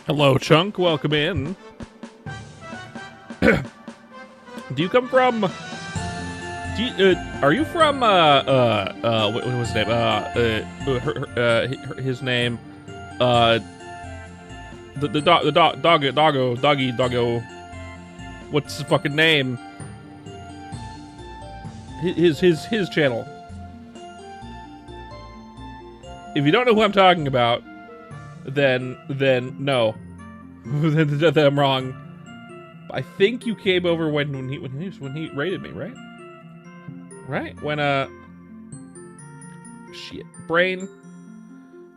Hello, Chunk. Welcome in. Do you come from? Are you from? What was his name? His name. Doggo. What's his fucking name? His channel. If you don't know who I'm talking about, then no, then I'm wrong. I think you came over when he raided me, right? Right? When shit, Brain.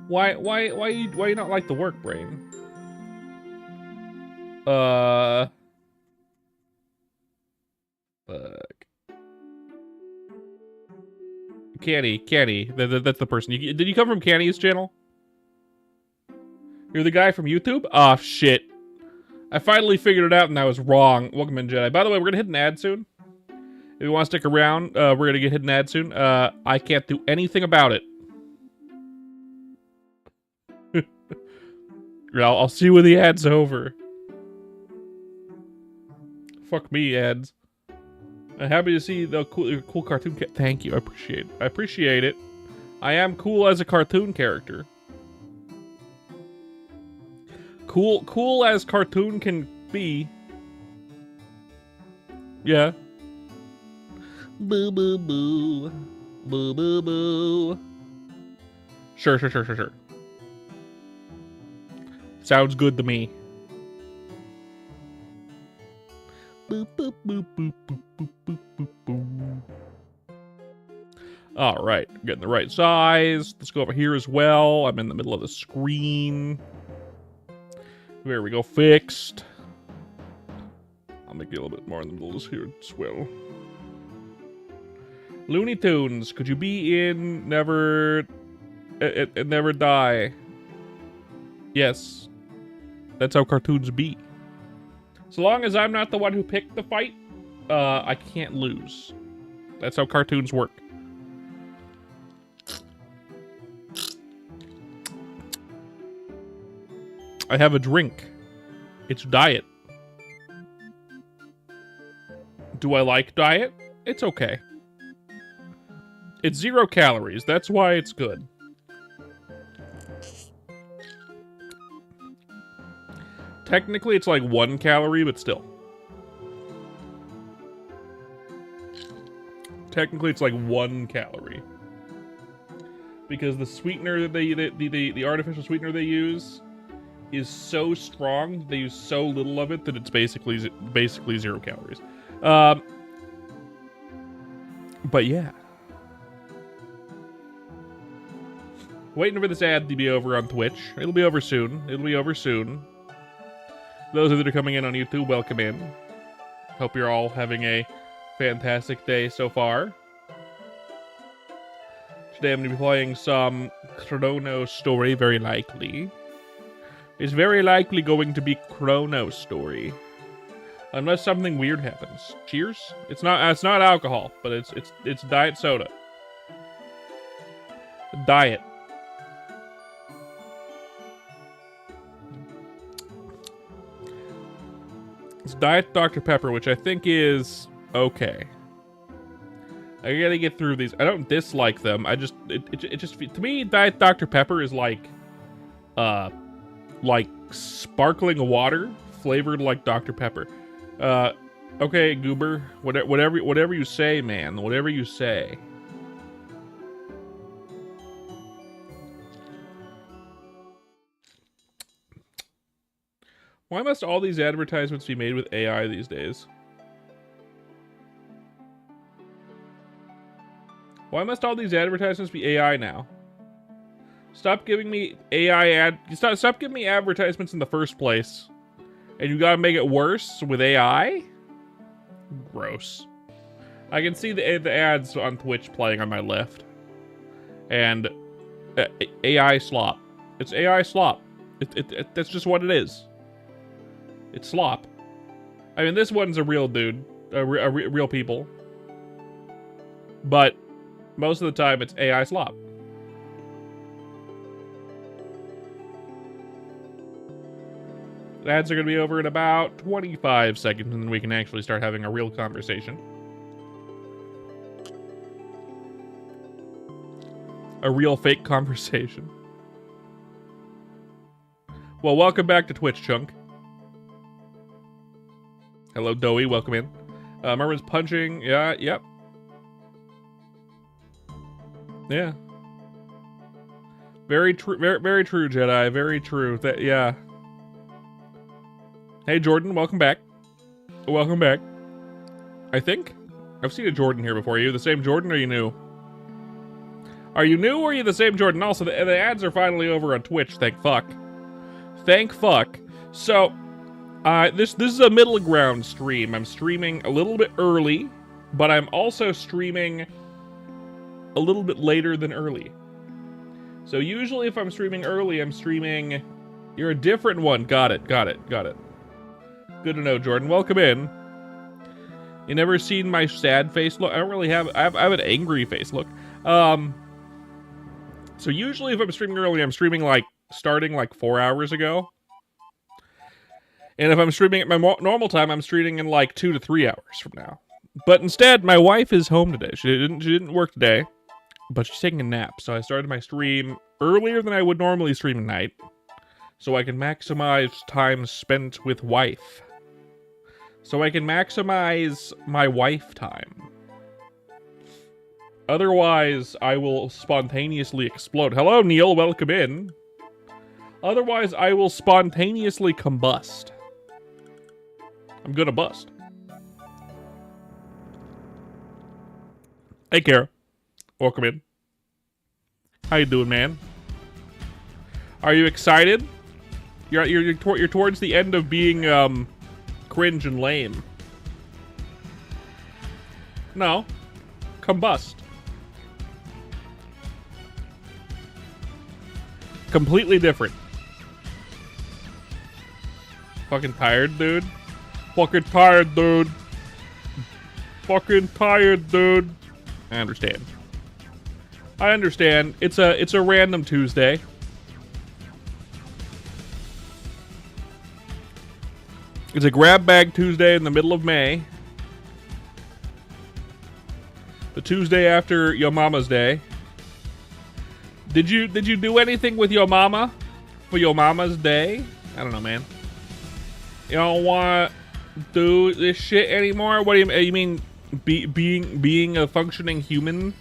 Why you not like the work, Brain? Fuck. Canny. That's the person. Did you come from Canny's channel? You're the guy from YouTube? Oh, shit. I finally figured it out and I was wrong. Welcome in, Jedi. By the way, we're gonna hit an ad soon. If you want to stick around, we're gonna hit an ad soon. I can't do anything about it. I'll see you when the ad's over. Fuck me, ads. I'm happy to see the cool cartoon. Thank you. I appreciate it. I am cool as a cartoon character. Cool as cartoon can be. Yeah. Boo boo boo. Boo boo boo. Sure. Sounds good to me. Boop, boop, boop, boop, boop, boop, boop, boop, boop. All right, getting the right size. Let's go over here as well. I'm in the middle of the screen. There we go, fixed. I'll make it a little bit more in the middle here as well. Looney Tunes, could you be in Never Die? Yes. That's how cartoons be. So long as I'm not the one who picked the fight, I can't lose. That's how cartoons work. I have a drink. It's diet. Do I like diet? It's okay. It's 0 calories. That's why it's good. Technically, it's like 1 calorie, but still. Technically, it's like 1 calorie. Because the sweetener that the artificial sweetener they use is so strong, they use so little of it that it's basically 0 calories. But yeah. Waiting for this ad to be over on Twitch. It'll be over soon. Those that are coming in on YouTube, welcome in. Hope you're all having a fantastic day so far. Today I'm going to be playing some Chrono Story, very likely. It's very likely going to be Chrono Story. Unless something weird happens. Cheers? It's not alcohol, but it's diet soda. Diet. It's Diet Dr. Pepper, which I think is okay. I gotta get through these. I don't dislike them. It just to me, Diet Dr. Pepper is like sparkling water flavored like Dr. Pepper. Okay, Goober. Whatever you say, man. Whatever you say. Why must all these advertisements be made with AI these days? Why must all these advertisements be AI now? Stop giving me Stop giving me advertisements in the first place. And you gotta make it worse with AI? Gross. I can see the ads on Twitch playing on my left. And AI slop. It's AI slop. That's just what it is. It's slop. I mean, this one's a real dude. Real people. But most of the time, it's AI slop. Ads are going to be over in about 25 seconds, and then we can actually start having a real conversation. A real fake conversation. Well, welcome back to Twitch, Chunk. Hello, Doey. Welcome in. Merman's punching. Yeah, yep. Yeah. Very true, very true, Jedi. Very true. Yeah. Hey, Jordan. Welcome back. Welcome back. I think I've seen a Jordan here before. Are you the same Jordan, or are you new? Are you new, or are you the same Jordan? Also, the ads are finally over on Twitch. Thank fuck. Thank fuck. So, this is a middle ground stream. I'm streaming a little bit early, but I'm also streaming a little bit later than early. So usually if I'm streaming early, I'm streaming... You're a different one. Got it. Good to know, Jordan. Welcome in. You never seen my sad face look? I don't really have... I have an angry face look. So usually if I'm streaming early, I'm streaming starting 4 hours ago. And if I'm streaming at my normal time, I'm streaming in 2 to 3 hours from now. But instead, my wife is home today. She didn't work today. But she's taking a nap, so I started my stream earlier than I would normally stream at night, so I can maximize time spent with wife. So I can maximize my wife time. Otherwise, I will spontaneously explode. Hello, Neil, welcome in. Otherwise, I will spontaneously combust. I'm gonna bust. Hey, Kara. Welcome in. How you doing, man? Are you excited? You're towards the end of being cringe and lame. No, combust. Completely different. Fucking tired, dude. Fucking tired, dude. Fucking tired, dude. I understand. I understand. It's a random Tuesday. It's a grab bag Tuesday in the middle of May. The Tuesday after Yo Mama's Day. Did you do anything with Yo Mama for Yo Mama's Day? I don't know, man. You don't want to do this shit anymore? What do you mean? Being a functioning human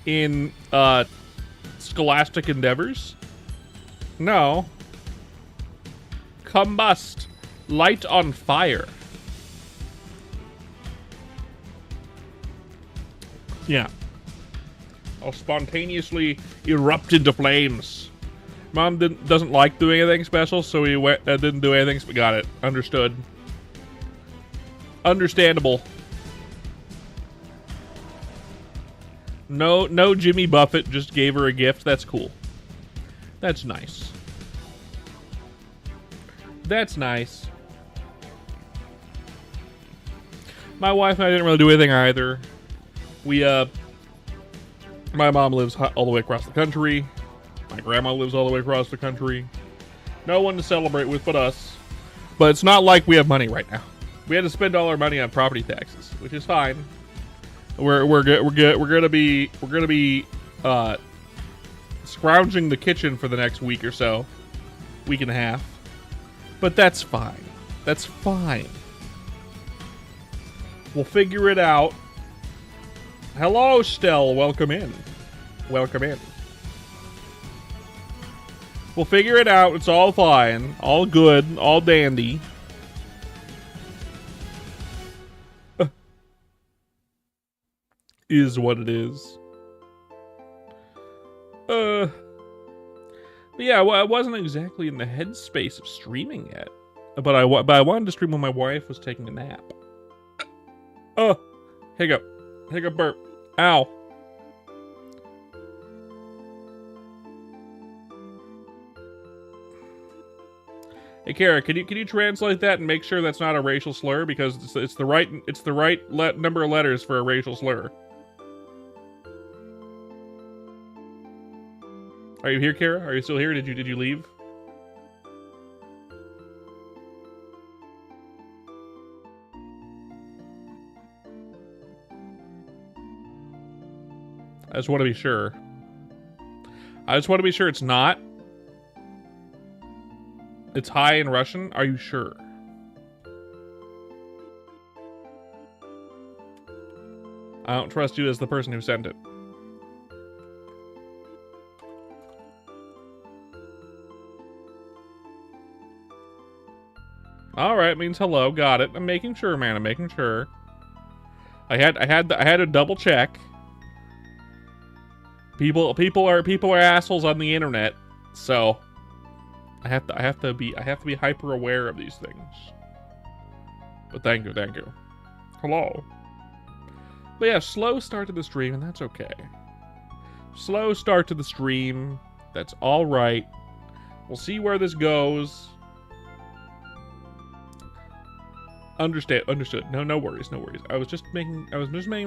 in scholastic endeavors? No. Combust. Light on fire. Yeah. I'll spontaneously erupt into flames. Mom doesn't like doing anything special, so he didn't do anything. But got it. Understood. Understandable. No Jimmy Buffett just gave her a gift. That's cool. That's nice. That's nice. My wife and I didn't really do anything either. My mom lives all the way across the country. My grandma lives all the way across the country. No one to celebrate with but us. But it's not like we have money right now. We had to spend all our money on property taxes, which is fine. We're gonna be scrounging the kitchen for the next week or so, week and a half. But that's fine. That's fine. We'll figure it out. Hello, Stell. Welcome in. Welcome in. We'll figure it out. It's all fine. All good. All dandy. Is what it is. But yeah, well, I wasn't exactly in the headspace of streaming yet. But I wanted to stream when my wife was taking a nap. Oh, hiccup. Hiccup burp. Ow. Hey, Kara, can you translate that and make sure that's not a racial slur, because it's the right number of letters for a racial slur. Are you here, Kara? Are you still here? Did you leave? I just want to be sure. I just want to be sure it's not. It's high in Russian. Are you sure? I don't trust you as the person who sent it. All right, means hello. Got it. I'm making sure, man. I'm making sure. I had to double check. People are assholes on the internet, so I have to be hyper aware of these things. But thank you. Hello. But yeah, slow start to the stream, and that's okay. Slow start to the stream. That's all right. We'll see where this goes. Understood. No worries. I was just making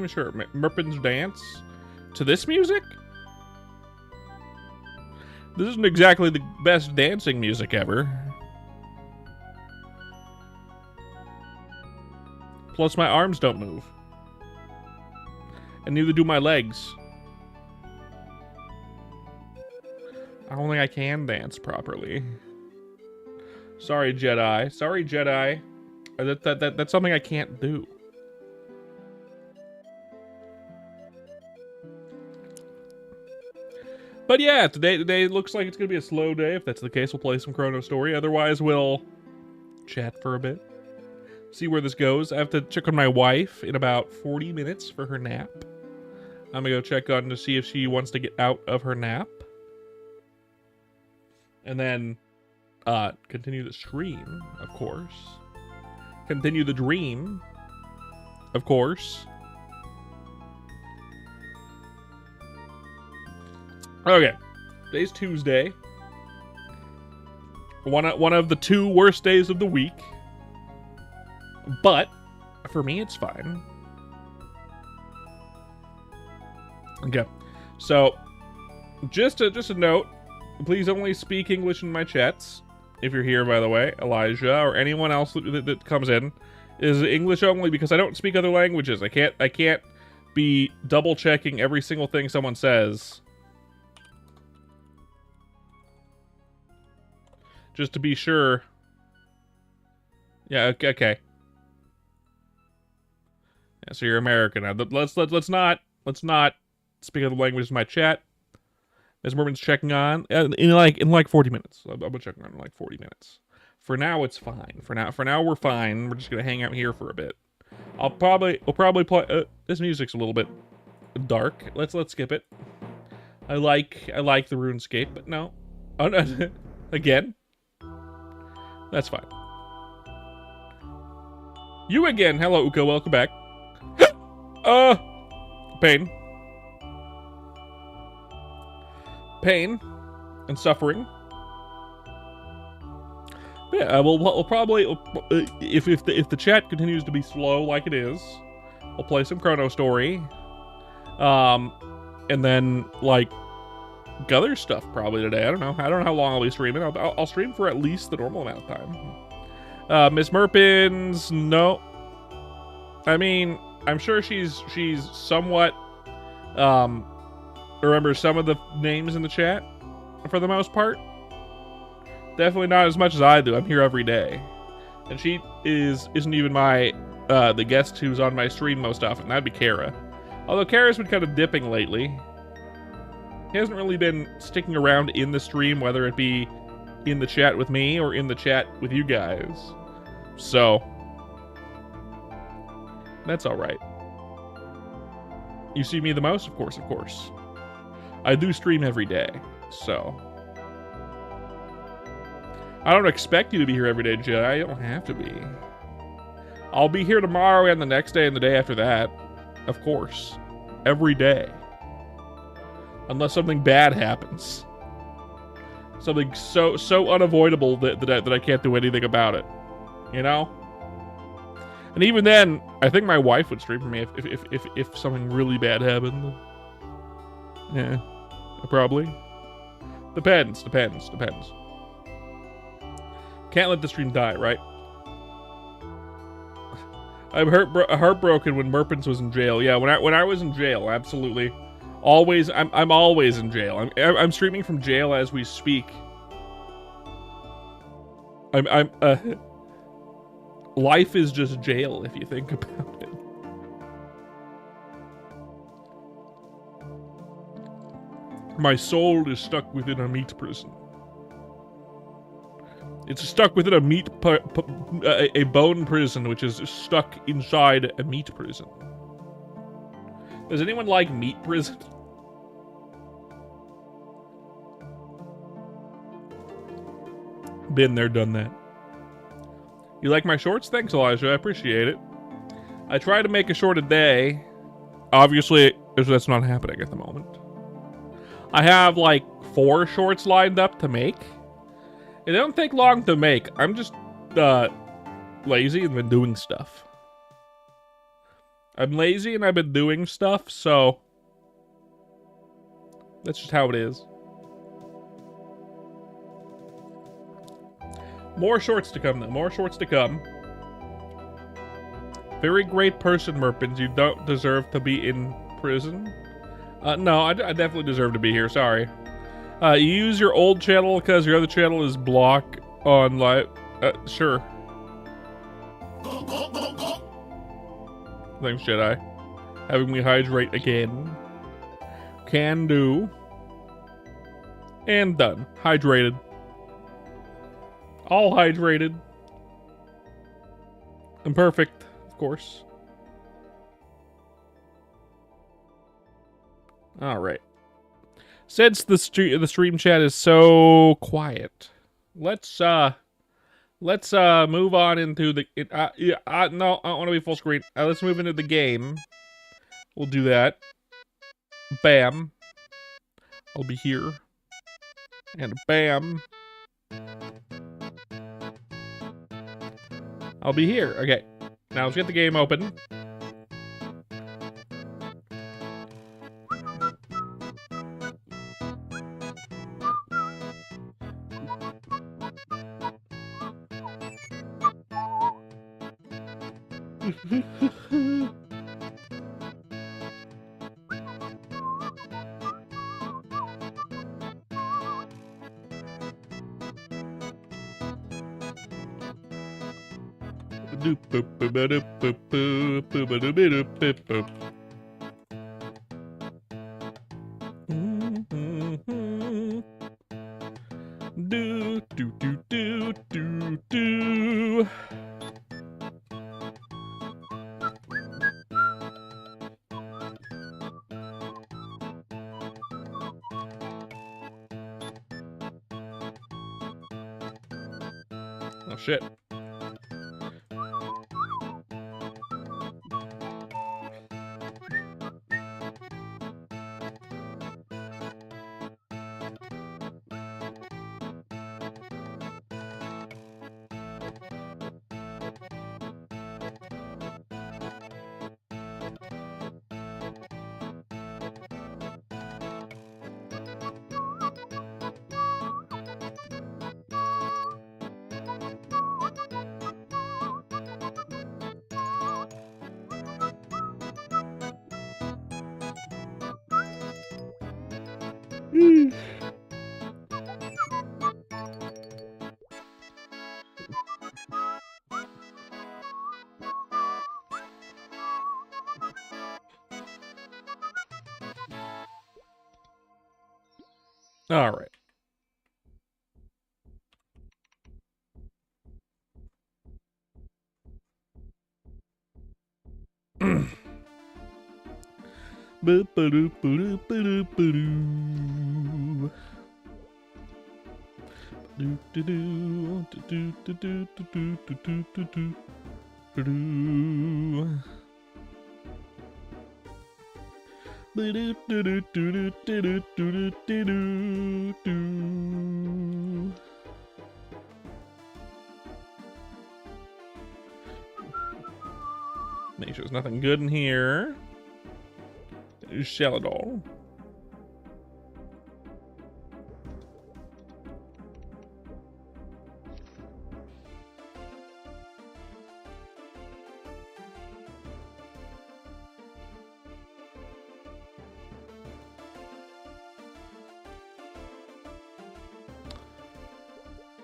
sure. Merpin's dance to this music? This isn't exactly the best dancing music ever. Plus my arms don't move. And neither do my legs. I don't think I can dance properly. Sorry, Jedi. That's something I can't do. But yeah, today looks like it's gonna be a slow day. If that's the case, we'll play some Chrono Story. Otherwise, we'll chat for a bit. See where this goes. I have to check on my wife in about 40 minutes for her nap. I'm gonna go check on to see if she wants to get out of her nap. And then continue the stream, of course. Continue the dream, of course. Okay, today's Tuesday. One of the 2 worst days of the week. But for me, it's fine. Okay, so just a note: please only speak English in my chats. If you're here, by the way, Elijah or anyone else that comes in is English only, because I don't speak other languages. I can't be double checking every single thing someone says. Just to be sure. Yeah, okay. Yeah, so you're American. Now, let's not speak other languages in my chat. Ms. Mormon's checking on in like 40 minutes. I'll be checking on in like 40 minutes. For now, it's fine. For now, we're fine. We're just gonna hang out here for a bit. We'll probably play. This music's a little bit dark. Let's skip it. I like the RuneScape, but no. Oh no, again. That's fine. You again. Hello, Uka. Welcome back. Pain and suffering. Yeah, we'll probably if the chat continues to be slow like it is, we'll play some Chrono Story, and then like other stuff probably today. I don't know how long I'll be streaming. I'll stream for at least the normal amount of time. Miss Merpins, no. I mean, I'm sure she's somewhat remembers some of the names in the chat for the most part. Definitely not as much as I do. I'm here every day. And she isn't even my the guest who's on my stream most often. That'd be Kara. Although Kara's been kind of dipping lately. He hasn't really been sticking around in the stream, whether it be in the chat with me or in the chat with you guys. So that's all right. You see me the most? Of course. I do stream every day, so I don't expect you to be here every day, Jedi. You don't have to be. I'll be here tomorrow and the next day and the day after that, of course, every day, unless something bad happens, something so unavoidable that I can't do anything about it, you know. And even then, I think my wife would stream for me if something really bad happened. Yeah, probably. Depends. Can't let the stream die, right? I'm heartbroken when Merpins was in jail. Yeah, when I was in jail, absolutely. Always, I'm always in jail. I'm streaming from jail as we speak. Life is just jail if you think about it. My soul is stuck within a meat prison. It's stuck within a bone prison, which is stuck inside a meat prison. Does anyone like meat prison? Been there, done that. You like my shorts? Thanks, Elijah. I appreciate it. I try to make a short a day. Obviously, that's not happening at the moment. I have like 4 shorts lined up to make. They don't take long to make. I'm just lazy and been doing stuff. I'm lazy and I've been doing stuff, so that's just how it is. More shorts to come, though. More shorts to come. Very great person, Merpins. You don't deserve to be in prison. No, I definitely deserve to be here. Sorry. You use your old channel because your other channel is blocked on live. Sure. Thanks, Jedi. Having me hydrate again. Can do. And done. Hydrated. All hydrated. And perfect, of course. Alright. Since the stream chat is so quiet, let's move on into the no, I don't want to be full screen. Let's move into the game. We'll do that. Bam. I'll be here. And bam. I'll be here. Okay. Now let's get the game open. Oh shit. All right. Make sure there's nothing good in here. Shell it all.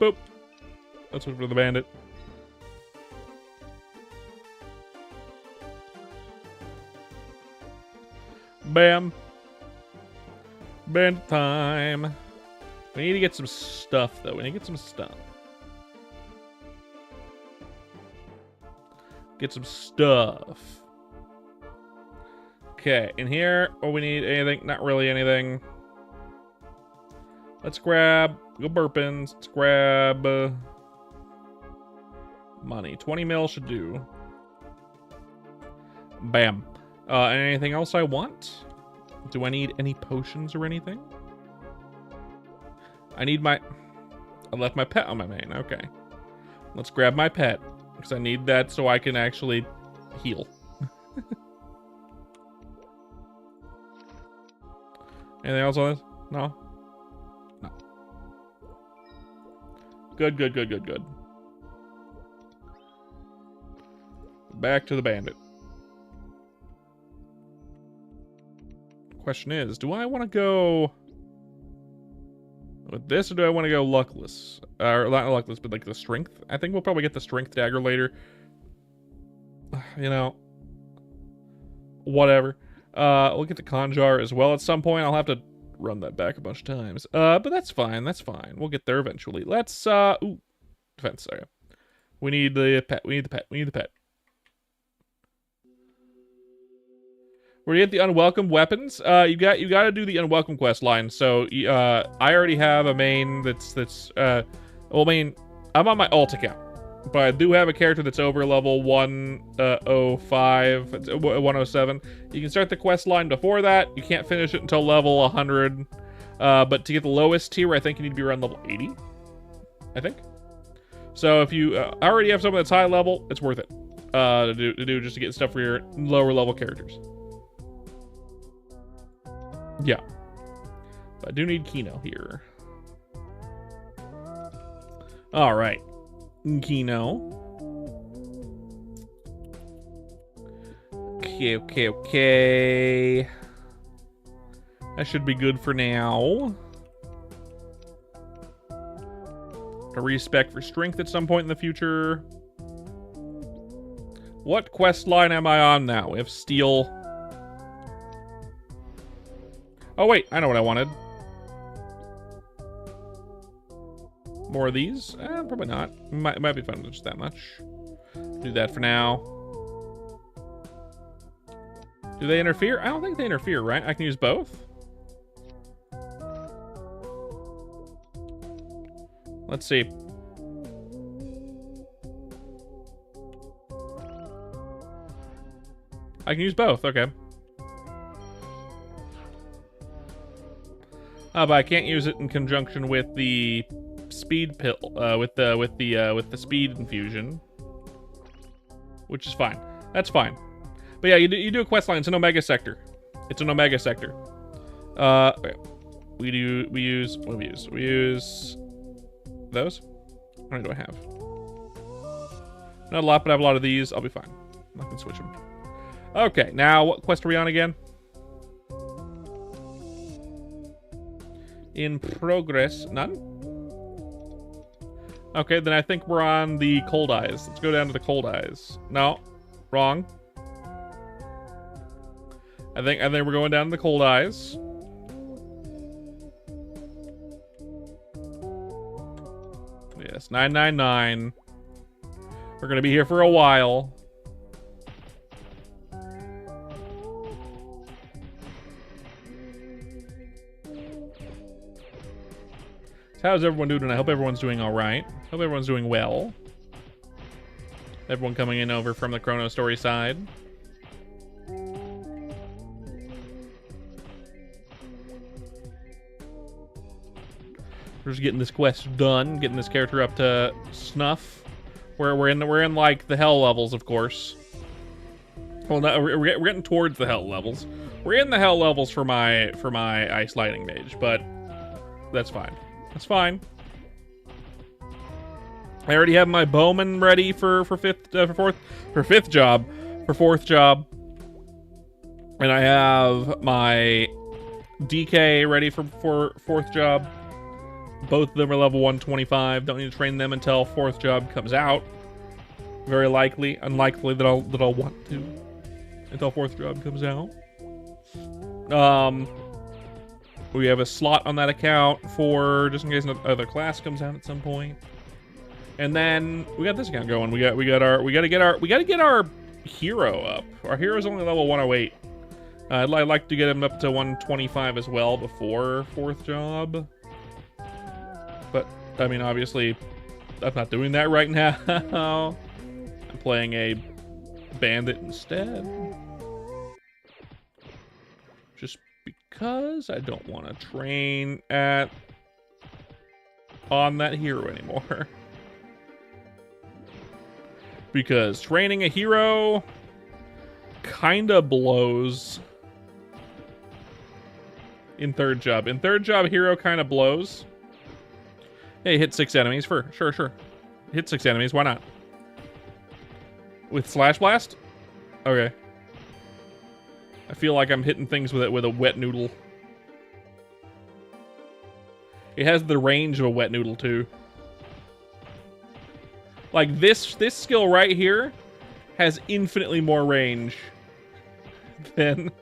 Boop. That's what for the bandit. Bam. Bandit time. We need to get some stuff, though. We need to get some stuff. Get some stuff. Okay, in here, oh, we need anything? Not really anything. Let's grab, go burpins. Let's grab money. 20 mil should do. Bam. Anything else I want? Do I need any potions or anything? I need my... I left my pet on my main. Okay. Let's grab my pet. Because I need that so I can actually heal. Anything else on this? No? No. Good, good, good, good, good. Back to the bandit. Question is, do I want to go with this or do I want to go luckless? Or not luckless, but like the strength? I think we'll probably get the strength dagger later. You know, whatever. We'll get the conjar as well at some point. I'll have to run that back a bunch of times. But that's fine. That's fine. We'll get there eventually. Let's, ooh, defense. Okay. We need the pet. We need the pet. We need the pet. Where you get the unwelcome weapons, you got to do the unwelcome quest line. So I already have a main that's well, I mean, I'm on my alt account, but I do have a character that's over level 105, 107. You can start the quest line before that. You can't finish it until level 100. But to get the lowest tier, I think you need to be around level 80. I think. So if you already have someone that's high level, it's worth it to do just to get stuff for your lower level characters. Yeah. But I do need Kino here. Alright. Kino. Okay. That should be good for now. A respec for strength at some point in the future. What quest line am I on now? We have steel. Oh, wait. I know what I wanted. More of these? Probably not. Might be fun just that much. Do that for now. Do they interfere? I don't think they interfere, right? I can use both? Let's see. I can use both. Okay. But I can't use it in conjunction with the speed pill, with the speed infusion, which is fine. That's fine. But yeah, you do a quest line. It's an Omega sector. It's an Omega sector. Okay. We use those. How many do I have? Not a lot, but I have a lot of these. I'll be fine. I can switch them. Okay, now what quest are we on again? In progress. None? Okay, then I think we're on the Cold Eyes. Let's go down to the Cold Eyes. No, wrong. I think we're going down to the Cold Eyes. Yes, 999. We're gonna be here for a while. How's everyone doing? I hope everyone's doing all right. Hope everyone's doing well. Everyone coming in over from the Chrono Story side. We're just getting this quest done, getting this character up to snuff. We're in like the hell levels, of course. Well, no, we're getting towards the hell levels. We're in the hell levels for my Ice Lightning Mage, but that's fine. That's fine. I already have my bowman ready for fourth job, and I have my DK ready for fourth job. Both of them are level 125. Don't need to train them until 4th job comes out. Very likely, unlikely that I'll want to until 4th job comes out. We have a slot on that account for just in case another class comes out at some point. And then we got this account going. We gotta get our hero up. Our hero's only level 108. I'd like to get him up to 125 as well before 4th job. But I mean, obviously, I'm not doing that right now. I'm playing a bandit instead. Just because I don't want to train on that hero anymore. Because training a hero kinda blows in 3rd job. In 3rd job, hero kinda blows. Hey, hit 6 enemies for sure. Hit 6 enemies, why not? With Slash Blast? Okay. I feel like I'm hitting things with a wet noodle. It has the range of a wet noodle too. Like this skill right here has infinitely more range than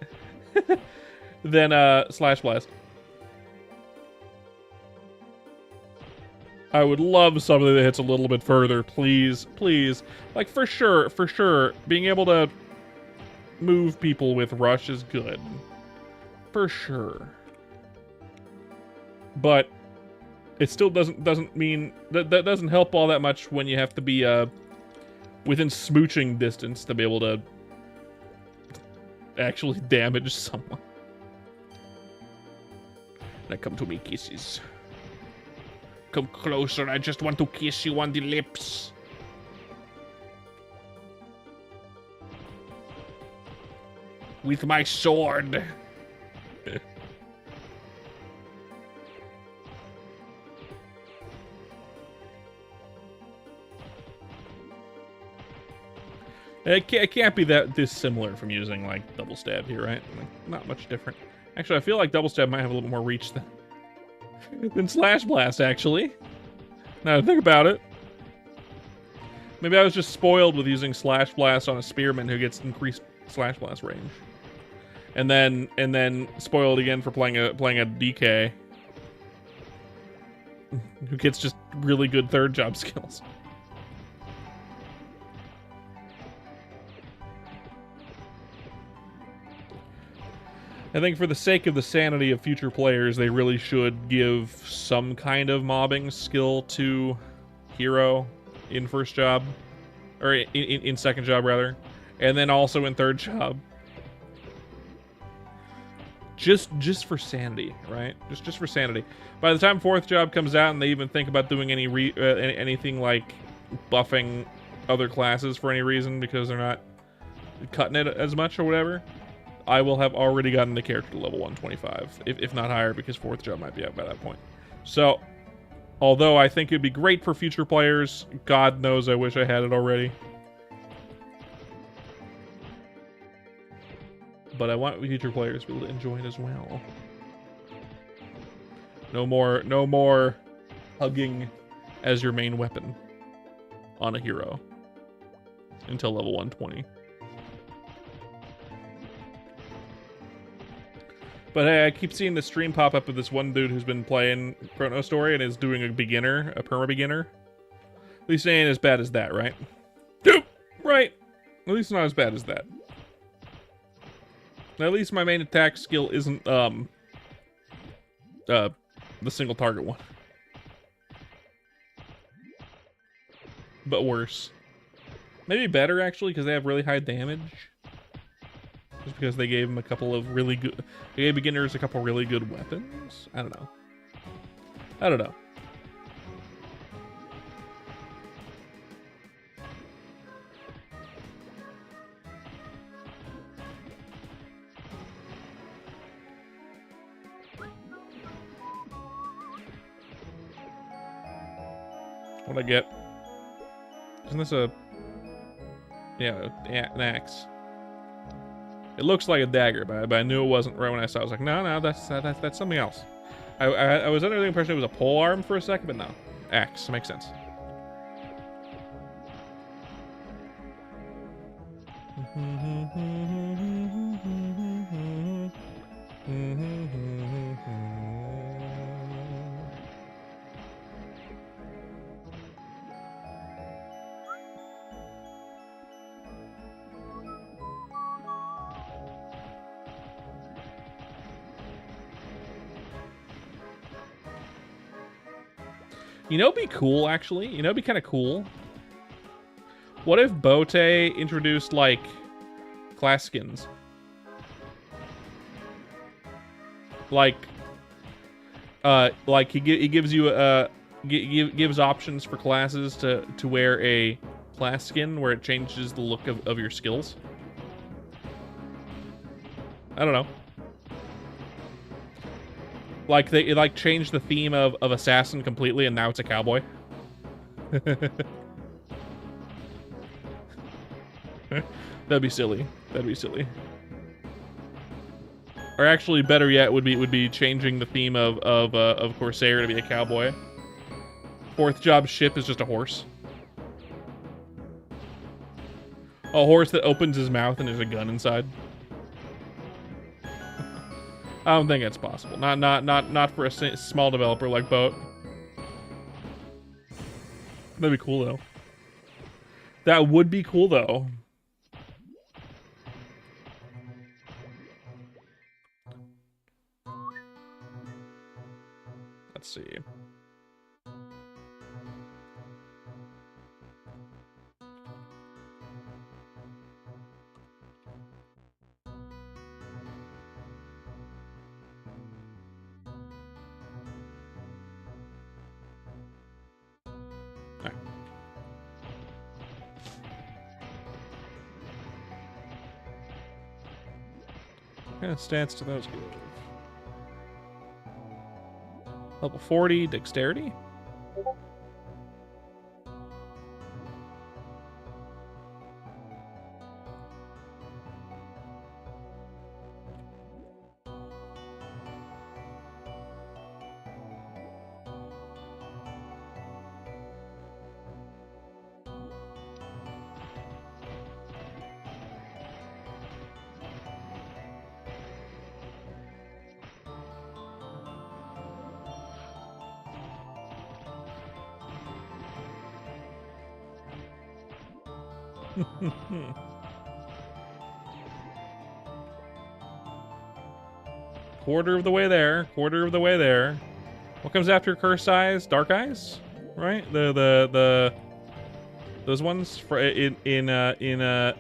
Slash Blast. I would love something that hits a little bit further, please. Like for sure, being able to move people with Rush is good. For sure. But it still doesn't mean that doesn't help all that much when you have to be within smooching distance to be able to actually damage someone. Now come to me, kisses. Come closer, I just want to kiss you on the lips. With my sword. It can't be that dissimilar from using like double stab here, right? Like, not much different. Actually, I feel like double stab might have a little more reach than Slash Blast, actually. Now to think about it. Maybe I was just spoiled with using Slash Blast on a spearman who gets increased Slash Blast range. And then spoiled again for playing a DK who gets just really good 3rd job skills. I think for the sake of the sanity of future players, they really should give some kind of mobbing skill to hero in 1st job, or in 2nd job rather, and then also in 3rd job. Just for sanity, right? Just for sanity. By the time 4th job comes out and they even think about doing anything like buffing other classes for any reason because they're not cutting it as much or whatever, I will have already gotten the character to level 125, if not higher, because 4th job might be out by that point. So, although I think it'd be great for future players, God knows I wish I had it already. But I want future players to be able to enjoy it as well. No more hugging as your main weapon on a hero until level 120. But hey, I keep seeing the stream pop up of this one dude who's been playing Chrono Story and is doing a perma-beginner. At least it ain't as bad as that, right? Dude, right. At least not as bad as that. At least my main attack skill isn't, the single target one. But worse. Maybe better, actually, because they have really high damage. Just because they gave him a couple of really good... They gave beginners a couple really good weapons? I don't know. I don't know. What'd I get? Isn't this a... Yeah, an axe. It looks like a dagger, but I knew it wasn't right when I saw it. I was like, no, that's something else. I was under the impression it was a pole arm for a second, but no. X makes sense. You know, it'd be cool, actually. You know, it'd be kind of cool. What if Bote introduced, like, class skins? Like he gives you gives options for classes to wear a class skin where it changes the look of your skills. I don't know. Like they changed the theme of assassin completely, and now it's a cowboy. That'd be silly. That'd be silly. Or actually, better yet, would be changing the theme of Corsair to be a cowboy. Fourth job ship is just a horse. A horse that opens his mouth and there's a gun inside. I don't think it's possible. Not for a small developer like Boat. That'd be cool though. That would be cool though. Let's see. What kind of stats do those give? Level 40, dexterity? Quarter of the way there. Quarter of the way there. What comes after Cursed Eyes? Dark Eyes, right? The those ones for in the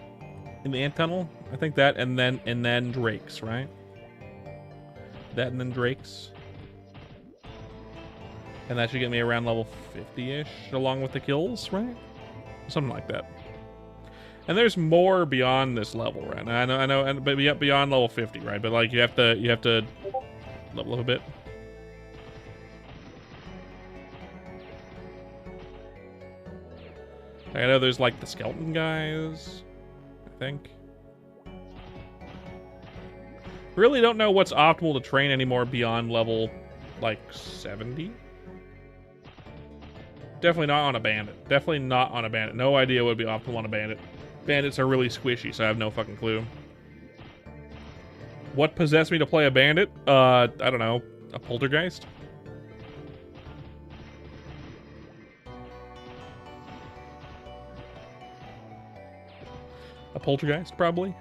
ant tunnel. I think that, and then Drakes, right? That and then Drakes. And that should get me around level 50-ish, along with the kills, right? Something like that. And there's more beyond this level, right? I know, but beyond level 50, right? But like you have to level up a bit. I know there's like the skeleton guys, I think. Really don't know what's optimal to train anymore beyond level like 70. Definitely not on a bandit. Definitely not on a bandit. No idea what would be optimal on a bandit. Bandits are really squishy, so I have no fucking clue. What possessed me to play a bandit? I don't know. A poltergeist? A poltergeist, probably.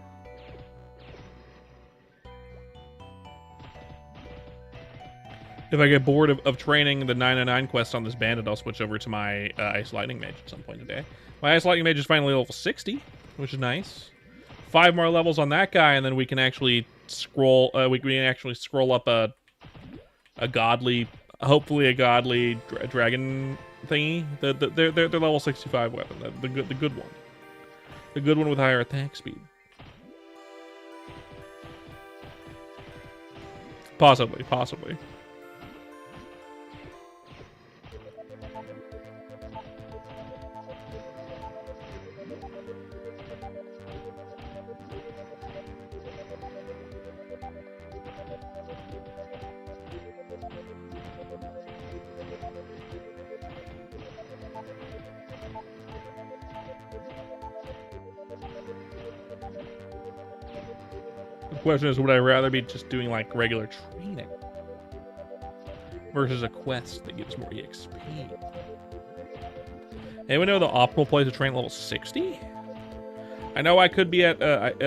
If I get bored of training the 909 quest on this bandit, I'll switch over to my Ice Lightning Mage at some point today. My Ice Lightning Mage is finally level 60, which is nice. 5 more levels on that guy, and then we can actually scroll. We can actually scroll up a godly, hopefully a godly dragon thingy. Their level 65 weapon, the good one, the good one with higher attack speed. Possibly. The question is, would I rather be just doing like regular training versus a quest that gives more EXP? Anyone know the optimal place to train level 60? I know I could be at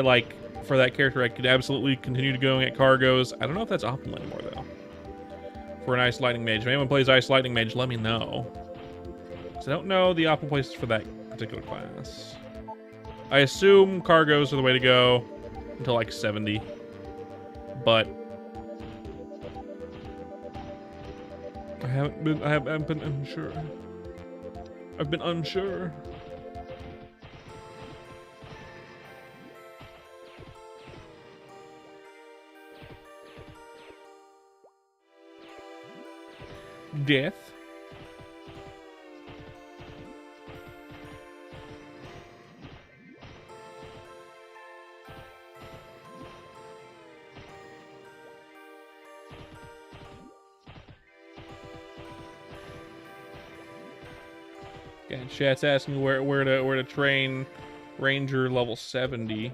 like, for that character, I could absolutely continue to going at cargoes. I don't know if that's optimal anymore, though. For an Ice Lightning Mage. If anyone plays Ice Lightning Mage, let me know. Because I don't know the optimal places for that particular class. I assume cargoes are the way to go until like 70. But I haven't been unsure. I've been unsure. Death. Okay, chat's asking where to train Ranger level 70.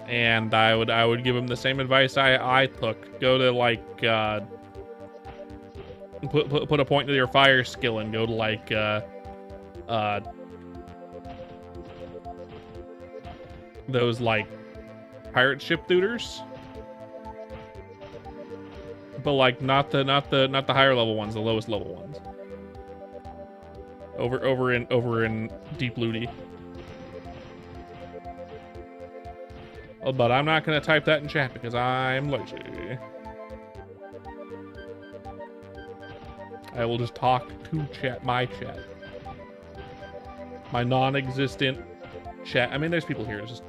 And I would give him the same advice I took. Go to like put a point to your fire skill and go to like those like pirate ship tutors. But like not the higher level ones, the lowest level ones. Over in Deep Looty. Oh, but I'm not gonna type that in chat because I'm lazy. I will just talk to chat, my chat. My non-existent chat. I mean, there's people here, just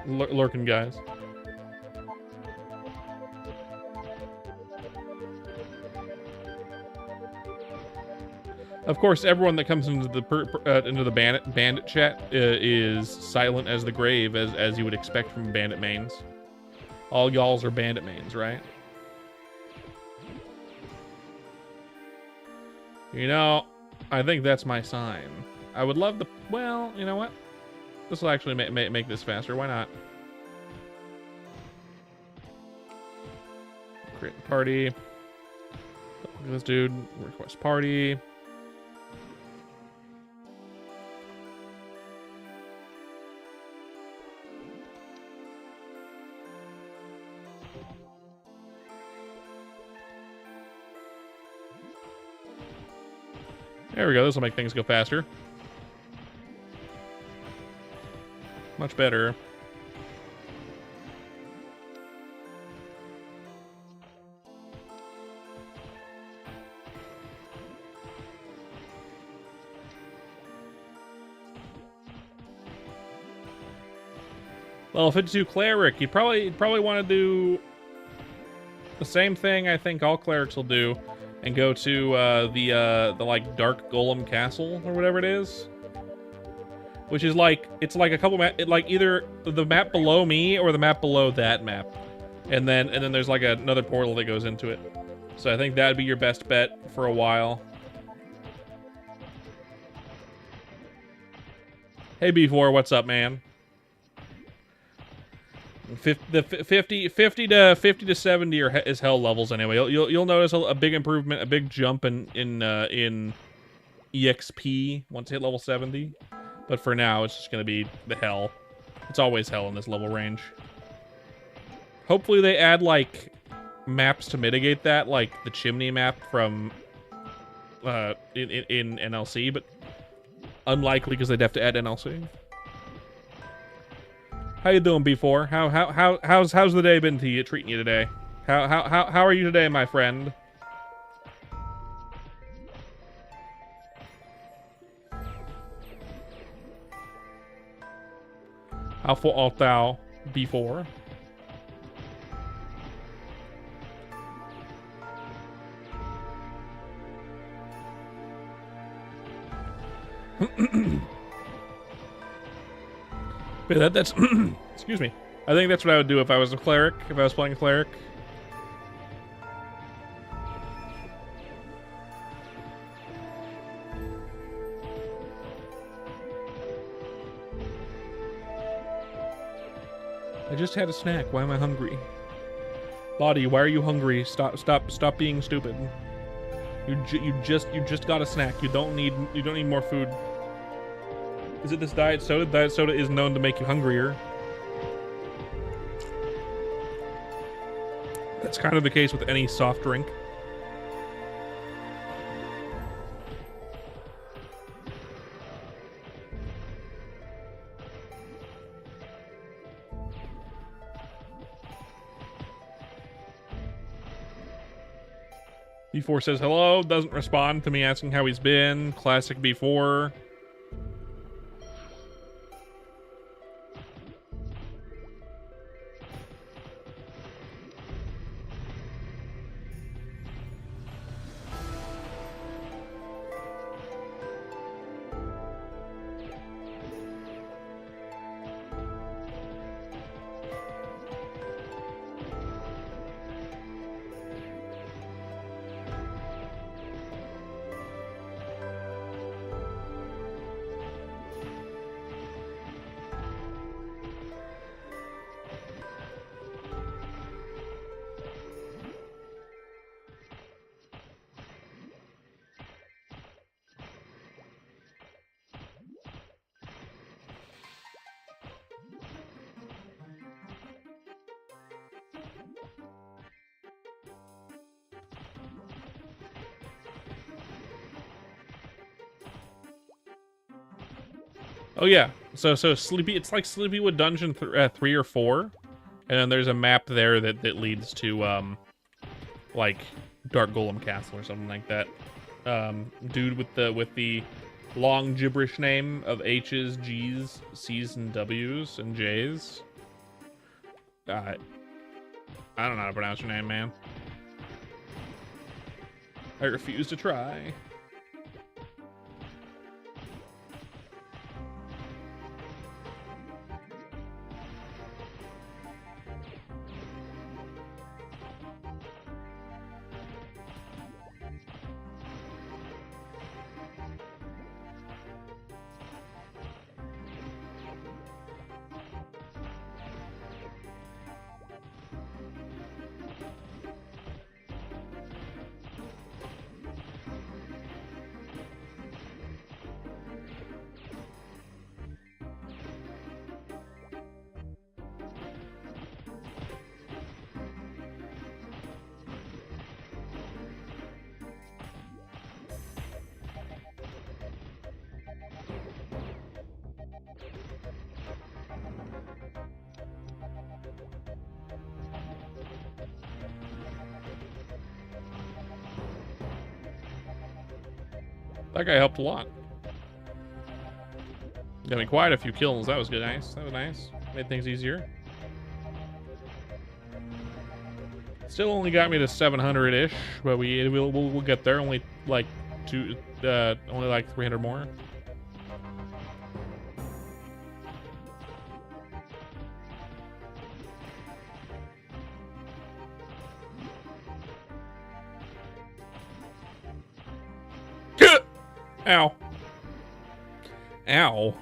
lurking guys. Of course, everyone that comes into the bandit chat is silent as the grave, as you would expect from bandit mains. All y'alls are bandit mains, right? You know, I think that's my sign. I would love to. Well, you know what? This will actually make this faster. Why not? Create a party. Look at this dude. Request party. There we go. This will make things go faster. Much better. Level 52 cleric. You'd probably want to do the same thing I think all clerics will do. And go to the like Dark Golem Castle or whatever it is, which is like it's like a couple like either the map below me or the map below that map, and then there's like another portal that goes into it. So I think that'd be your best bet for a while. Hey B4, what's up, man? 50 to 70 is hell levels anyway. You'll notice a big improvement, a big jump in EXP once you hit level 70. But for now, it's just gonna be the hell. It's always hell in this level range. Hopefully they add like maps to mitigate that, like the chimney map from in NLC, but unlikely because they'd have to add NLC. How you doing, B4? How's the day been to you, treating you today? How are you today, my friend? How far art thou, B4? That's excuse me. I think that's what I would do if I was a cleric, if I was playing a cleric. I just had a snack. Why am I hungry? Body, why are you hungry? Stop being stupid. You just got a snack. You don't need more food. Is it this diet soda? Diet soda is known to make you hungrier. That's kind of the case with any soft drink. B4 says hello, doesn't respond to me asking how he's been. Classic B4. Oh yeah, so Sleepy. It's like Sleepywood Dungeon 3 or 4, and then there's a map there that leads to like Dark Golem Castle or something like that. Dude with the long gibberish name of H's, G's, C's, and W's and J's. I don't know how to pronounce your name, man. I refuse to try. That guy helped a lot. Got me quite a few kills. That was good. Nice. That was nice. Made things easier. Still only got me to 700-ish, but we'll get there. Only like only like 300 more. Ow. Ow.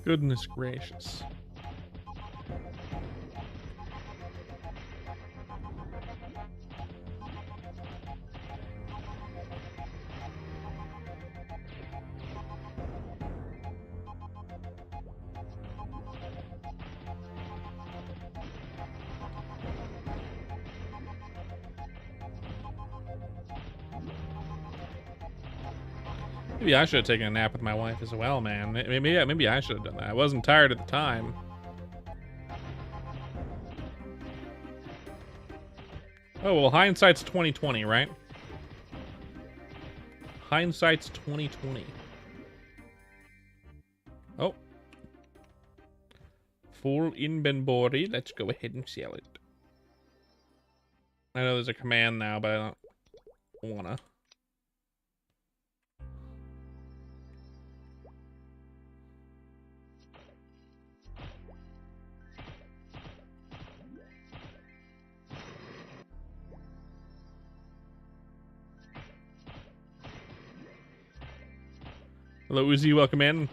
Goodness gracious. Maybe I should have taken a nap with my wife as well, man. Maybe I should have done that. I wasn't tired at the time. Oh, well, hindsight's 2020, right? Hindsight's 2020. Oh. Full inventory. Let's go ahead and sell it. I know there's a command now, but I don't wanna. Hello, Uzi. Welcome in.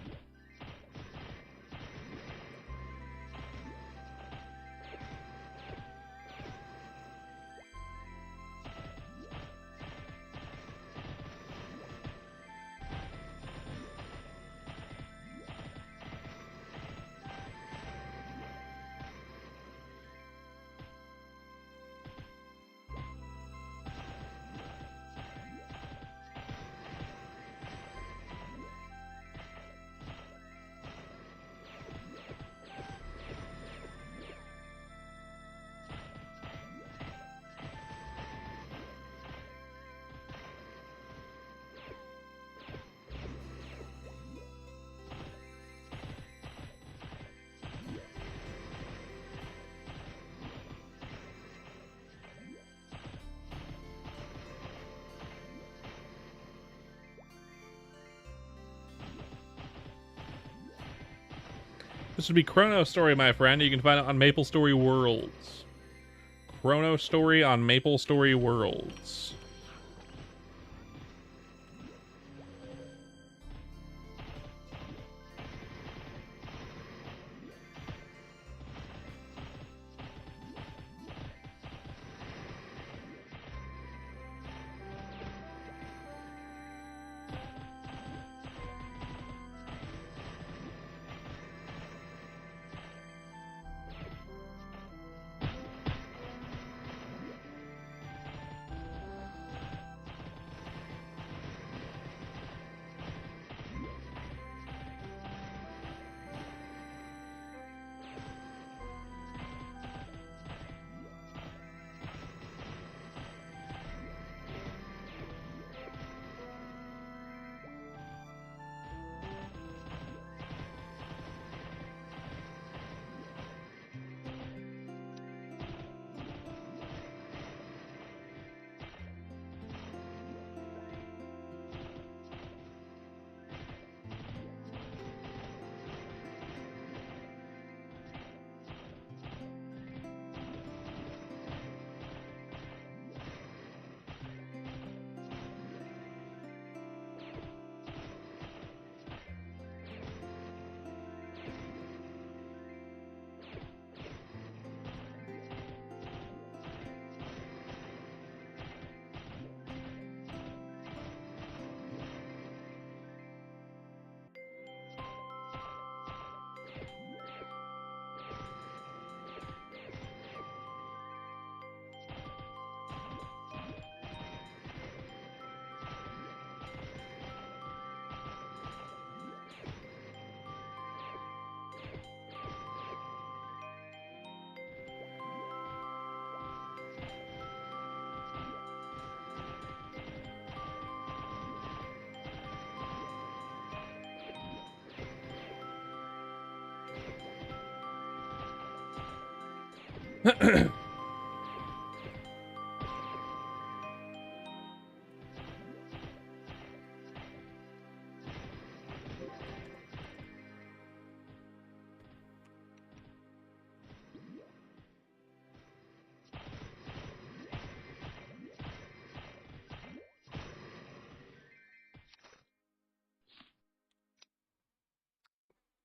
This would be Chrono Story, my friend. You can find it on Maple Story Worlds. Chrono Story on Maple Story Worlds.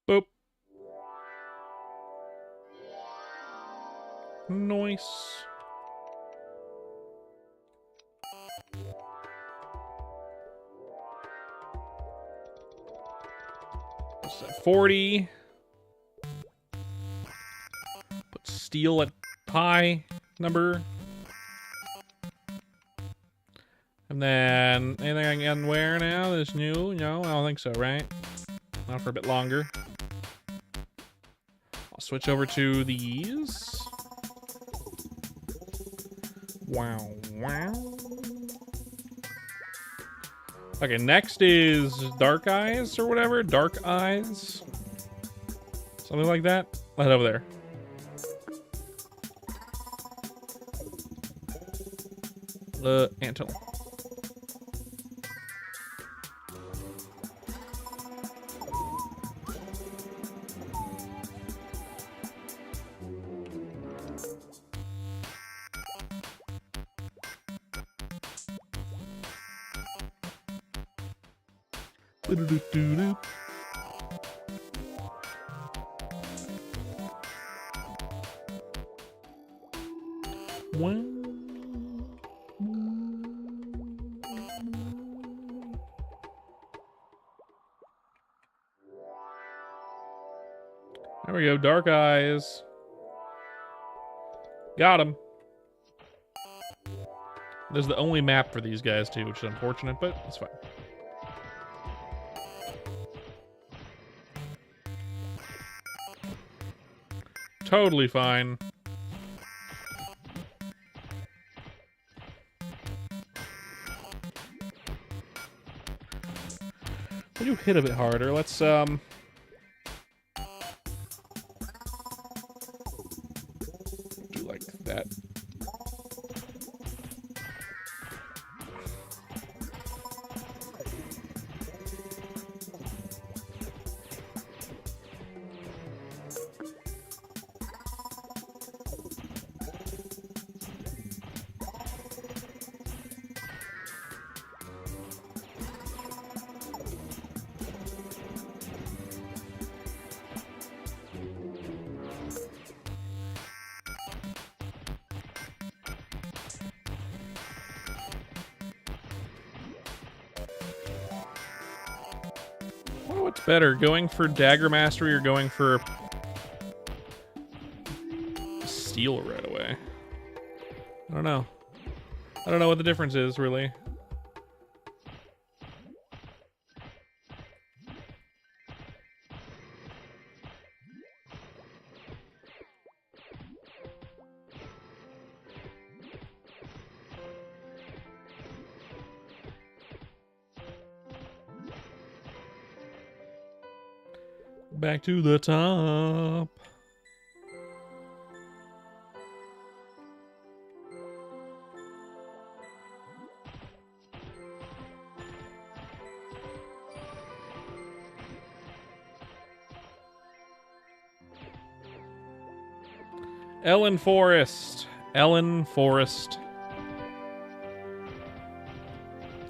Boop. Nice. What's that? 40. Put steel at high number. And then, anything I can wear now that's new? No, I don't think so, right? Not for a bit longer. I'll switch over to these. Wow, wow. Okay, next is Dark Eyes or whatever. Dark Eyes. Something like that. I'll head over there. Anthill. There we go, Dark Eyes. Got him. There's the only map for these guys too, which is unfortunate, but it's fine. Totally fine. Will you hit a bit harder? Let's do like that. What's better, going for Dagger Mastery or going for Steel right away? I don't know. I don't know what the difference is, really. Back to the top. Ellen Forest. Ellen Forest.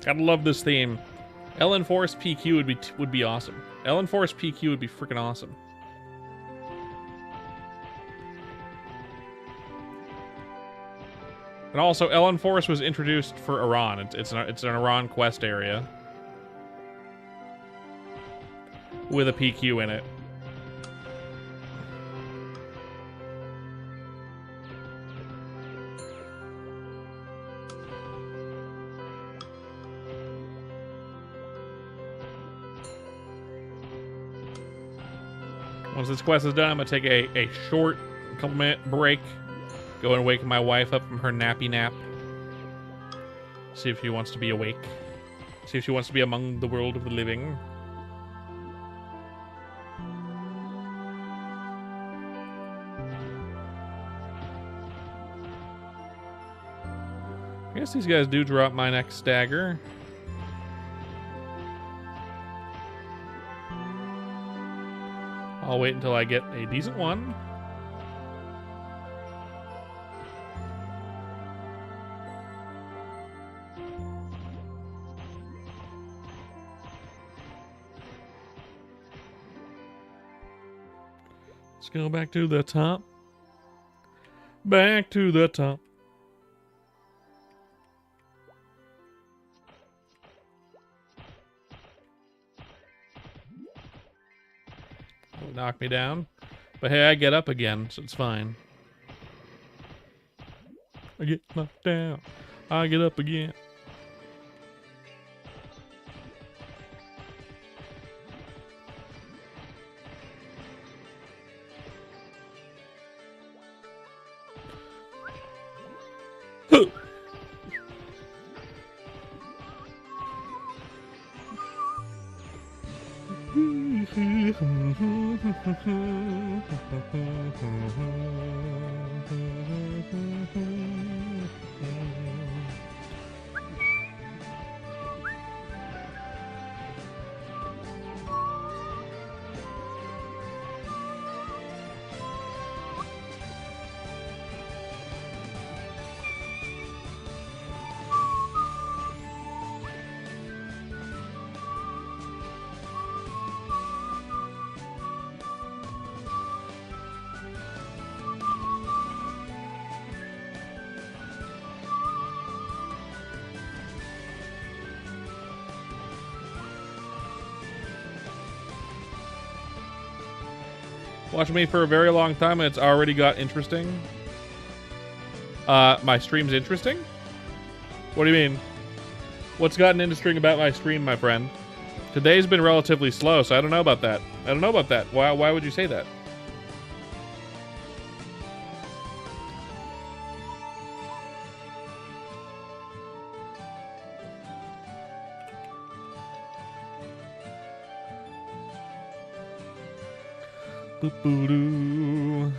Gotta love this theme. Ellen Forest PQ would be awesome. Ellen Forest PQ would be freaking awesome. And also, Ellen Forest was introduced for Iran. It's an Iran quest area with a PQ in it. Once this quest is done, I'm gonna take a short couple-minute break. Go and wake my wife up from her nappy nap. See if she wants to be awake. See if she wants to be among the world of the living. I guess these guys do drop my next dagger. I'll wait until I get a decent one. Let's go back to the top. Back to the top. Knock me down. But hey, I get up again, so it's fine. I get knocked down. I get up again. Watching me for a very long time and it's already got interesting. My stream's interesting? What do you mean? What's gotten interesting about my stream, my friend? Today's been relatively slow, so I don't know about that. I don't know about that. Why would you say that? Boop-boo-doo.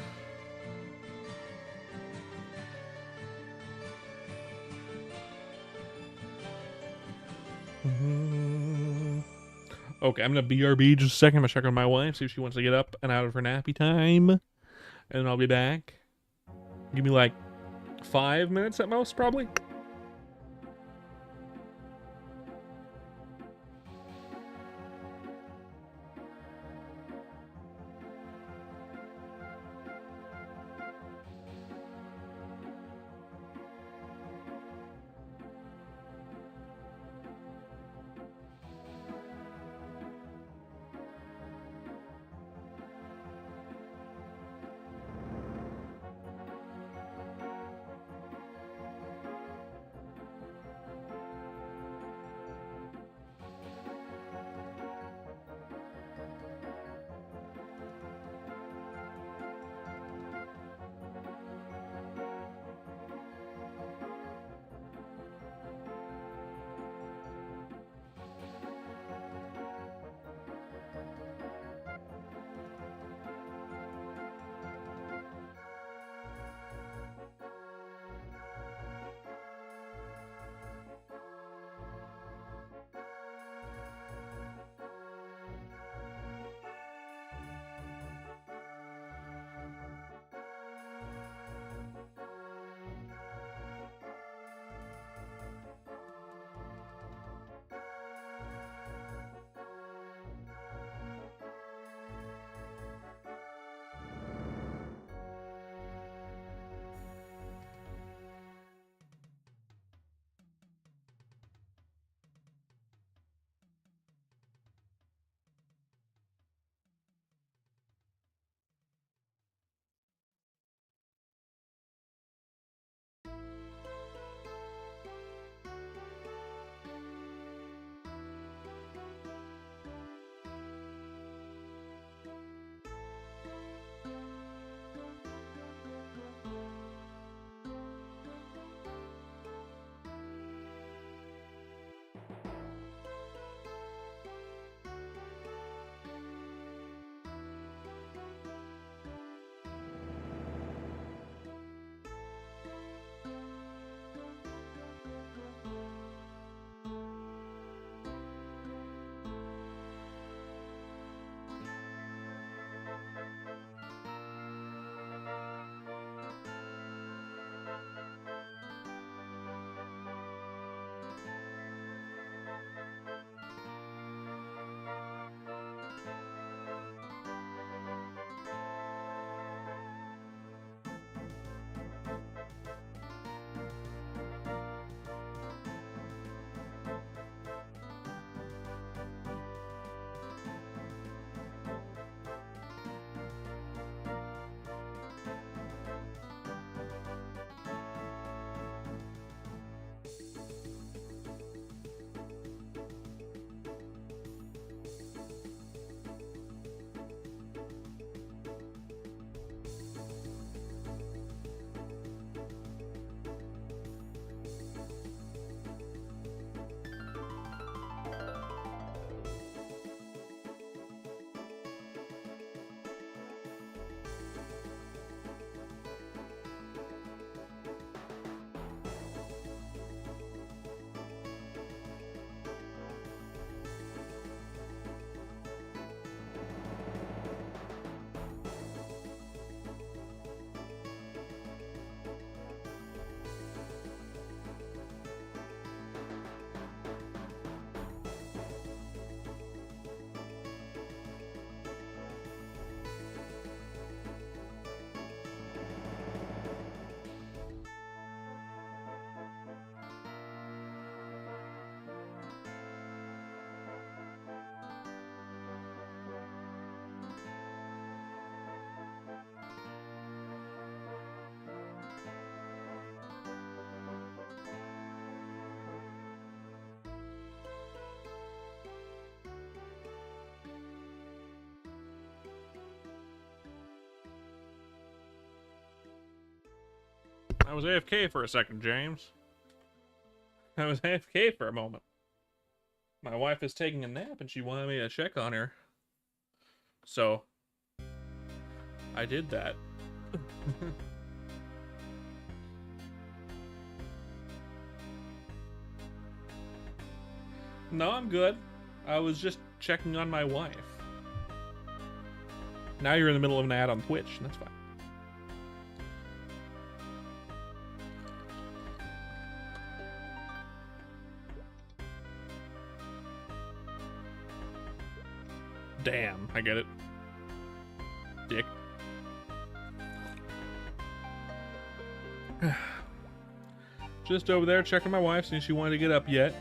Okay, I'm gonna BRB just a second. I'm gonna check on my wife, see if she wants to get up and out of her nappy time. And then I'll be back. Give me like 5 minutes at most, probably. I was AFK for a second, James. I was AFK for a moment. My wife is taking a nap and she wanted me to check on her. So, I did that. No, I'm good. I was just checking on my wife. Now you're in the middle of an ad on Twitch, and that's fine. Damn, I get it. Dick. Just over there checking my wife, seeing she wanted to get up yet.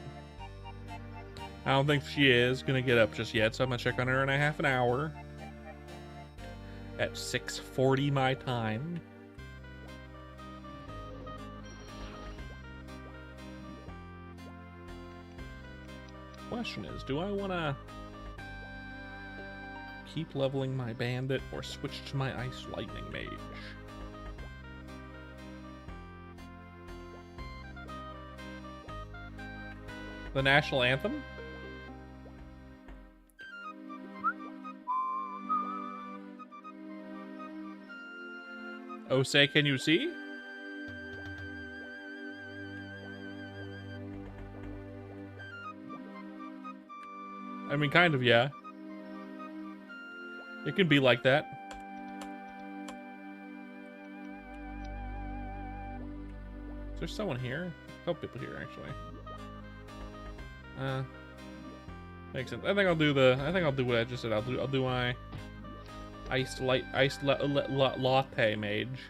I don't think she is gonna get up just yet, so I'm gonna check on her in a half an hour. At 6:40 my time. Question is, do I wanna keep leveling my bandit or switch to my ice lightning mage? The national anthem? Oh, say, can you see? I mean, kind of, yeah. It can be like that. Is there someone here? A couple people here, actually. Makes sense. I think I'll do what I just said. I'll do my iced latte mage.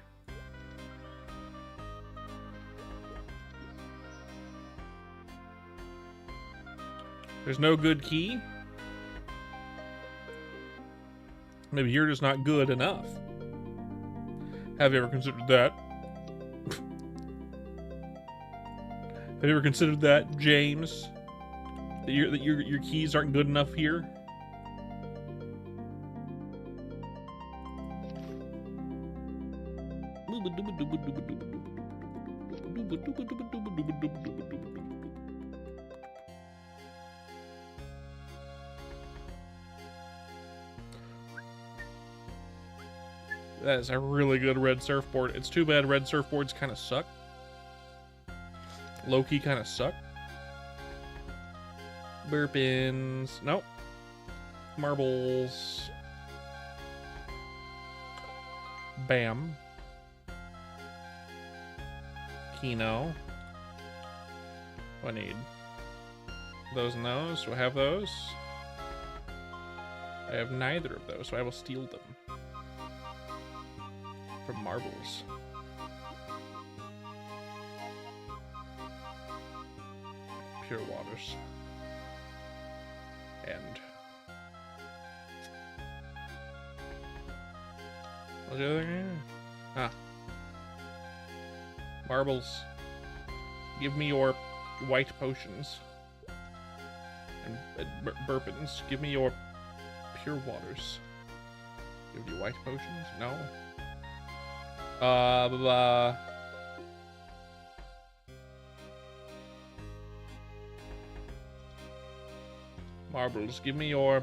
There's no good key. Maybe you're just not good enough. Have you ever considered that? Have you ever considered that, James? That your keys aren't good enough here? That is a really good red surfboard. It's too bad red surfboards kind of suck. Low-key kind of suck. Burpins. Nope. Marbles. Bam. Kino. What do I need? Those and those. Do I have those? I have neither of those, so I will steal them. From marbles. Pure waters. And what's the other thing? Ah. Marbles. Give me your white potions. And burpins. Give me your pure waters. Give you white potions? No. Marbles, give me your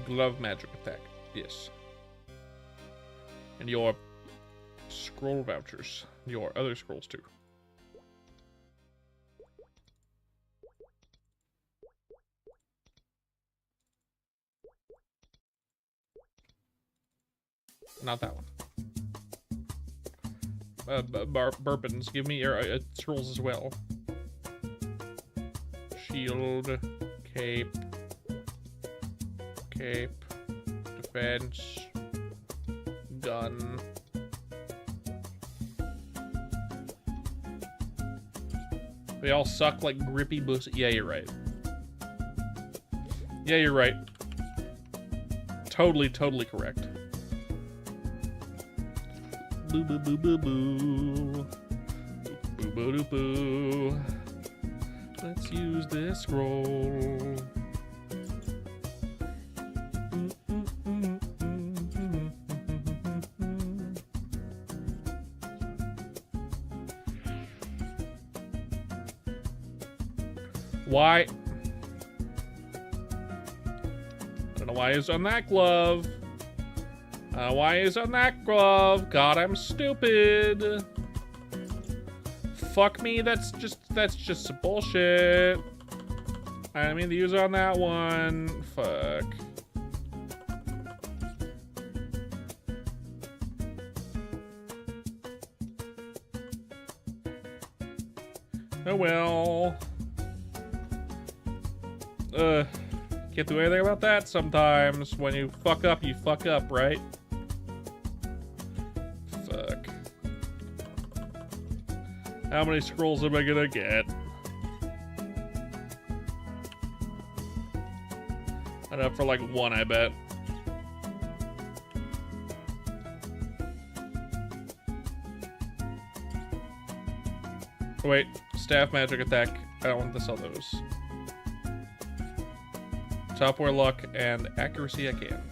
glove magic attack. Yes. And your scroll vouchers. Your other scrolls too. Not that one. Burpins, give me your scrolls as well. Shield, cape, defense, gun. They all suck like grippy pussy. Yeah, you're right. Yeah, you're right. Totally correct. Boo boo boo boo boo. Boo boo doo boo. Let's use this scroll. Why? I don't know why he's on that glove. Why he's on that glove? God, I'm stupid. Fuck me, that's just some bullshit. I mean, the user on that one. Fuck. Oh well. Can't do anything about that sometimes. When you fuck up, right? Fuck. How many scrolls am I gonna get? Enough for like one, I bet. Wait, staff magic attack. I don't want to sell those. Software luck and accuracy I can.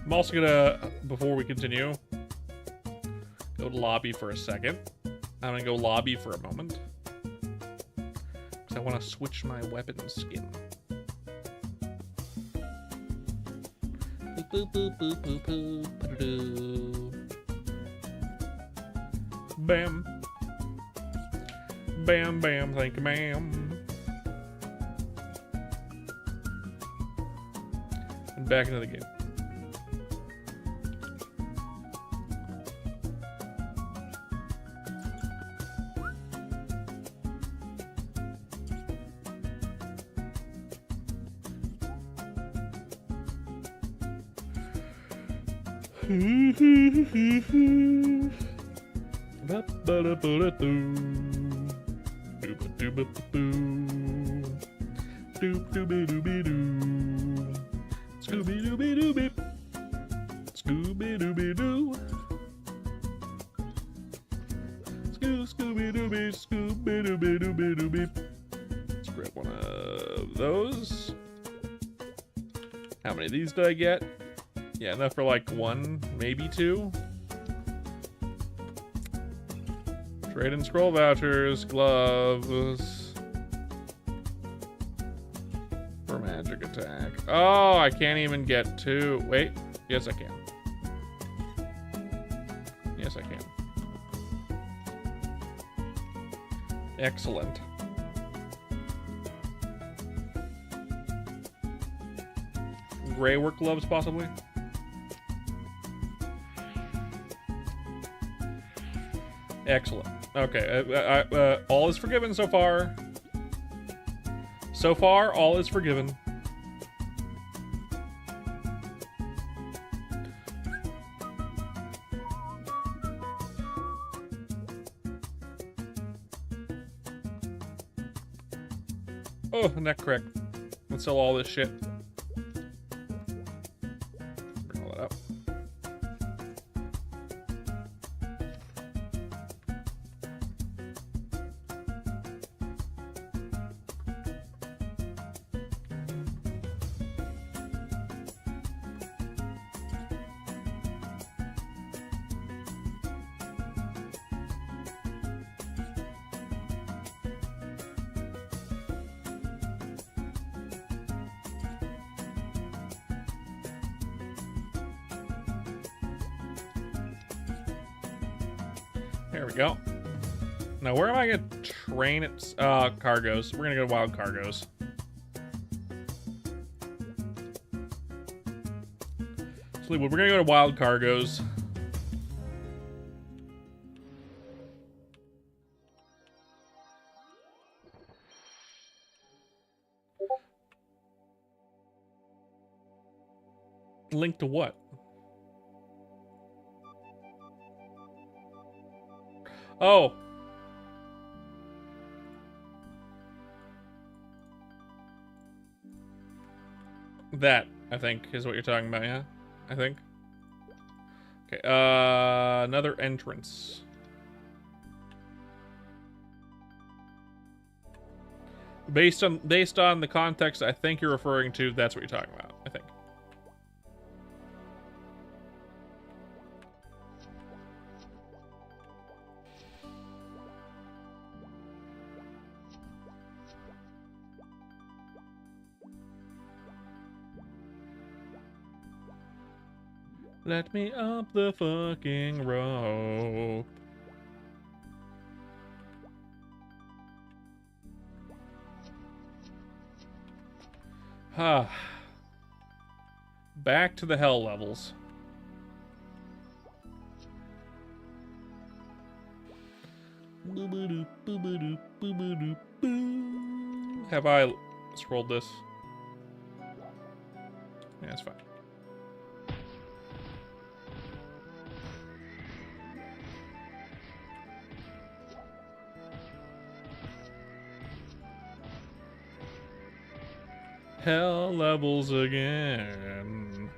I'm also gonna, before we continue, go to lobby for a second. I'm gonna go lobby for a moment. Because I want to switch my weapon skin. Boop, boop, boop, boop, boop, ba-da-doo. Bam. Bam, bam, thank you, ma'am. And back into the game. Scooby-Dooby-Doo. Scooby-Dooby-Doo. Scooby-Dooby, Scooby-Dooby-Dooby-Dooby. Let's grab one of those. How many of these did I get? Yeah, enough for like one, maybe two. Trade and scroll vouchers, gloves. For magic attack. Oh, I can't even get two. Wait, yes I can. Yes I can. Excellent. Gray work gloves, possibly? Excellent. Okay, all is forgiven so far. So far, all is forgiven. Oh, neck crack. Let's sell all this shit. Bring all that up. There we go. Now, where am I going to train it? Cargoes. We're going to go to wild cargoes. We're going to go to wild cargoes. Link to what? Oh. That, I think, is what you're talking about, yeah? I think. Okay, another entrance. Based on the context I think you're referring to, that's what you're talking about, I think. Let me up the fucking rope. Back to the hell levels. Have I scrolled this? Yeah, that's fine. Hell levels again.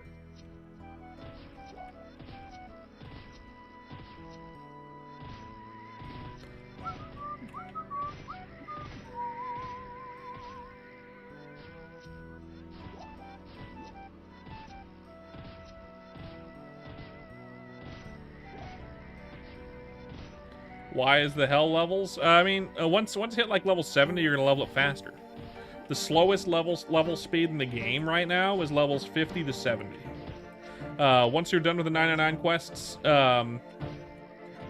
Why is the hell levels? I mean, once you hit like level 70, you're gonna level up faster. The slowest level speed in the game right now is levels 50 to 70. Once you're done with the 999 quests,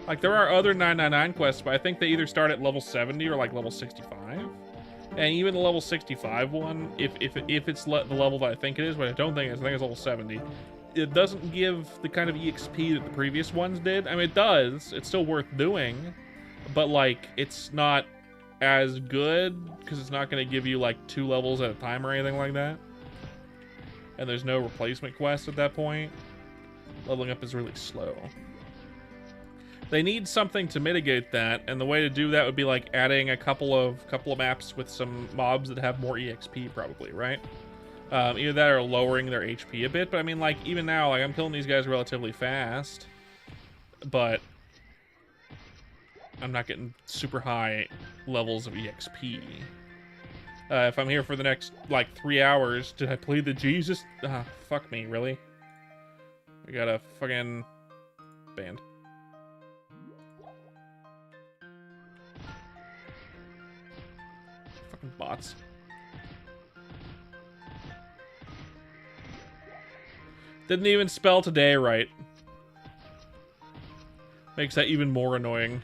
like there are other 999 quests, but I think they either start at level 70 or like level 65. And even the level 65 one, if it's the level that I think it is, but I don't think it is, I think it's level 70. It doesn't give the kind of EXP that the previous ones did. I mean, it does. It's still worth doing, but like it's not as good because it's not going to give you like 2 levels at a time or anything like that. And there's no replacement quest at that point. Leveling up is really slow. They need something to mitigate that, and the way to do that would be like adding a couple of maps with some mobs that have more EXP, probably, right? Either that or lowering their HP a bit, but I mean, like, even now, like, I'm killing these guys relatively fast, but I'm not getting super high levels of EXP. If I'm here for the next, like, 3 hours, did I plead the Jesus? Fuck me, really? We got a fucking band. Fucking bots. Didn't even spell today right. Makes that even more annoying.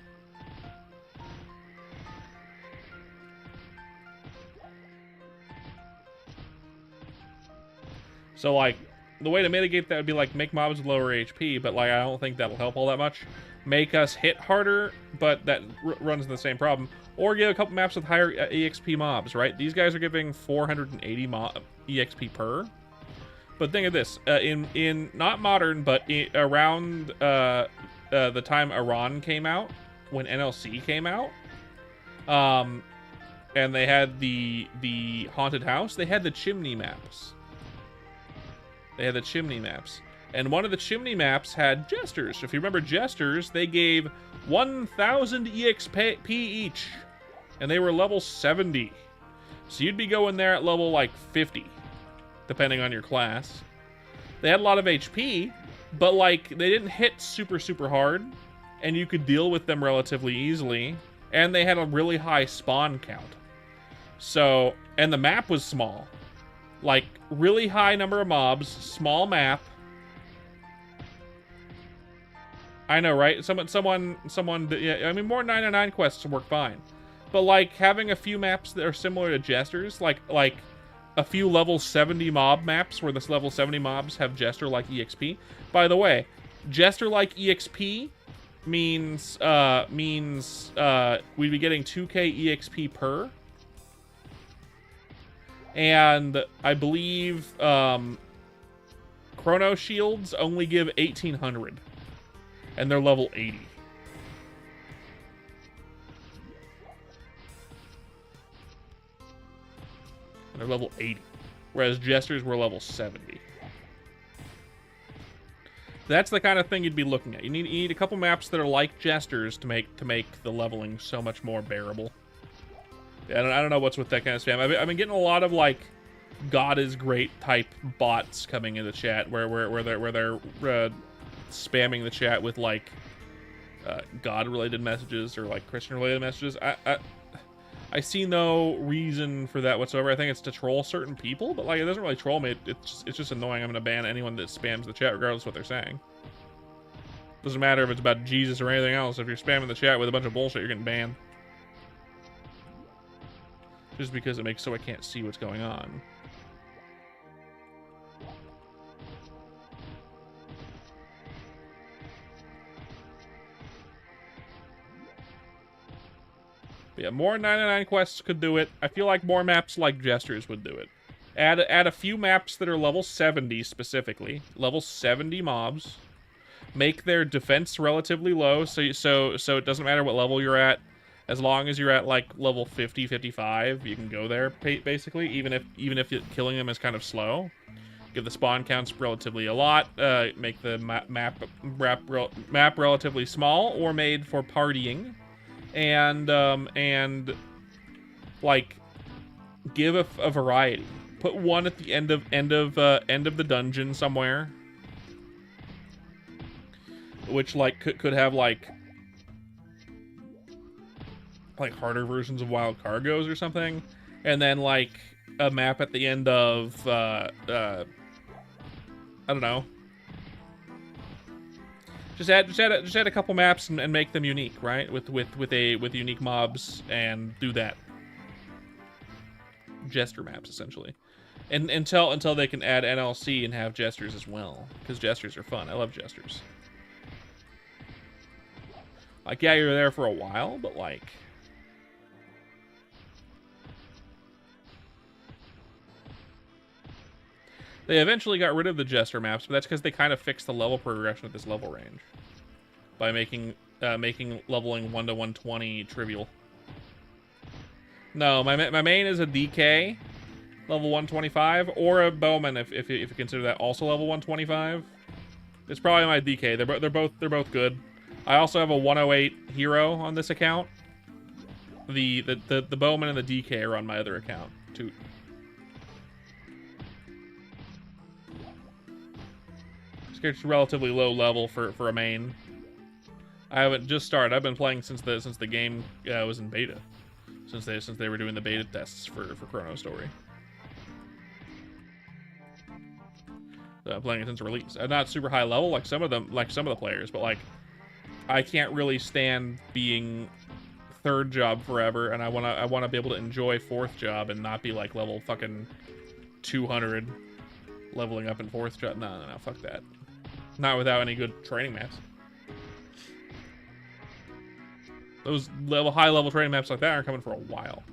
So, like, the way to mitigate that would be, like, make mobs with lower HP, but, like, I don't think that'll help all that much. Make us hit harder, but that runs into the same problem. Or give a couple maps with higher EXP mobs, right? These guys are giving 480 EXP per. But think of this, in not modern, but around the time Iran came out, when NLC came out, and they had the haunted house, they had the chimney maps. They had the chimney maps. And one of the chimney maps had jesters. If you remember jesters, they gave 1,000 EXP each. And they were level 70. So you'd be going there at level, like, 50. Depending on your class. They had a lot of HP, but, like, they didn't hit super, super hard. And you could deal with them relatively easily. And they had a really high spawn count. So, and the map was small. Like, really high number of mobs, small map. I know, right? Someone, yeah, I mean, more 999 quests work fine. But, like, having a few maps that are similar to Jesters, like a few level 70 mob maps where this level 70 mobs have Jester-like EXP. By the way, Jester-like EXP means we'd be getting 2k EXP per. And I believe Chrono Shields only give 1,800. And they're level 80. And they're level 80. Whereas Jesters were level 70. That's the kind of thing you'd be looking at. You need a couple maps that are like Jesters to make the leveling so much more bearable. I don't know what's with that kind of spam. I've been getting a lot of, like, God is great type bots coming into chat where they're spamming the chat with, like, God related messages or like Christian related messages. I see no reason for that whatsoever. I think it's to troll certain people, but like it doesn't really troll me. It's just annoying. I'm gonna ban anyone that spams the chat regardless of what they're saying. Doesn't matter if it's about Jesus or anything else. If you're spamming the chat with a bunch of bullshit, you're getting banned. Just because it makes so I can't see what's going on. But yeah, more 99 quests could do it. I feel like more maps like Jesters would do it. Add a few maps that are level 70 specifically. Level 70 mobs. Make their defense relatively low, so it doesn't matter what level you're at. As long as you're at like level 50, 55, you can go there basically. Even if killing them is kind of slow. Give the spawn counts relatively a lot. Make the map relatively small or made for partying. And like give a variety. Put one at the end of the dungeon somewhere, which like could have like harder versions of wild cargoes or something, and then like a map at the end of I don't know. Just add a couple maps and make them unique, right? With unique mobs, and do that. Jester maps essentially, and until they can add NLC and have jesters as well, because jesters are fun. I love jesters. Like, yeah, you're there for a while, but like, they eventually got rid of the jester maps, but that's because they kind of fixed the level progression at this level range by making leveling 1 to 120 trivial. No, my main is a DK, level 125, or a bowman if you consider that also level 125. It's probably my DK. They're both good. I also have a 108 hero on this account. The bowman and the DK are on my other account too. This character's relatively low level for a main. I haven't just started. I've been playing since the game was in beta. Since they were doing the beta tests for Chrono Story. So I'm playing it since release. I'm not super high level like some of the players, but like I can't really stand being third job forever, and I wanna be able to enjoy fourth job and not be like level fucking 200 leveling up in fourth job. No, fuck that. Not without any good training maps. Those high level training maps like that aren't coming for a while.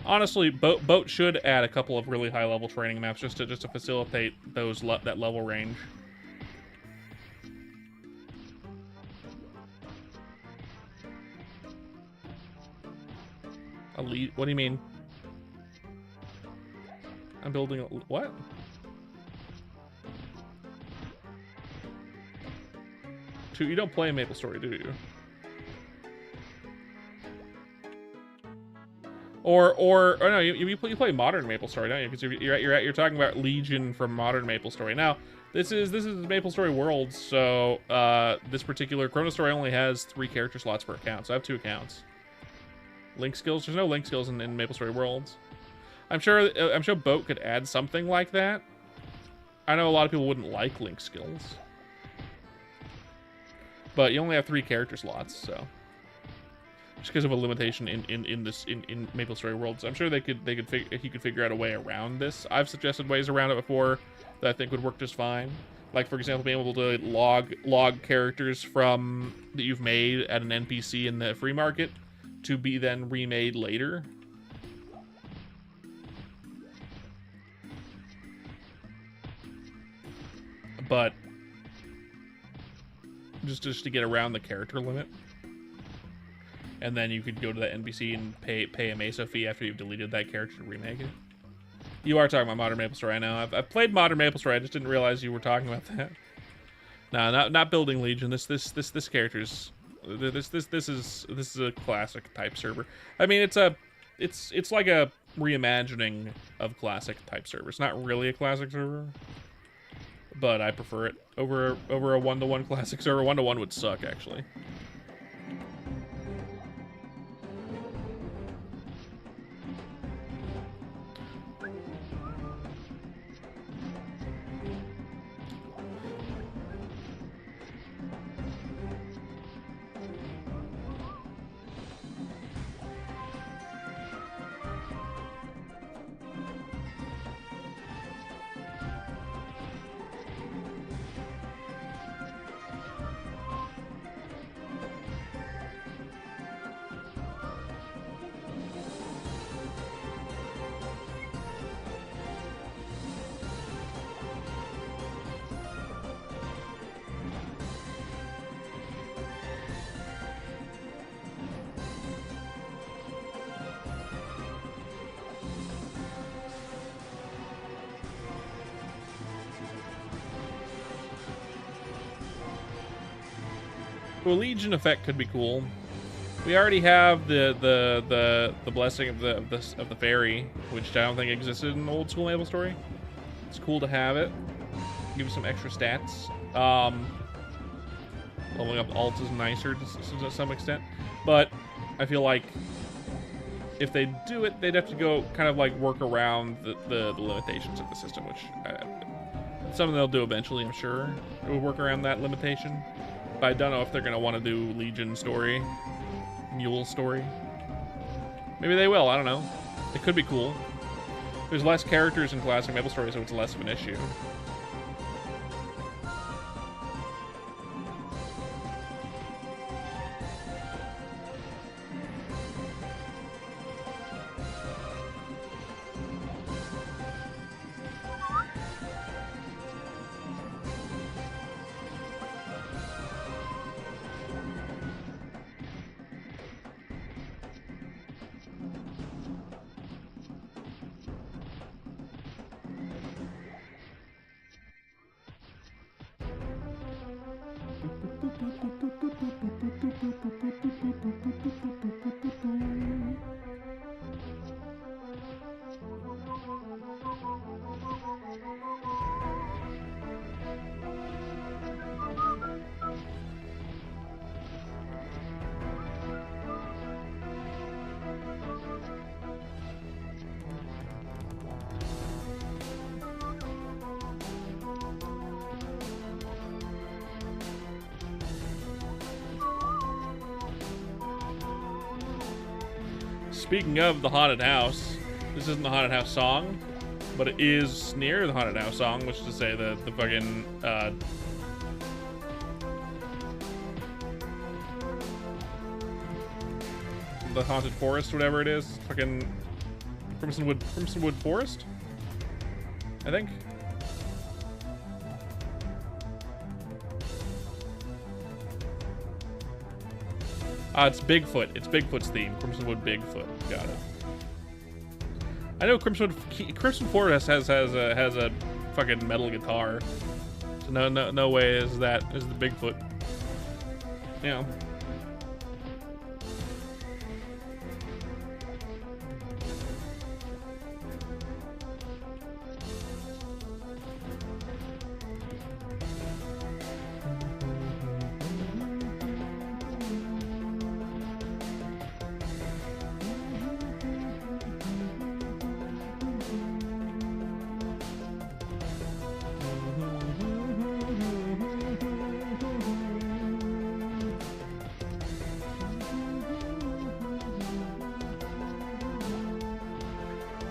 Honestly, Boat should add a couple of really high level training maps just to facilitate that level range. Elite? What do you mean? I'm building what? You don't play MapleStory, do you? Or no, you play modern MapleStory, don't you? Because you're talking about Legion from modern MapleStory. Now, this is MapleStory Worlds, so this particular Chrono Story only has 3 character slots per account, so I have 2 accounts. Link skills? There's no link skills in MapleStory Worlds. I'm sure Boat could add something like that. I know a lot of people wouldn't like link skills. But you only have 3 character slots, so just because of a limitation in MapleStory Worlds, I'm sure he could figure out a way around this. I've suggested ways around it before that I think would work just fine. Like, for example, being able to log characters from that you've made at an NPC in the free market to be then remade later. But just to get around the character limit, and then you could go to that NPC and pay a Mesa fee after you've deleted that character to remake it. You are talking about Modern MapleStory, I know. I've played Modern MapleStory. I just didn't realize you were talking about that. No, not building Legion. This character's this is a classic type server. I mean, it's like a reimagining of classic type server. It's not really a classic server, but I prefer it over a 1-to-1 classics, or a 1-to-1 would suck actually. A Legion effect could be cool. We already have the blessing of the fairy, which I don't think existed in the old school MapleStory. It's cool to have it. Give you some extra stats. Leveling up alt is nicer to some extent, but I feel like if they do it, they'd have to go kind of like work around the limitations of the system, which something they'll do eventually, I'm sure. It would work around that limitation. But I don't know if they're going to want to do Legion story, Mule story. Maybe they will, I don't know. It could be cool. There's less characters in classic MapleStory, so it's less of an issue. Speaking of the haunted house, this isn't the haunted house song, but it is near the haunted house song, which is to say the fucking the haunted forest, whatever it is, fucking Crimson Wood Forest, I think. It's Bigfoot. It's Bigfoot's theme. Crimsonwood Bigfoot. Got it. I know Crimson Forest has a fucking metal guitar. So no way is the Bigfoot. You know.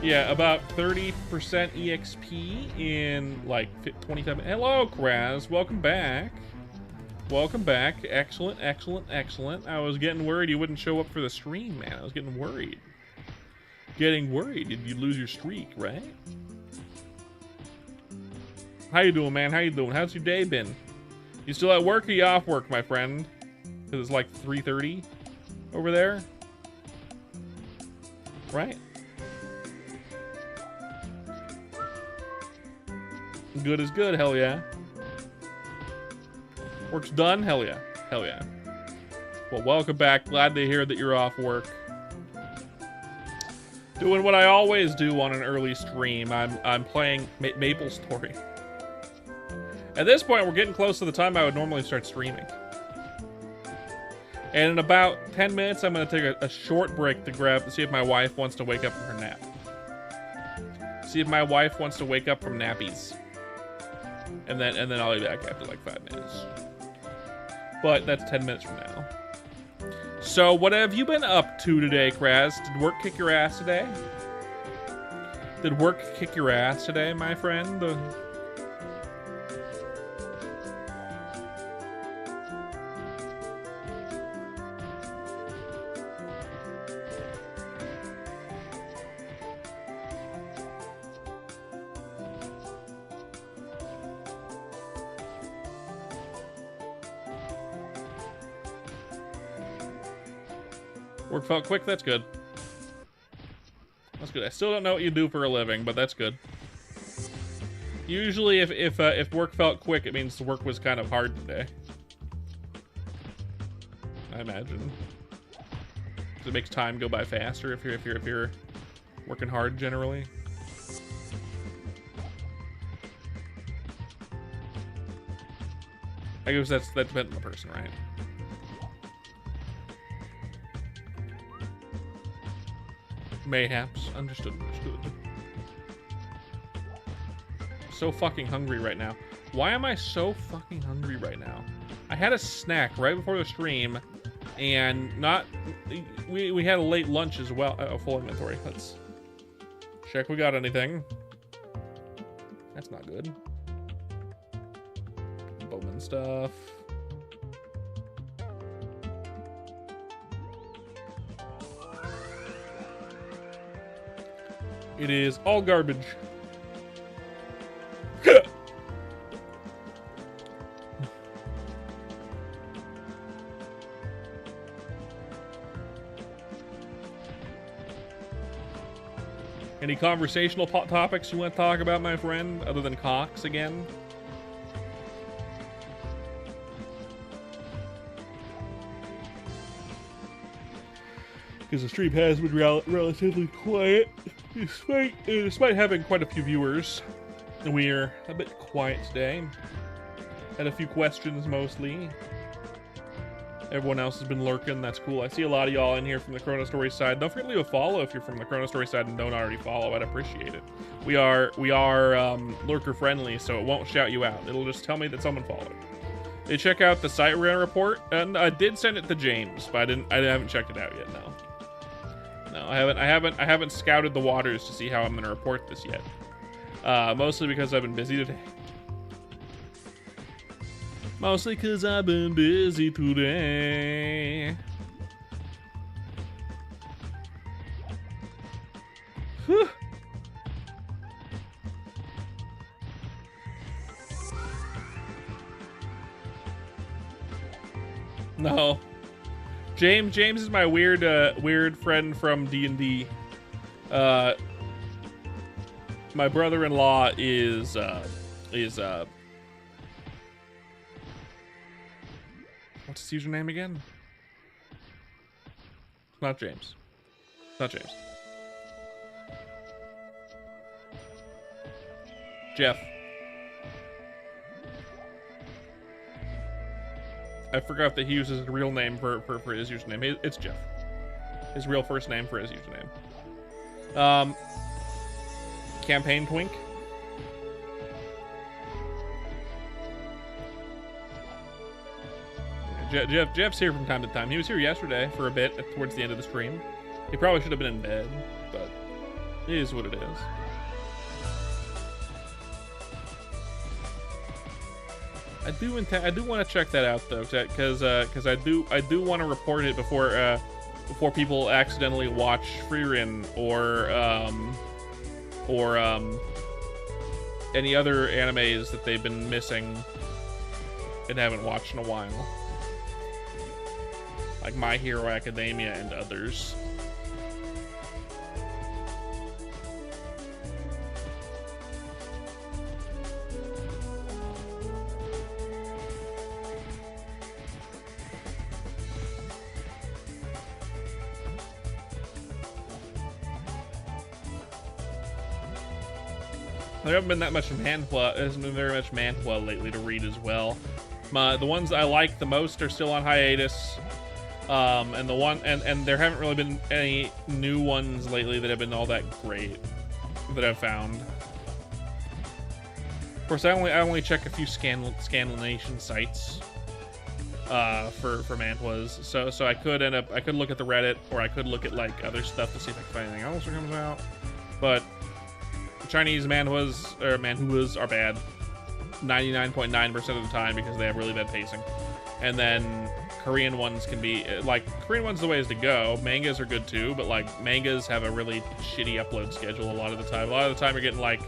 Yeah, about 30% EXP in like 27. Hello, Kraz. Welcome back. Welcome back. Excellent, excellent, excellent. I was getting worried you wouldn't show up for the stream, man. I was getting worried. Getting worried. Did you lose your streak, right? How you doing, man? How you doing? How's your day been? You still at work or you off work, my friend? Because it's like 3:30 over there. Right? Good is good, hell yeah. Work's done, hell yeah. Hell yeah. Well, welcome back. Glad to hear that you're off work. Doing what I always do on an early stream. I'm playing MapleStory. At this point, we're getting close to the time I would normally start streaming. And in about 10 minutes, I'm going to take a short break to see if my wife wants to wake up from her nap. See if my wife wants to wake up from nappies. And then I'll be back after like 5 minutes. But that's 10 minutes from now. So what have you been up to today, Kraz? Did work kick your ass today? Did work kick your ass today, my friend? Work felt quick, that's good. That's good. I still don't know what you do for a living, but that's good. Usually if work felt quick, it means the work was kind of hard today. I imagine. 'Cause it makes time go by faster if you're working hard generally. I guess that depends on the person, right? Mayhaps. Understood. So fucking hungry right now. Why am I so fucking hungry right now? I had a snack right before the stream, and we had a late lunch as well. Full inventory. Let's check if we got anything. That's not good. Bowman stuff. It is all garbage. Any conversational topics you want to talk about, my friend, other than Cox again? Because the stream has been relatively quiet. Despite having quite a few viewers, we're a bit quiet today. Had a few questions mostly. Everyone else has been lurking. That's cool. I see a lot of y'all in here from the Chrono Story side. Don't forget to leave a follow if you're from the Chrono Story side and don't already follow. I'd appreciate it. We are lurker friendly, so it won't shout you out. It'll just tell me that someone followed. They check out the site we're gonna report, and I did send it to James, but I haven't checked it out yet. No. No, I haven't scouted the waters to see how I'm gonna report this yet. Mostly because I've been busy today. Mostly because I've been busy today. Whew. No. James is my weird friend from D&D. My brother-in-law is what's his username again? It's not James. It's not James. Jeff. I forgot that he uses his real name for his username. It's Jeff. His real first name for his username. Campaign Twink. Jeff's here from time to time. He was here yesterday for a bit towards the end of the stream. He probably should have been in bed, but it is what it is. I do want to check that out though, because I do want to report it before people accidentally watch Freerin or any other animes that they've been missing and haven't watched in a while, like My Hero Academia and others. There haven't been that much manhwa. There hasn't been very much manhwa lately to read as well. The ones I like the most are still on hiatus. And there haven't really been any new ones lately that have been all that great that I've found. Of course, I only check a few Scanlination sites for manhwas. So I could look at the Reddit, or I could look at like other stuff to see if I can find anything else that comes out. But Chinese manhwas are bad 99.9% of the time because they have really bad pacing. And then Korean ones can be like, Korean ones the way is to go. Mangas are good too, but like mangas have a really shitty upload schedule a lot of the time. A lot of the time you're getting like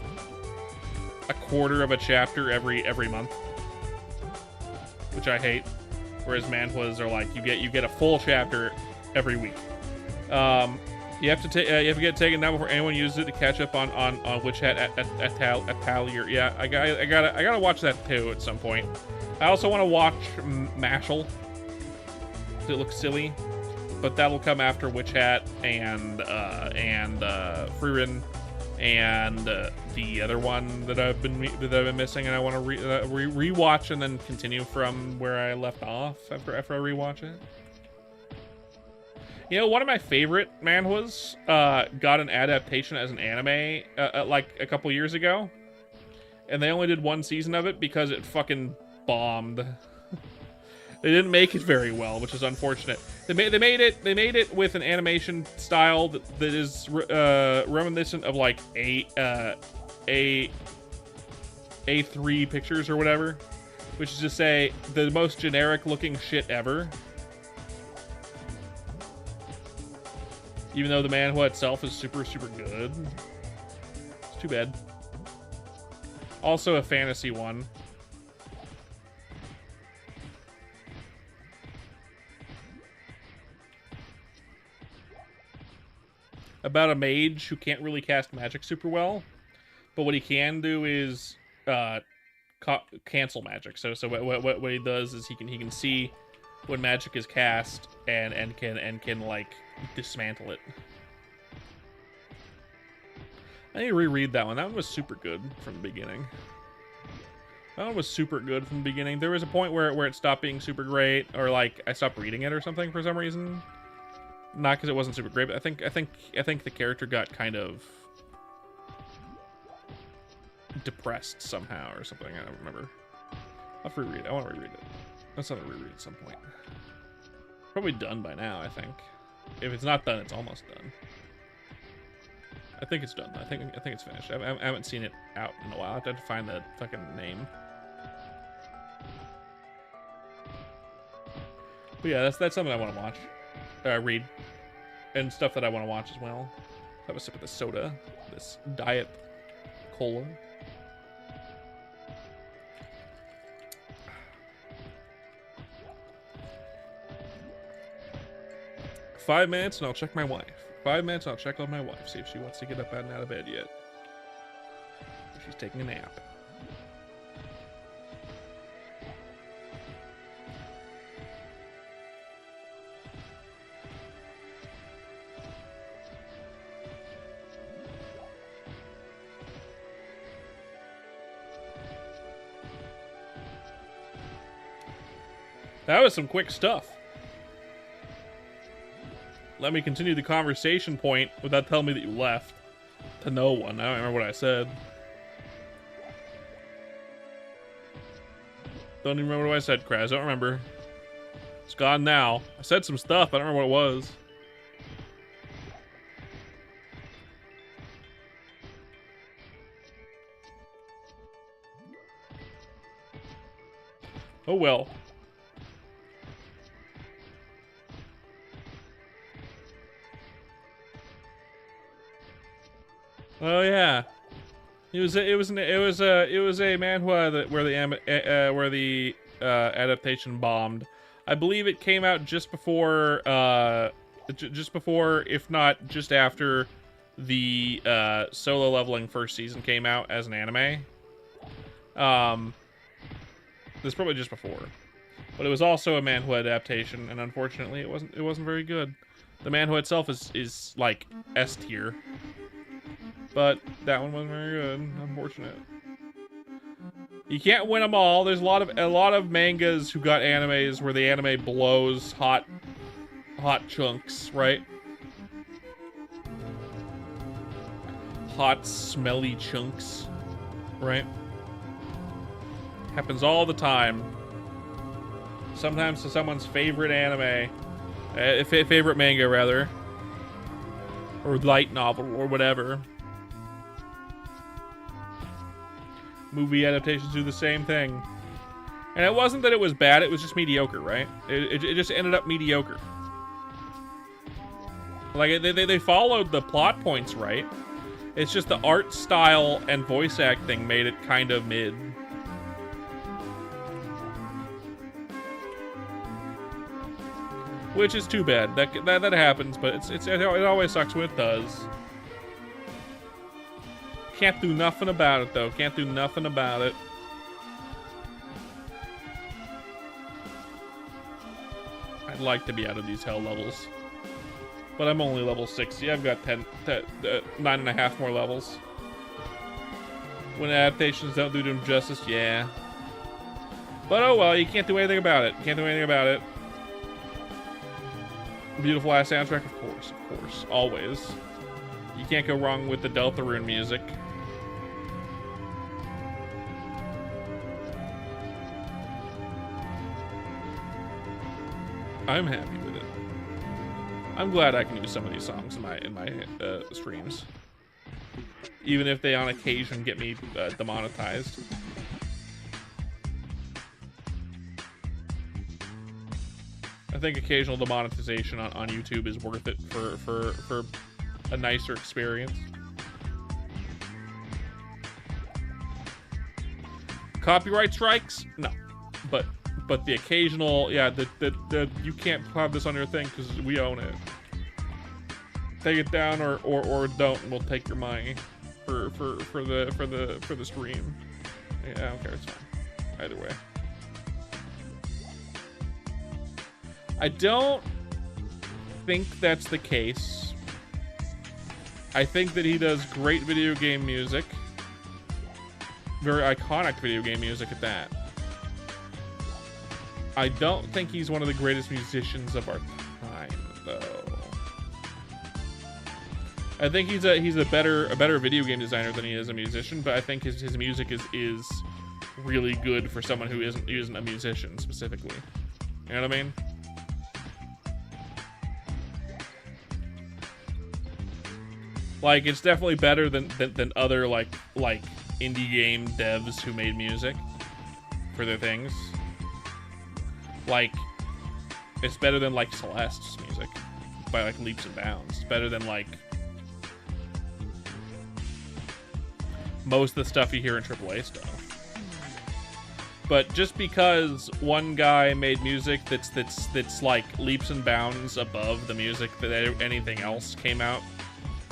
a quarter of a chapter every month, which I hate. Whereas manhwas are like you get a full chapter every week. You have to get taken down before anyone uses it to catch up on Witch Hat Atelier. Yeah, I gotta watch that too at some point. I also want to watch Mashal. It looks silly, but that'll come after Witch Hat and Frieren and the other one that I've been missing, and I want to rewatch and then continue from where I left off after I rewatch it. You know, one of my favorite manhwas got an adaptation as an anime like a couple years ago, and they only did one season of it because it fucking bombed. They didn't make it very well, which is unfortunate. They made it with an animation style that is reminiscent of like A3 pictures or whatever, which is to say the most generic looking shit ever. Even though the manhwa itself is super, super good. It's too bad. Also a fantasy one. About a mage who can't really cast magic super well, but what he can do is cancel magic. So what he does is he can see when magic is cast and can like dismantle it. I need to reread that one. That one was super good from the beginning. That one was super good from the beginning. There was a point where it stopped being super great, or like I stopped reading it or something for some reason. Not because it wasn't super great, but I think the character got kind of depressed somehow or something. I don't remember. I'll have to reread it. I want to reread it. Let's have to reread at some point. Probably done by now, I think. If it's not done, it's almost done. I think it's done. I think it's finished. I haven't seen it out in a while. I have to find the fucking name. But yeah, that's something I want to watch. Read. And stuff that I want to watch as well. Have a sip of the soda. This diet cola. Five minutes and I'll check my wife. 5 minutes and I'll check on my wife. See if she wants to get up and out of bed yet. If she's taking a nap. That was some quick stuff. Let me continue the conversation point without telling me that you left. To no one. I don't remember what I said. Don't even remember what I said, Kraz. Don't remember. It's gone now. I said some stuff. I don't remember what it was. Oh well. Oh yeah, it was a manhwa where the adaptation bombed. I believe it came out just before, if not just after, the Solo Leveling first season came out as an anime. This probably just before, but it was also a manhwa adaptation, and unfortunately, it wasn't very good. The manhwa itself is like S tier. But that one wasn't very good. Unfortunate. You can't win them all. There's a lot of mangas who got animes where the anime blows hot chunks, right? Hot, smelly chunks, right? Happens all the time. Sometimes to someone's favorite anime, favorite manga rather, or light novel or whatever. Movie adaptations do the same thing. And it wasn't that it was bad, it was just mediocre, right? It just ended up mediocre. Like, they followed the plot points right. It's just the art style and voice acting made it kind of mid. Which is too bad. That happens, but it always sucks when it does. Can't do nothing about it, though. Can't do nothing about it. I'd like to be out of these hell levels. But I'm only level 60. I've got 9.5 more levels. When adaptations don't do them justice, yeah. But oh well, you can't do anything about it. Can't do anything about it. Beautiful ass soundtrack, of course. Always. You can't go wrong with the Deltarune music. I'm happy with it. I'm glad I can use some of these songs in my streams, even if they on occasion get me demonetized. I think occasional demonetization on YouTube is worth it for a nicer experience. Copyright strikes? No, but the occasional, yeah, the you can't have this on your thing because we own it. Take it down or don't, and we'll take your money for the stream. Yeah, I don't care, it's fine. Either way. I don't think that's the case. I think that he does great video game music. Very iconic video game music at that. I don't think he's one of the greatest musicians of our time, though. I think he's a better video game designer than he is a musician, but I think his music is really good for someone who isn't a musician specifically. You know what I mean? Like, it's definitely better than other like indie game devs who made music for their things. Like, it's better than like Celeste's music by like leaps and bounds. It's better than like most of the stuff you hear in AAA stuff. But just because one guy made music that's like leaps and bounds above the music that anything else came out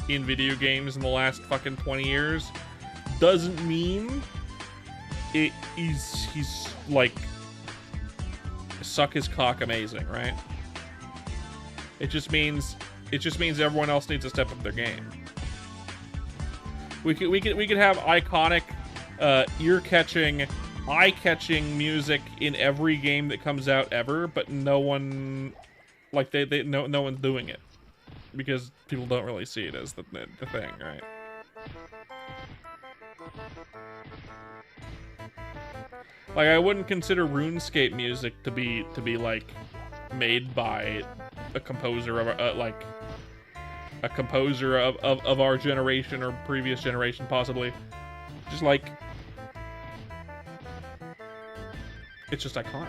in video games in the last fucking 20 years doesn't mean he's like suck his cock amazing, right? It just means everyone else needs to step up their game. We could have iconic, ear-catching, eye-catching music in every game that comes out ever, but no one, like no one's doing it because people don't really see it as the thing, right? Like, I wouldn't consider RuneScape music to be like made by a composer of like a composer of our generation or previous generation, possibly. Just like, it's just iconic.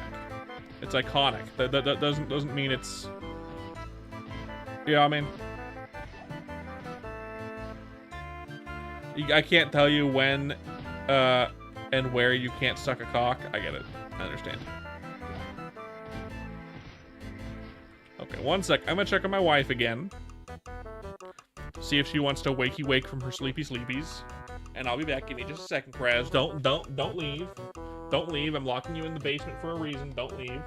It's iconic. That doesn't mean it's, yeah, I mean, I can't tell you when and where you can't suck a cock. I get it. I understand. Okay, one sec. I'm gonna check on my wife again. See if she wants to wakey wake from her sleepy sleepies. And I'll be back. Give me just a second, Kraz. Don't leave. Don't leave. I'm locking you in the basement for a reason. Don't leave.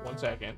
1 second.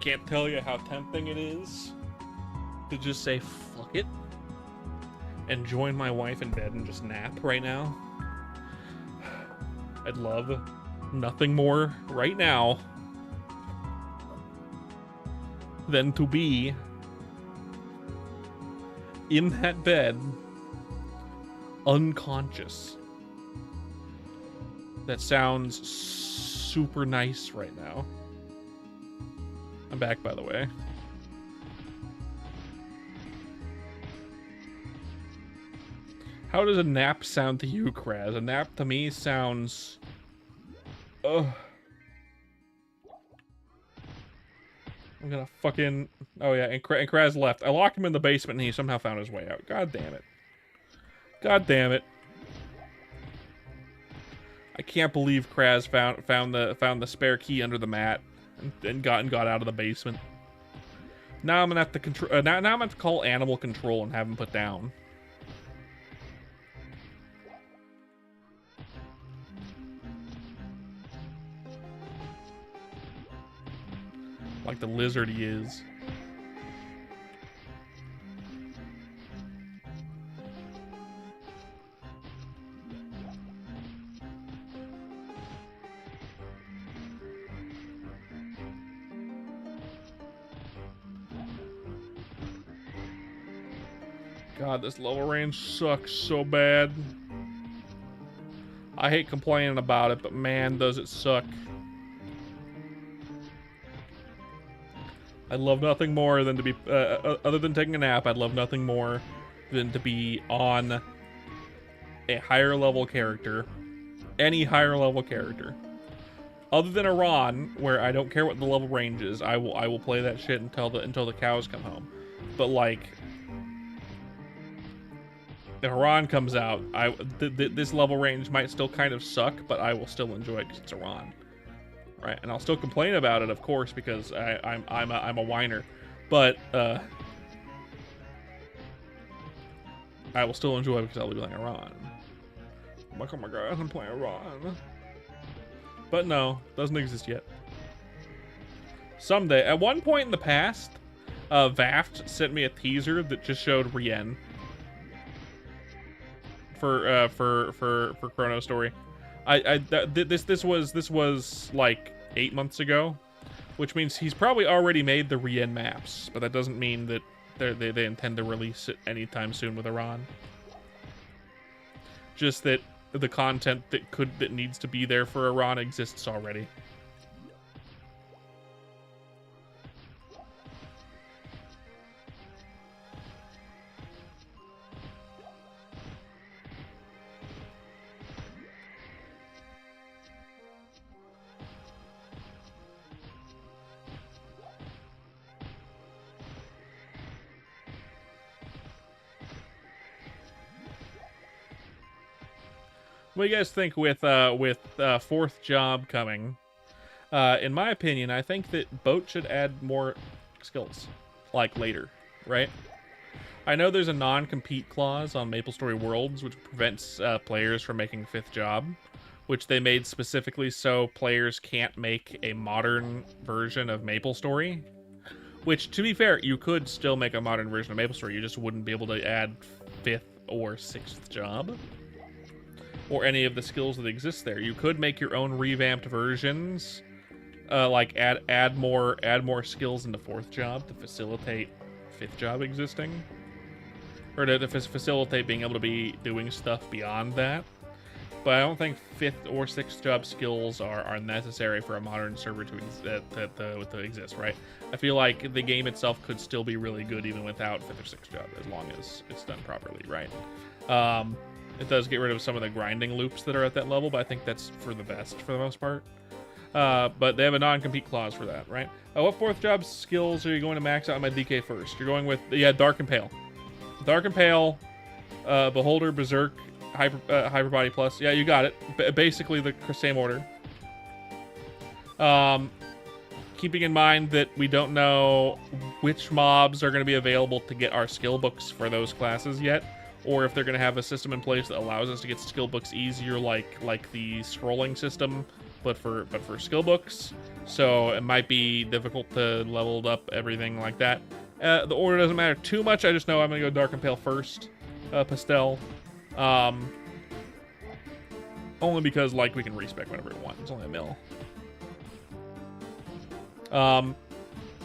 can't tell you how tempting it is to just say fuck it and join my wife in bed and just nap right now. I'd love nothing more right now than to be in that bed, unconscious. That sounds super nice right now. I'm back, by the way. How does a nap sound to you, Kraz? A nap to me sounds... Ugh. I'm gonna fucking... Oh yeah, and Kraz left. I locked him in the basement and he somehow found his way out. God damn it. God damn it. I can't believe Kraz found the spare key under the mat and got out of the basement. Now I'm gonna have to control. Now I'm gonna have to call animal control and have him put down. Like the lizard he is. God, this level range sucks so bad. I hate complaining about it, but man, does it suck. I'd love nothing more than to be, other than taking a nap, I'd love nothing more than to be on a higher level character. Any higher level character. Other than Iran, where I don't care what the level range is, I will play that shit until the cows come home. But like, if Iran comes out, this level range might still kind of suck, but I will still enjoy it because it's Iran. Right, and I'll still complain about it, of course, because I'm a whiner, but I will still enjoy it because I'll be playing Iran. I'm like, oh my god, I'm playing Iran. But no, doesn't exist yet. Someday, at one point in the past, Vaft sent me a teaser that just showed Rien for Chrono Story. This was like 8 months ago, which means he's probably already made the Rien maps, but that doesn't mean that they intend to release it anytime soon with Iran. Just that the content that needs to be there for Iran exists already. What do you guys think with fourth job coming? In my opinion, I think that Boat should add more skills, like later, right? I know there's a non-compete clause on MapleStory Worlds, which prevents players from making fifth job, which they made specifically so players can't make a modern version of MapleStory. Which, to be fair, you could still make a modern version of MapleStory. You just wouldn't be able to add fifth or sixth job, or any of the skills that exist there. You could make your own revamped versions, like add more skills into fourth job to facilitate fifth job existing, or to facilitate being able to be doing stuff beyond that. But I don't think fifth or sixth job skills are necessary for a modern server to exist, right? I feel like the game itself could still be really good even without fifth or sixth job, as long as it's done properly, right? It does get rid of some of the grinding loops that are at that level, but I think that's for the best for the most part. But they have a non-compete clause for that, right? What fourth job skills are you going to max out on my DK first? You're going with, yeah, Dark and Pale. Dark and Pale, Beholder, Berserk, Hyper Body Plus. Yeah, you got it. Basically the same order. Keeping in mind that we don't know which mobs are going to be available to get our skill books for those classes yet, or if they're going to have a system in place that allows us to get skill books easier, like the scrolling system, but for skill books. so it might be difficult to level up everything like that. The order doesn't matter too much. I just know I'm gonna go dark and pale first, pastel. Only because like we can respec whenever we want. It's only a mill.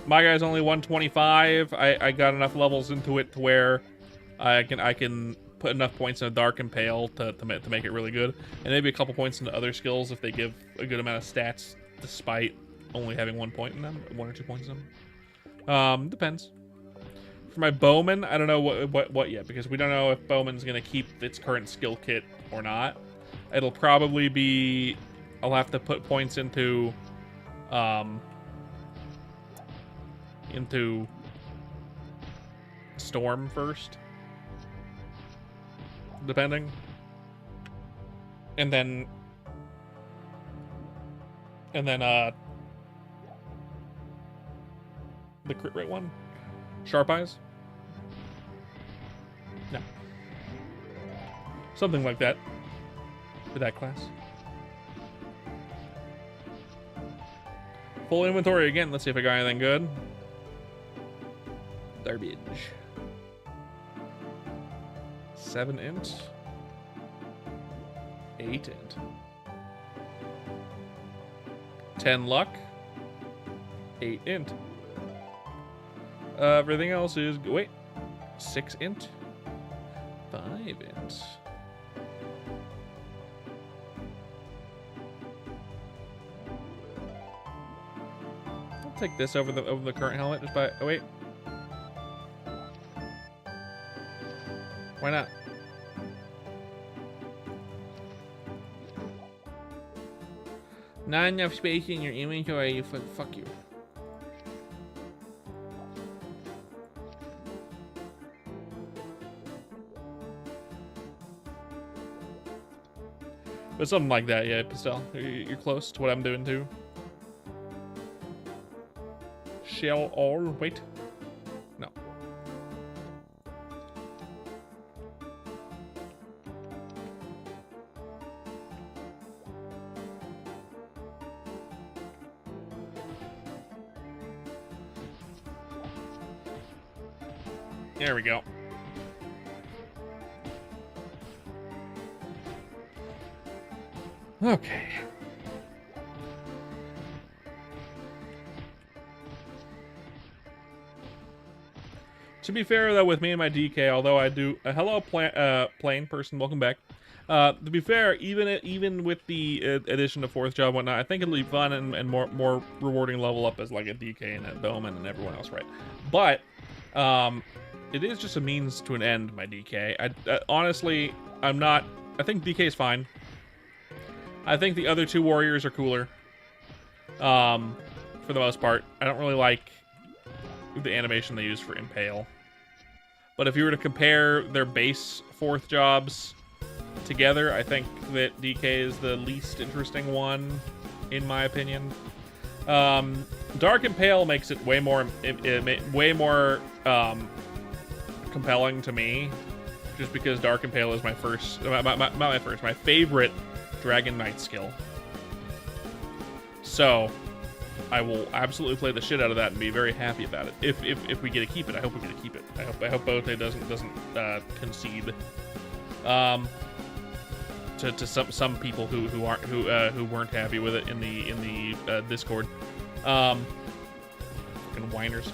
My guy's only 125. I got enough levels into it to where I can put enough points in a dark and pale to make it really good, and maybe a couple points into other skills if they give a good amount of stats despite only having 1 point in them, 1 or 2 points in them. Depends. For my bowman, I don't know what yet, because we don't know if bowman's gonna keep its current skill kit or not. It'll probably be, I'll have to put points into storm first, depending, and then the crit rate one, sharp eyes, no, something like that for that class. Full inventory again. Let's see if I got anything good. Garbage. 7 int. 8 int. 10 luck. 8 int. Everything else is, wait, 6 int. 5 int. I'll take this over the current helmet just by, oh wait. Why not? Not enough space in your inventory, you fuck you. But something like that, yeah, Pastel. You're close to what I'm doing too. Shell or wait. No. There we go. Okay. To be fair, though, with me and my DK, although I do a hello plane person, welcome back. To be fair, even with the addition of 4th job and whatnot, I think it'll be fun and more rewarding level up as like a DK and a bowman and everyone else, right? But it is just a means to an end, my DK. Honestly, I'm not. I think DK is fine. I think the other 2 warriors are cooler. For the most part, I don't really like the animation they use for Impale. But if you were to compare their base 4th jobs together, I think that DK is the least interesting one, in my opinion. Dark and Pale makes it way more compelling to me, just because Dark and Pale is my my favorite Dragon Knight skill. So I will absolutely play the shit out of that and be very happy about it. If we get to keep it, I hope we get to keep it. I hope Bote doesn't concede to some people who weren't happy with it in the Discord. Fucking whiners.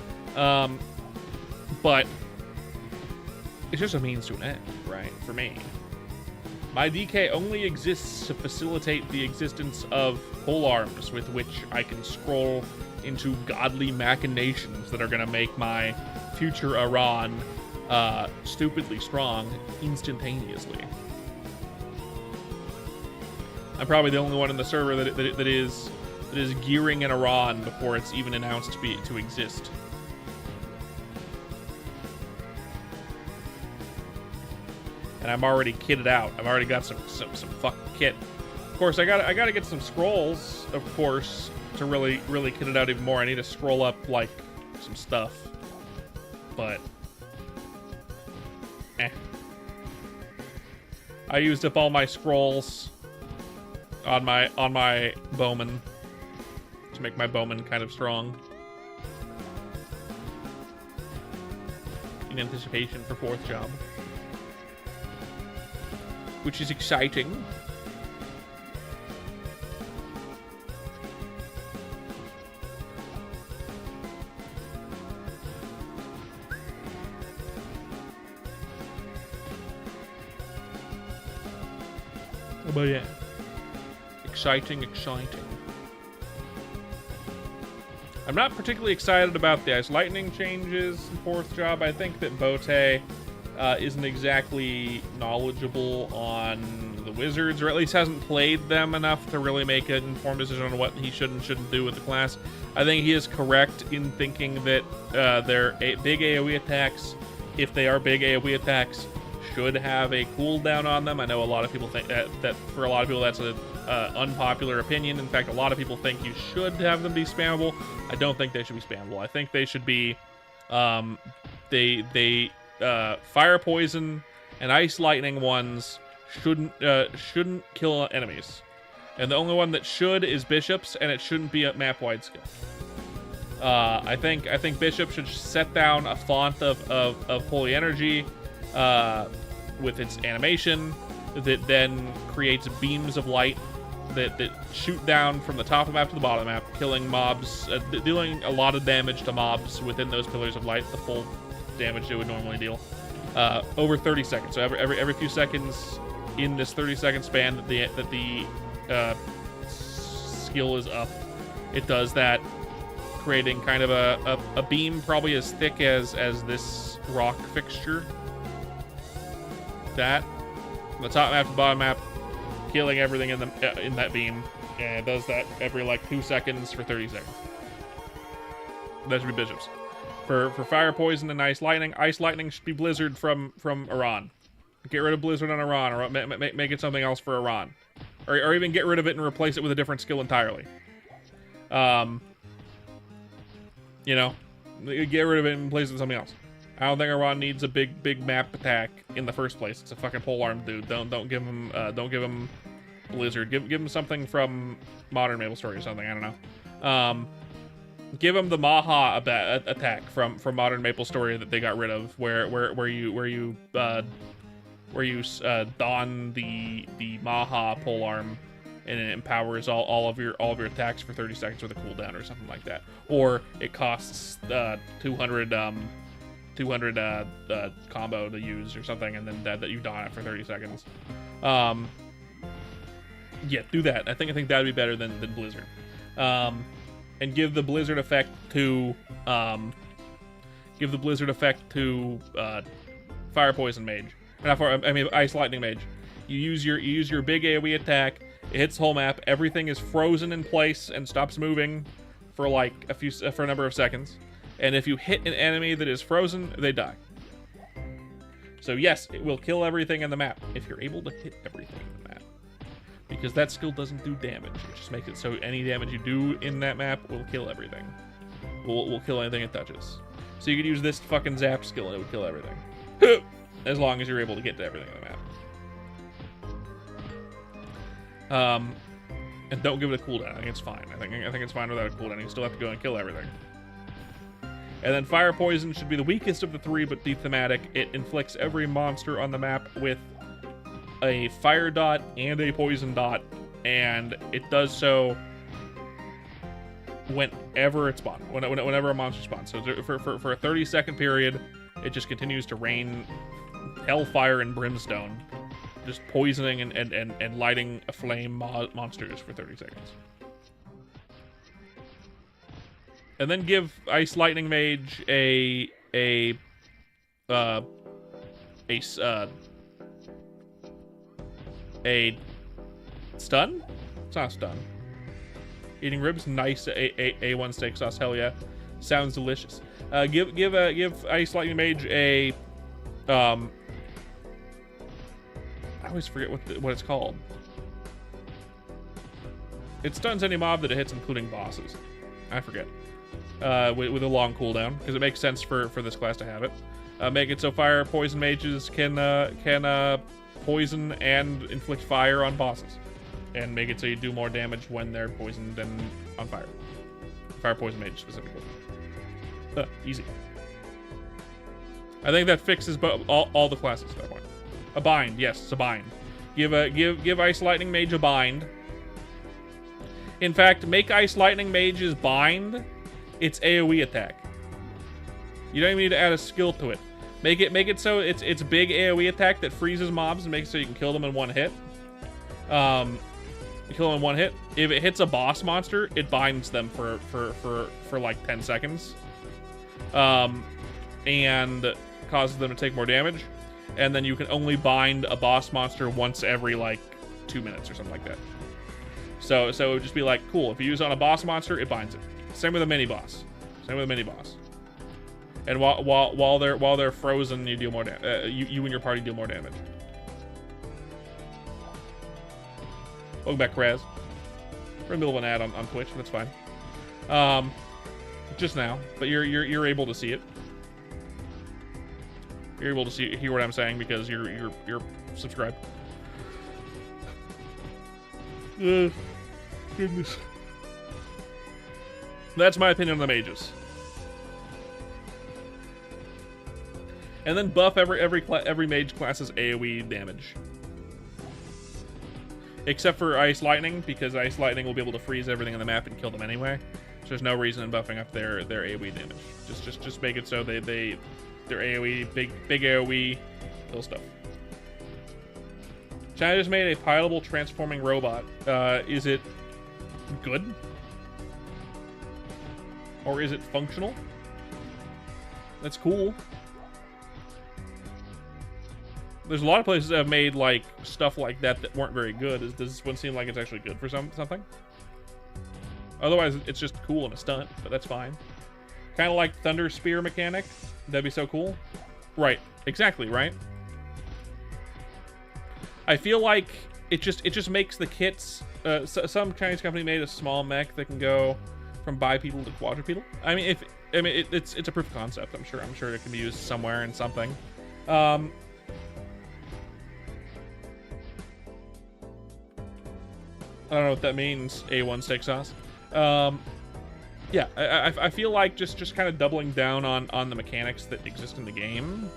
But it's just a means to an end, right? For me. My DK only exists to facilitate the existence of polearms with which I can scroll into godly machinations that are going to make my future Iran stupidly strong instantaneously. I'm probably the only one in the server that is gearing an Iran before it's even announced to exist. And I'm already kitted out. I've already got some fucking kit. Of course, I gotta get some scrolls, of course, to really kit it out even more. I need to scroll up like some stuff, but I used up all my scrolls on my bowman, to make my bowman kind of strong. In anticipation for 4th job. Which is exciting. But yeah. Exciting. I'm not particularly excited about the Ice Lightning changes in 4th job. I think that Bote isn't exactly knowledgeable on the wizards, or at least hasn't played them enough to really make an informed decision on what he should and shouldn't do with the class. I think he is correct in thinking that their big AoE attacks, if they are big AoE attacks, should have a cooldown on them. I know a lot of people think that for a lot of people that's an unpopular opinion. In fact, a lot of people think you should have them be spammable. I don't think they should be spammable. I think they should be fire poison and ice lightning ones shouldn't kill enemies, and the only one that should is bishops, and it shouldn't be a map wide skill. I think bishop should set down a font of holy energy with its animation that then creates beams of light that shoot down from the top of the map to the bottom of the map, killing mobs, dealing a lot of damage to mobs within those pillars of light, the full damage they would normally deal, over 30 seconds. So every few seconds in this 30-second span that the skill is up, it does that, creating kind of a beam probably as thick as this rock fixture. That from the top map to the bottom map, killing everything in that beam, and it does that every like 2 seconds for 30 seconds. That should be bishops. For fire poison and ice lightning should be blizzard from Iran. Get rid of blizzard on Iran, or make it something else for Iran, or even get rid of it and replace it with a different skill entirely. You know, get rid of it and replace it with something else. I don't think Iran needs a big map attack in the first place. It's a fucking polearm dude. Don't give him blizzard. Give him something from Modern Maple Story or something. I don't know. Give him the Maha attack from Modern Maple Story that they got rid of, where you don the Maha polearm, and it empowers all of your attacks for 30 seconds with a cooldown or something like that. Or it costs 200 combo to use or something, and then that you don it for 30 seconds. Yeah, do that. I think that'd be better than Blizzard. And give the Blizzard effect to Fire Poison Mage. Ice Lightning Mage. You use your big AoE attack. It hits the whole map. Everything is frozen in place and stops moving for like for a number of seconds. And if you hit an enemy that is frozen, they die. So yes, it will kill everything in the map if you're able to hit everything in the map. Because that skill doesn't do damage. It just makes it so any damage you do in that map will kill everything. Will kill anything it touches. So you could use this fucking zap skill and it would kill everything. As long as you're able to get to everything in the map. And don't give it a cooldown. I think it's fine. I think it's fine without a cooldown. You still have to go and kill everything. And then Fire Poison should be the weakest of the three, but be thematic. It inflicts every monster on the map with a fire dot and a poison dot, and it does so whenever it spawns, whenever a monster spawns. So for a 30-second period, it just continues to rain hellfire and brimstone, just poisoning and lighting aflame monsters for 30 seconds. And then give Ice Lightning Mage a stun? It's not a stun. Eating ribs, nice. A1 steak sauce, hell yeah. Sounds delicious. Give Ice Lightning Mage a I always forget what it's called. It stuns any mob that it hits, including bosses. I forget. With a long cooldown, because it makes sense for this class to have it. Make it so fire poison mages can poison and inflict fire on bosses, and make it so you do more damage when they're poisoned than on fire. fire poison mage specifically. Easy. I think that fixes all the classes at that point. A bind, yes, it's a bind. Give Ice Lightning Mage a bind. In fact, make Ice Lightning Mage's bind its AoE attack. You don't even need to add a skill to it. Make it so it's big AoE attack that freezes mobs and makes it so you can kill them in one hit. Kill them in one hit. If it hits a boss monster, it binds them for like 10 seconds. And causes them to take more damage. And then you can only bind a boss monster once every like 2 minutes or something like that. So it would just be like, cool, if you use it on a boss monster, it binds it. Same with a mini boss. And while they're frozen, you deal more damage. You and your party deal more damage. Welcome back, Kraz. We're in the middle of an ad on Twitch. That's fine. Just now, but you're able to see it. You're able to hear what I'm saying because you're subscribed. Goodness. That's my opinion on the mages. And then buff every mage class's AoE damage. Except for Ice Lightning, because Ice Lightning will be able to freeze everything on the map and kill them anyway. So there's no reason in buffing up their AoE damage. Just make it so their AoE, big AoE, kill stuff. China just made a pilotable transforming robot. Is it good? Or is it functional? That's cool. There's a lot of places that have made like stuff like that weren't very good. Does this one seem like it's actually good for something? Otherwise, it's just cool and a stunt, but that's fine. Kind of like Thunder Spear mechanic. That'd be so cool. Right. Exactly, right? I feel like it just makes the kits... some Chinese company made a small mech that can go from bipedal to quadrupedal. I mean, it's a proof of concept. I'm sure it can be used somewhere in something. I don't know what that means. A1 steak sauce. Yeah, I feel like just kind of doubling down on the mechanics that exist in the game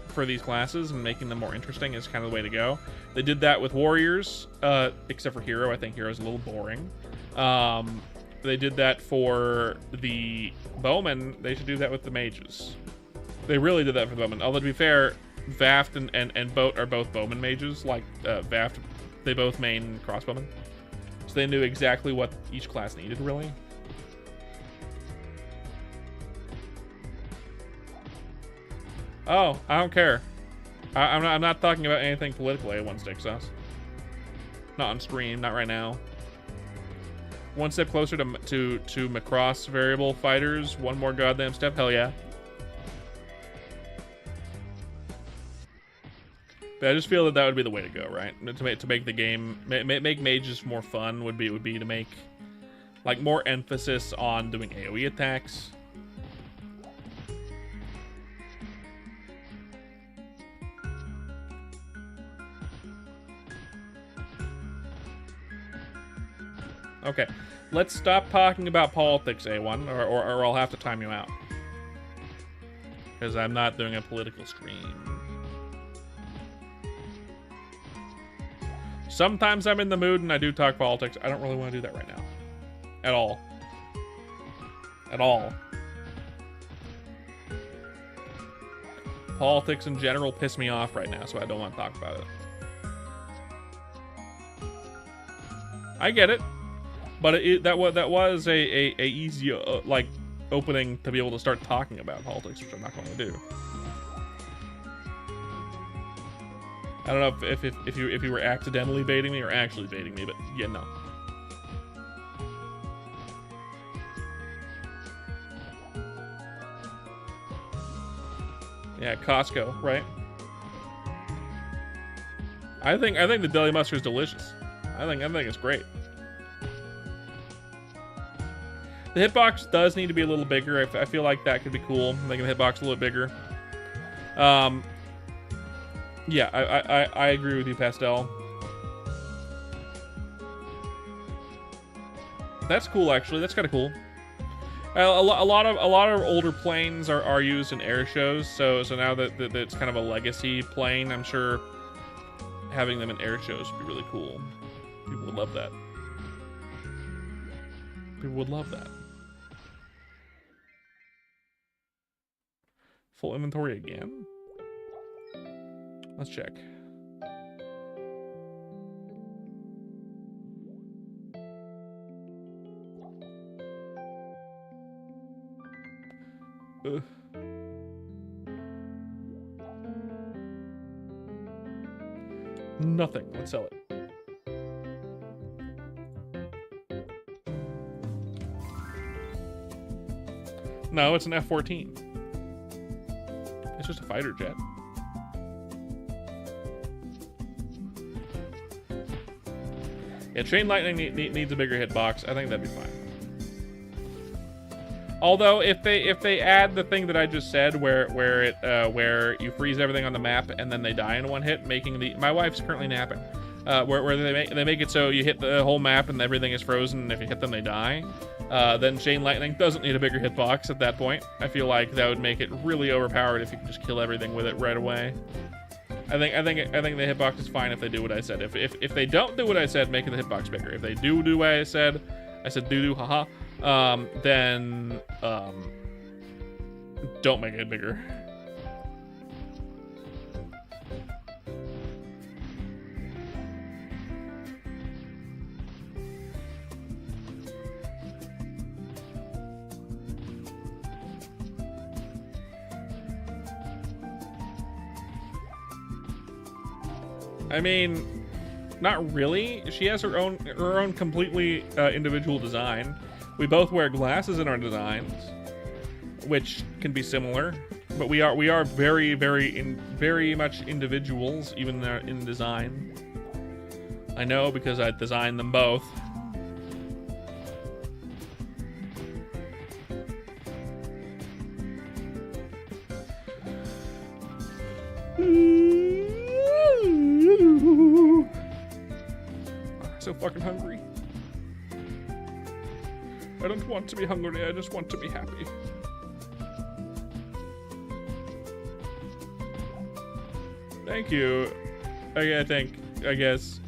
for these classes and making them more interesting is kind of the way to go. They did that with warriors, except for hero. I think hero's a little boring. They did that for the bowmen. They should do that with the mages. They really did that for the bowmen. Although to be fair, Vaft and Boat are both bowman mages. Like Vaft, they both main crossbowmen. So they knew exactly what each class needed, really. Oh, I don't care. I'm not talking about anything political, A1 stick sauce. Not on stream, not right now. One step closer to Macross variable fighters. One more goddamn step, hell yeah. But I just feel that would be the way to go, right? To make the game, make mages more fun would be to make like more emphasis on doing AoE attacks. Okay, let's stop talking about politics, A1, or I'll have to time you out. Because I'm not doing a political stream. Sometimes I'm in the mood and I do talk politics. I don't really want to do that right now. At all. At all. Politics in general piss me off right now, so I don't want to talk about it. I get it. But that was a easy like opening to be able to start talking about politics, which I'm not going to do. I don't know if you were accidentally baiting me or actually baiting me, but yeah, no. Yeah, Costco, right? I think the deli mustard is delicious. I think it's great. The hitbox does need to be a little bigger. I feel like that could be cool, making the hitbox a little bit bigger. Yeah, I agree with you, Pastel. That's cool, actually. That's kind of cool. A lot of older planes are used in air shows, so now that it's kind of a legacy plane, I'm sure having them in air shows would be really cool. People would love that. People would love that. Full inventory again? Let's check. Nothing. Let's sell it. No, it's an F-14. It's just a fighter jet. Yeah, Chain Lightning needs a bigger hitbox. I think that'd be fine. Although if they add the thing that I just said, where you freeze everything on the map and then they die in one hit, making my wife's currently napping, where they make it so you hit the whole map and everything is frozen, and if you hit them they die. Then Chain Lightning doesn't need a bigger hitbox at that point. I feel like that would make it really overpowered if you could just kill everything with it right away. I think the hitbox is fine if they do what I said. If they don't do what I said, making the hitbox bigger. If they do what I said do haha. Then don't make it bigger. I mean, not really. She has her own completely individual design. We both wear glasses in our designs, which can be similar, but we are very much individuals, even in design. I know because I designed them both. So fucking hungry. I don't want to be hungry, I just want to be happy. Thank you. I guess.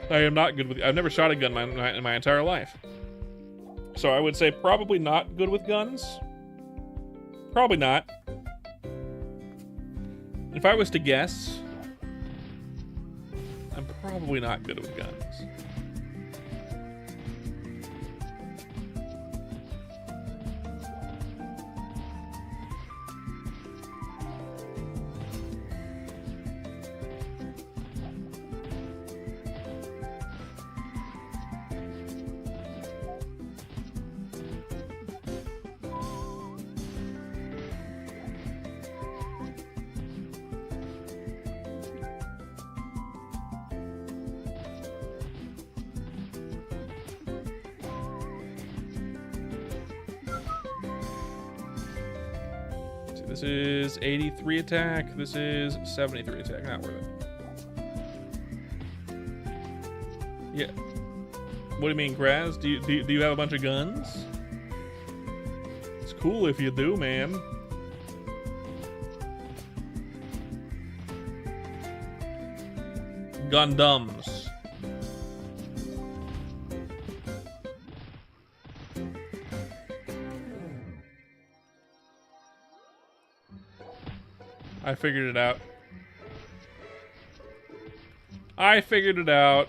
I am not good with. I've never shot a gun in my entire life, so I would say probably not good with guns. Probably not. If I was to guess, I'm probably not good with guns. This is 83 attack. This is 73 attack. Not worth it. Yeah. What do you mean, Graz? Do you have a bunch of guns? It's cool if you do, man. Gundams. I figured it out. I figured it out.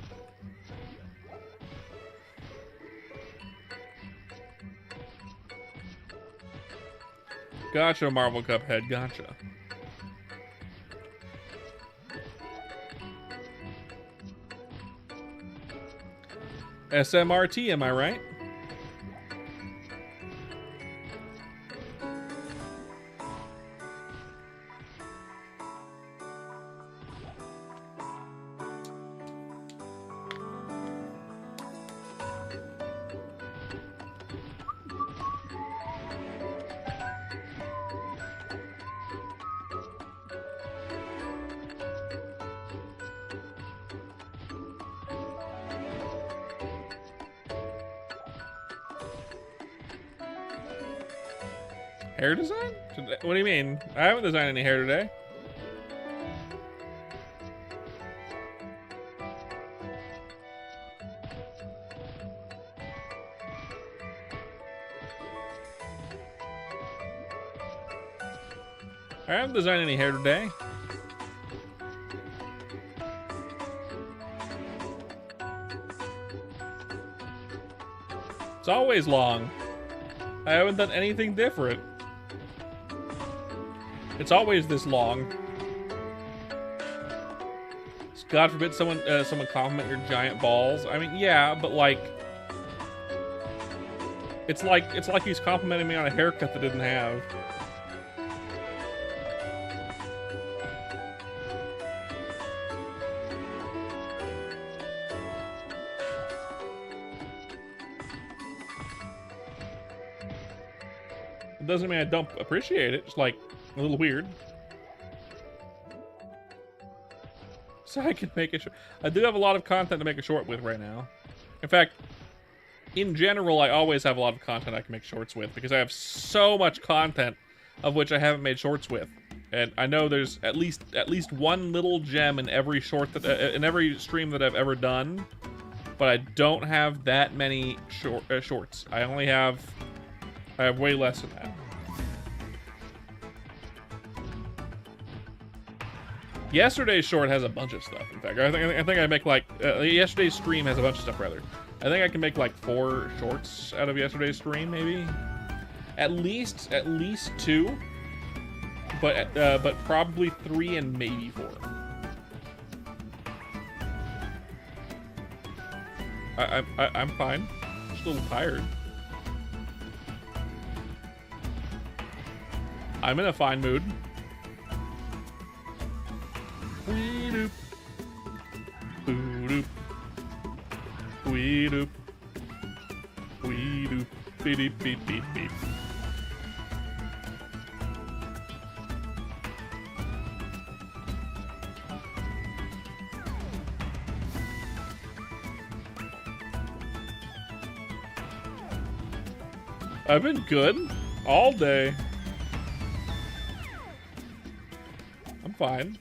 Gotcha, Marvel Cuphead, gotcha. SMRT, am I right? Hair design? What do you mean? I haven't designed any hair today. I haven't designed any hair today. It's always long. I haven't done anything different. It's always this long. God forbid someone compliment your giant balls. I mean, yeah, but like, it's like he's complimenting me on a haircut that I didn't have. It doesn't mean I don't appreciate it. It's like a little weird. So I can make a short. I do have a lot of content to make a short with right now. In fact, in general, I always have a lot of content I can make shorts with because I have so much content of which I haven't made shorts with. And I know there's at least one little gem in every short that in every stream that I've ever done, but I don't have that many shorts. I have way less than that. Yesterday's short has a bunch of stuff. In fact, I think I make like yesterday's stream has a bunch of stuff. Rather, I think I can make like 4 shorts out of yesterday's stream, maybe. At least 2, but probably 3 and maybe 4. I'm fine. I'm just a little tired. I'm in a fine mood. Wee-doop. Boo-doop. Wee-doop. Wee-doop. Beep, beep, beep, beep. I've been good all day. I'm fine.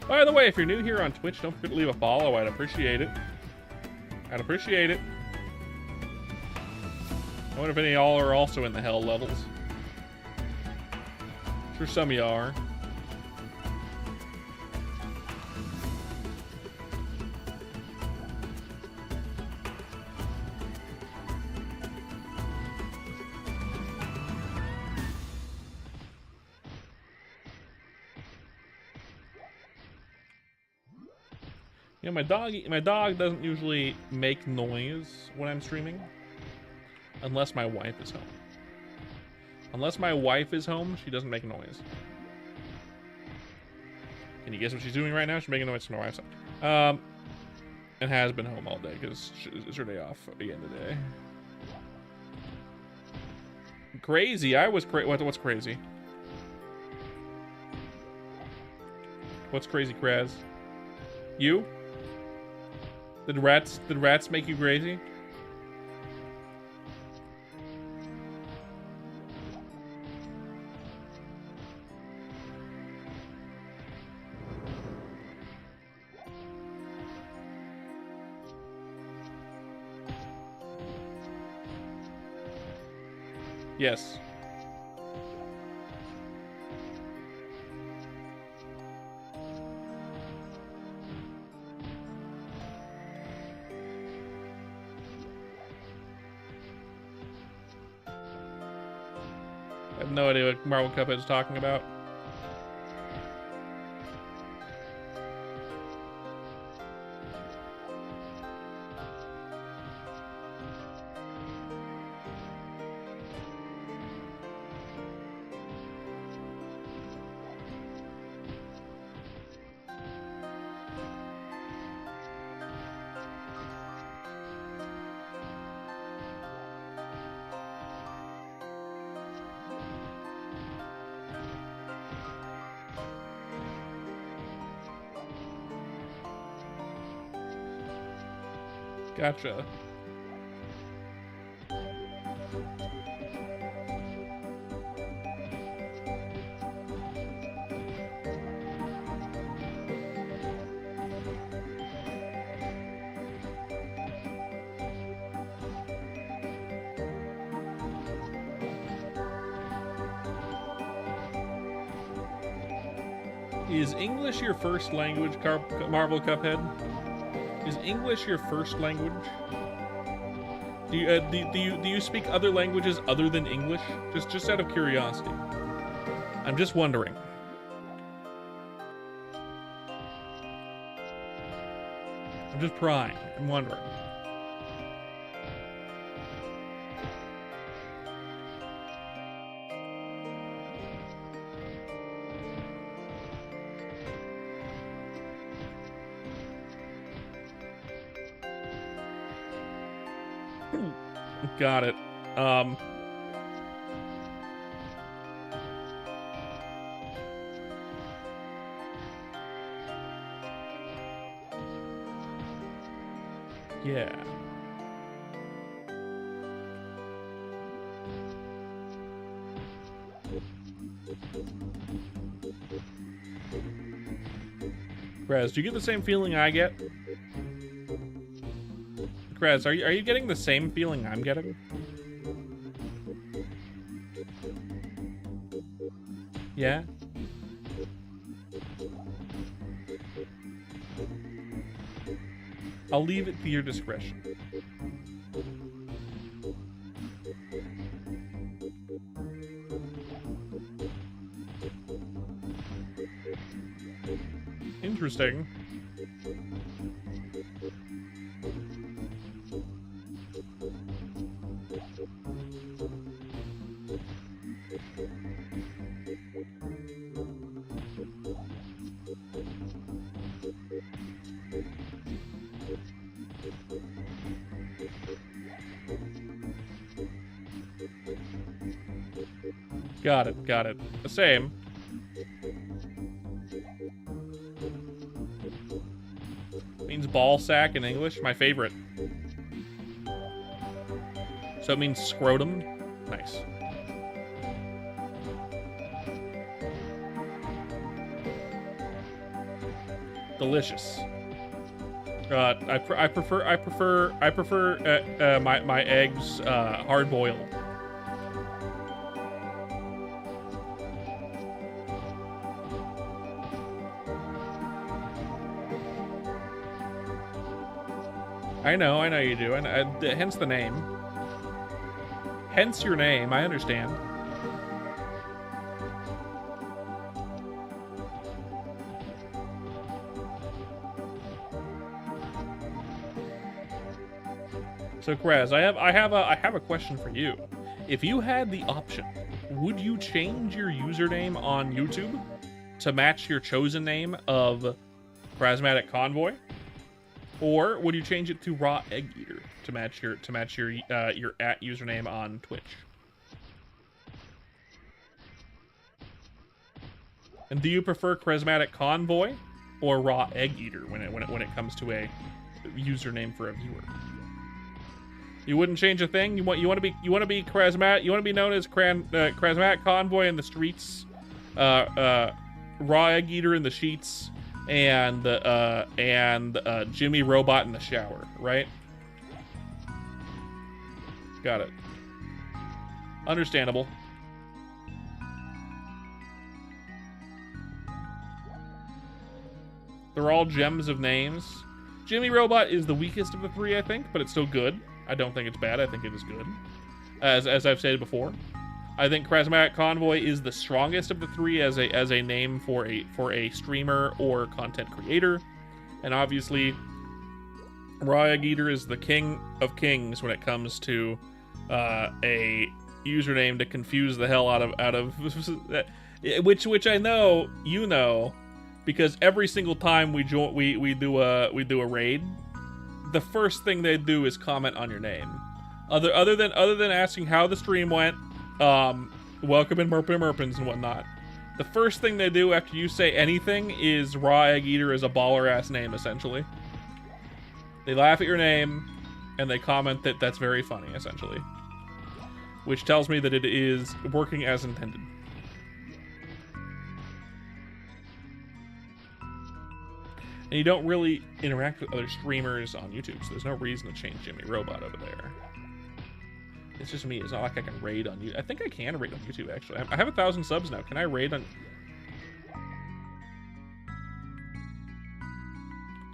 By the way, if you're new here on Twitch, don't forget to leave a follow. I'd appreciate it. I'd appreciate it. I wonder if any of y'all are also in the hell levels. I'm sure some of y'all are. You know, my dog doesn't usually make noise when I'm streaming. Unless my wife is home. Unless my wife is home, she doesn't make noise. Can you guess what she's doing right now? She's making noise from her wife's side. And has been home all day because it's her day off again today. Crazy. I was what's crazy? What's crazy, Kraz? You? Did rats make you crazy? Yes. I have no idea what Marvel Cuphead is talking about. Gotcha. Is English your first language, Marvel Cuphead? Is English your first language? Do you speak other languages other than English? Just out of curiosity. I'm just wondering. I'm just prying. I'm wondering. Got it. Yeah. Kraz, do you get the same feeling I get? Kraz, are you getting the same feeling I'm getting? Yeah? I'll leave it to your discretion. Interesting. Got it. The same. Means ball sack in English. My favorite. So it means scrotum. Nice. Delicious. I prefer my eggs hard boiled. I know you do, and hence the name. Hence your name, I understand. So Kraz, I have a question for you. If you had the option, would you change your username on YouTube to match your chosen name of Krasmatic Convoy? Or would you change it to Raw Egg Eater to match your at username on Twitch? And do you prefer Charismatic Convoy or Raw Egg Eater when it comes to a username for a viewer? You wouldn't change a thing. You want to be charismatic. You want to be known as Charismatic Convoy in the streets, Raw Egg Eater in the sheets, and Jimmy Robot in the shower, right? Got it. Understandable. They're all gems of names. Jimmy Robot is the weakest of the three, I think, but it's still good. I don't think it's bad. I think it is good. As I've stated before, I think Charismatic Convoy is the strongest of the three as a name for a streamer or content creator, and obviously, Raw Egg Eater is the king of kings when it comes to a username to confuse the hell out of which I know you know. Because every single time we do a raid, the first thing they do is comment on your name. Other than asking how the stream went, welcome in Merpins and whatnot. The first thing they do after you say anything is Raw Egg Eater is a baller ass name, essentially. They laugh at your name and they comment that that's very funny, essentially. Which tells me that it is working as intended. And you don't really interact with other streamers on YouTube, so there's no reason to change Jimmy Robot over there. It's just me. It's not like I can raid on YouTube. I think I can raid on YouTube, actually. I have 1,000 subs now. Can I raid on...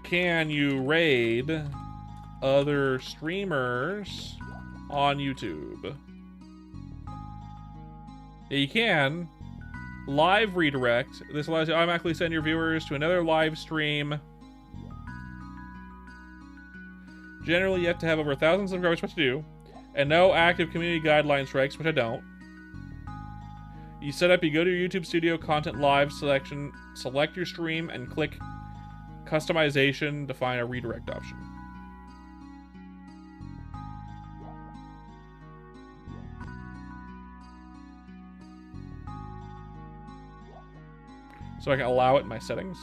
Can you raid other streamers on YouTube? Yeah, you can. Live redirect. This allows you to automatically send your viewers to another live stream. Generally, you have to have over 1,000 subscribers, what to do, and no active community guideline strikes, which I don't. You set up, you go to your YouTube Studio Content Live selection, select your stream, and click Customization to find a redirect option. So I can allow it in my settings.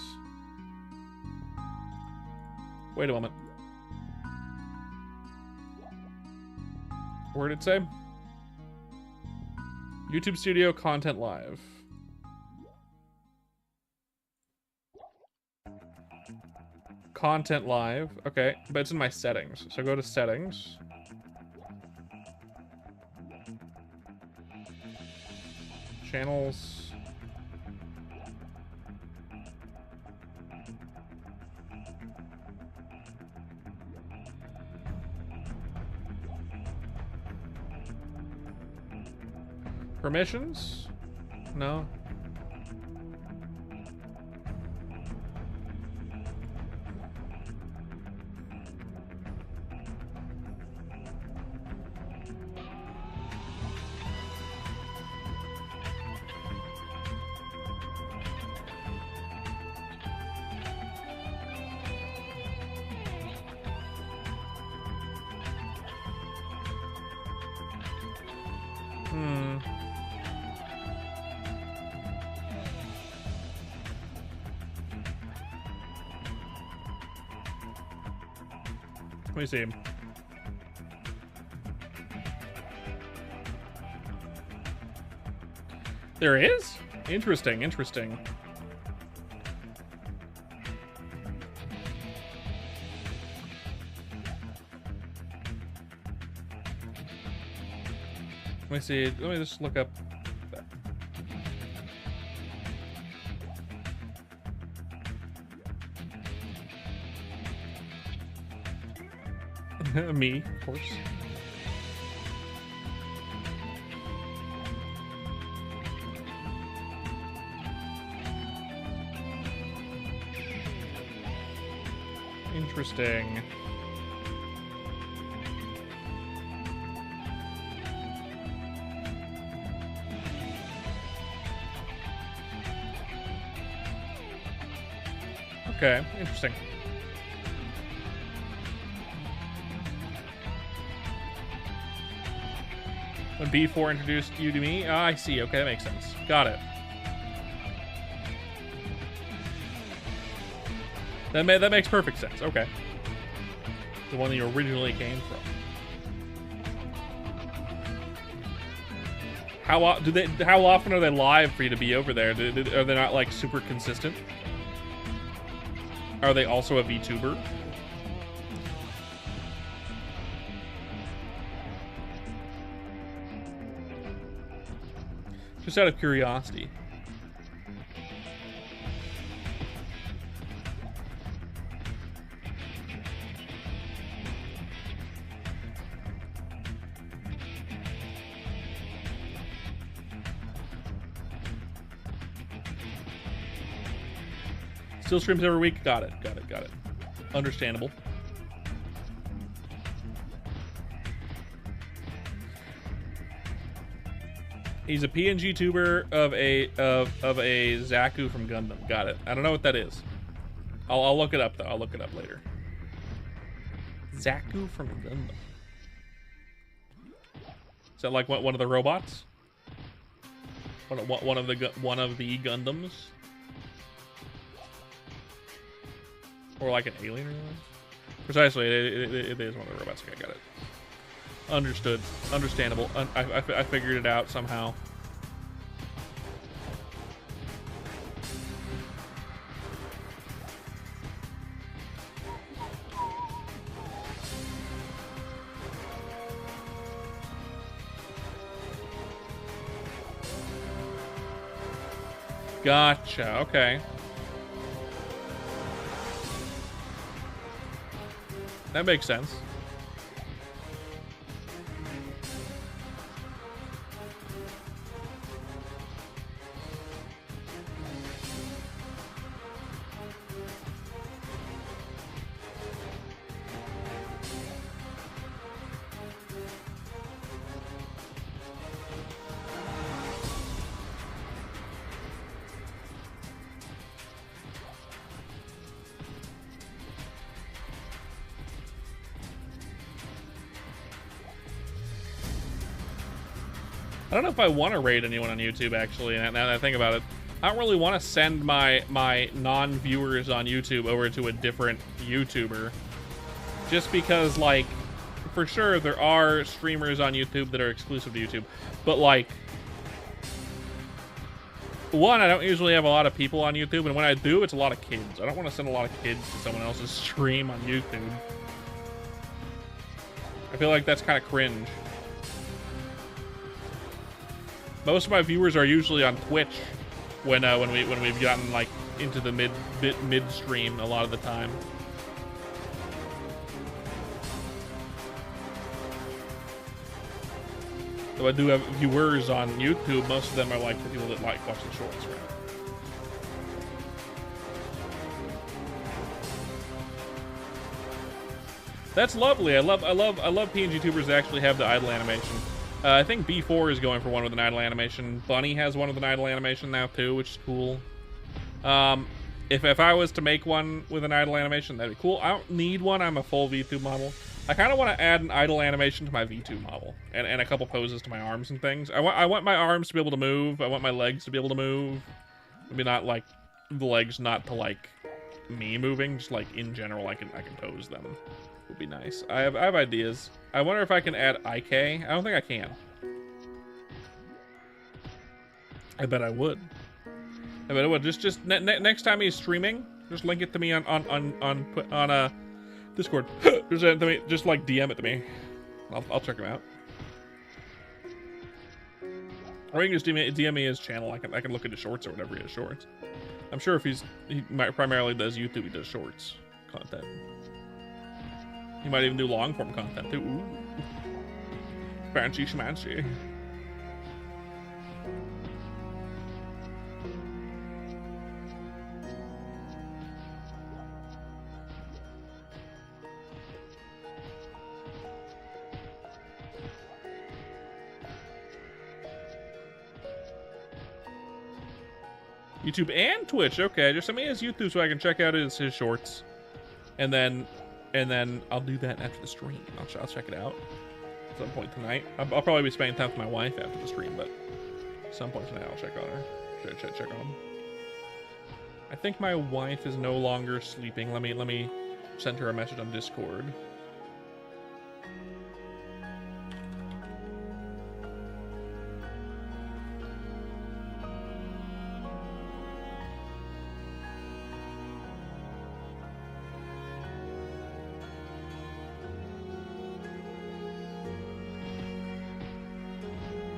Wait a moment. Where did it say? YouTube Studio Content Live. Content Live. Okay, but it's in my settings. So go to Settings. Channels. Permissions? No. Let me see. There is? Interesting, interesting. Let me see. Let me just look up that. Me, of course. Interesting. Okay, interesting. When B4 introduced you to me? Ah, I see. Okay, that makes sense. Got it. That makes perfect sense. Okay. The one that you originally came from. How often are they live for you to be over there? Are they not like super consistent? Are they also a VTuber? Just out of curiosity. Still streams every week. Got it. Understandable. He's a PNG tuber of a Zaku from Gundam. Got it. I don't know what that is. I'll look it up though. I'll look it up later. Zaku from Gundam. Is that like one of the robots? One of the Gundams? Or like an alien or something? Precisely, it is one of the robots. Okay, got it. Understood. Understandable. I figured it out somehow. Gotcha. Okay. That makes sense. I don't know if I want to raid anyone on YouTube, actually, now that I think about it. I don't really want to send my non-viewers on YouTube over to a different YouTuber. Just because, like, for sure, there are streamers on YouTube that are exclusive to YouTube. But, like, one, I don't usually have a lot of people on YouTube, and when I do, it's a lot of kids. I don't want to send a lot of kids to someone else's stream on YouTube. I feel like that's kind of cringe. Most of my viewers are usually on Twitch when we've gotten like into the midstream a lot of the time. So I do have viewers on YouTube. Most of them are like the people that like watching shorts, right? That's lovely. I love PNG tubers that actually have the idle animation. I think B4 is going for one with an idle animation. Bunny has one with an idle animation now too, which is cool. If I was to make one with an idle animation, that'd be cool. I don't need one. I'm a full VTube model. I kind of want to add an idle animation to my VTube model and a couple poses to my arms and things. I want my arms to be able to move. I want my legs to be able to move. Maybe not like the legs, not to like me moving, just like in general. I can pose them. Would be nice. I have ideas. I wonder if I can add IK. I don't think I can. I bet I would. I bet I would. Just next time he's streaming, just link it to me on Discord. Just like DM it to me. I'll check him out. Or you can just DM me his channel. I can look at his shorts or whatever he has shorts. I'm sure if he primarily does YouTube, he does shorts content. He might even do long form content too. Ooh. Fancy schmancy. YouTube and Twitch. Okay, just send me his YouTube so I can check out his shorts, and then I'll do that after the stream. I'll check it out at some point tonight. I'll probably be spending time with my wife after the stream, but at some point tonight I'll check on her. Check on him. I think my wife is no longer sleeping. Let me send her a message on Discord.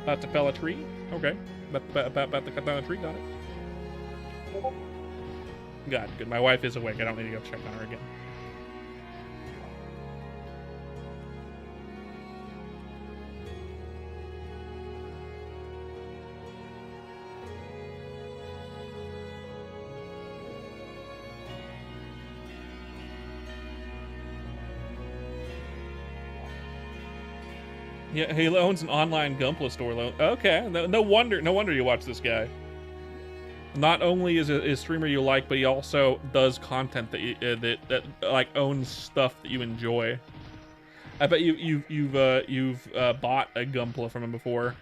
About to fell a tree? Okay. About to cut down a tree, got it. Got it, good. My wife is awake. I don't need to go check on her again. Yeah, he owns an online Gunpla store. Okay, no wonder you watch this guy. Not only is a streamer you like, but he also does content that that like owns stuff that you enjoy. I bet you've bought a Gunpla from him before.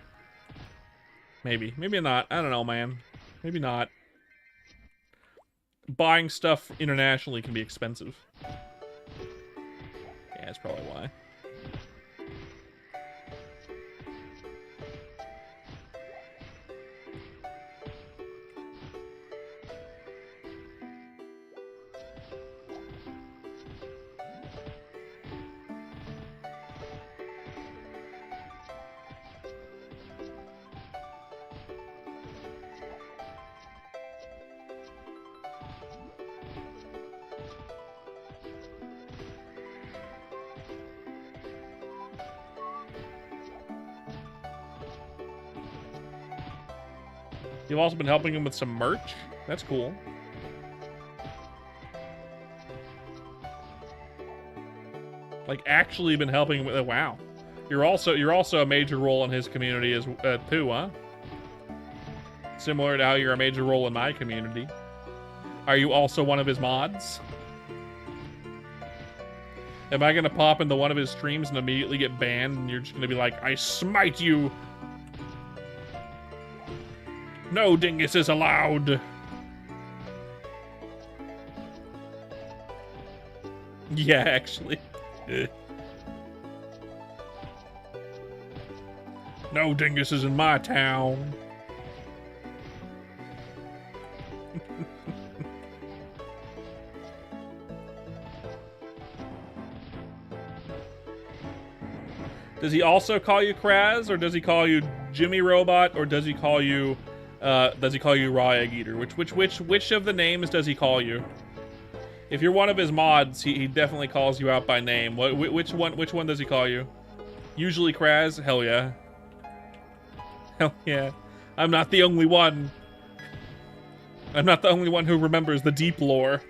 Maybe not. I don't know, man. Maybe not. Buying stuff internationally can be expensive. Yeah, that's probably why. You've also been helping him with some merch. That's cool. Like actually been helping him with. Wow, you're also a major role in his community as too, huh? Similar to how you're a major role in my community. Are you also one of his mods? Am I gonna pop into one of his streams and immediately get banned, and you're just gonna be like, "I smite you"? No dingus is allowed. Yeah, actually. No dingus is in my town. Does he also call you Kraz, or does he call you Jimmy Robot, or does he call you Raw Egg Eater? Which of the names does he call you? If you're one of his mods, he definitely calls you out by name. Which one does he call you? Usually Kraz? Hell yeah. Hell yeah. I'm not the only one. I'm not the only one who remembers the deep lore.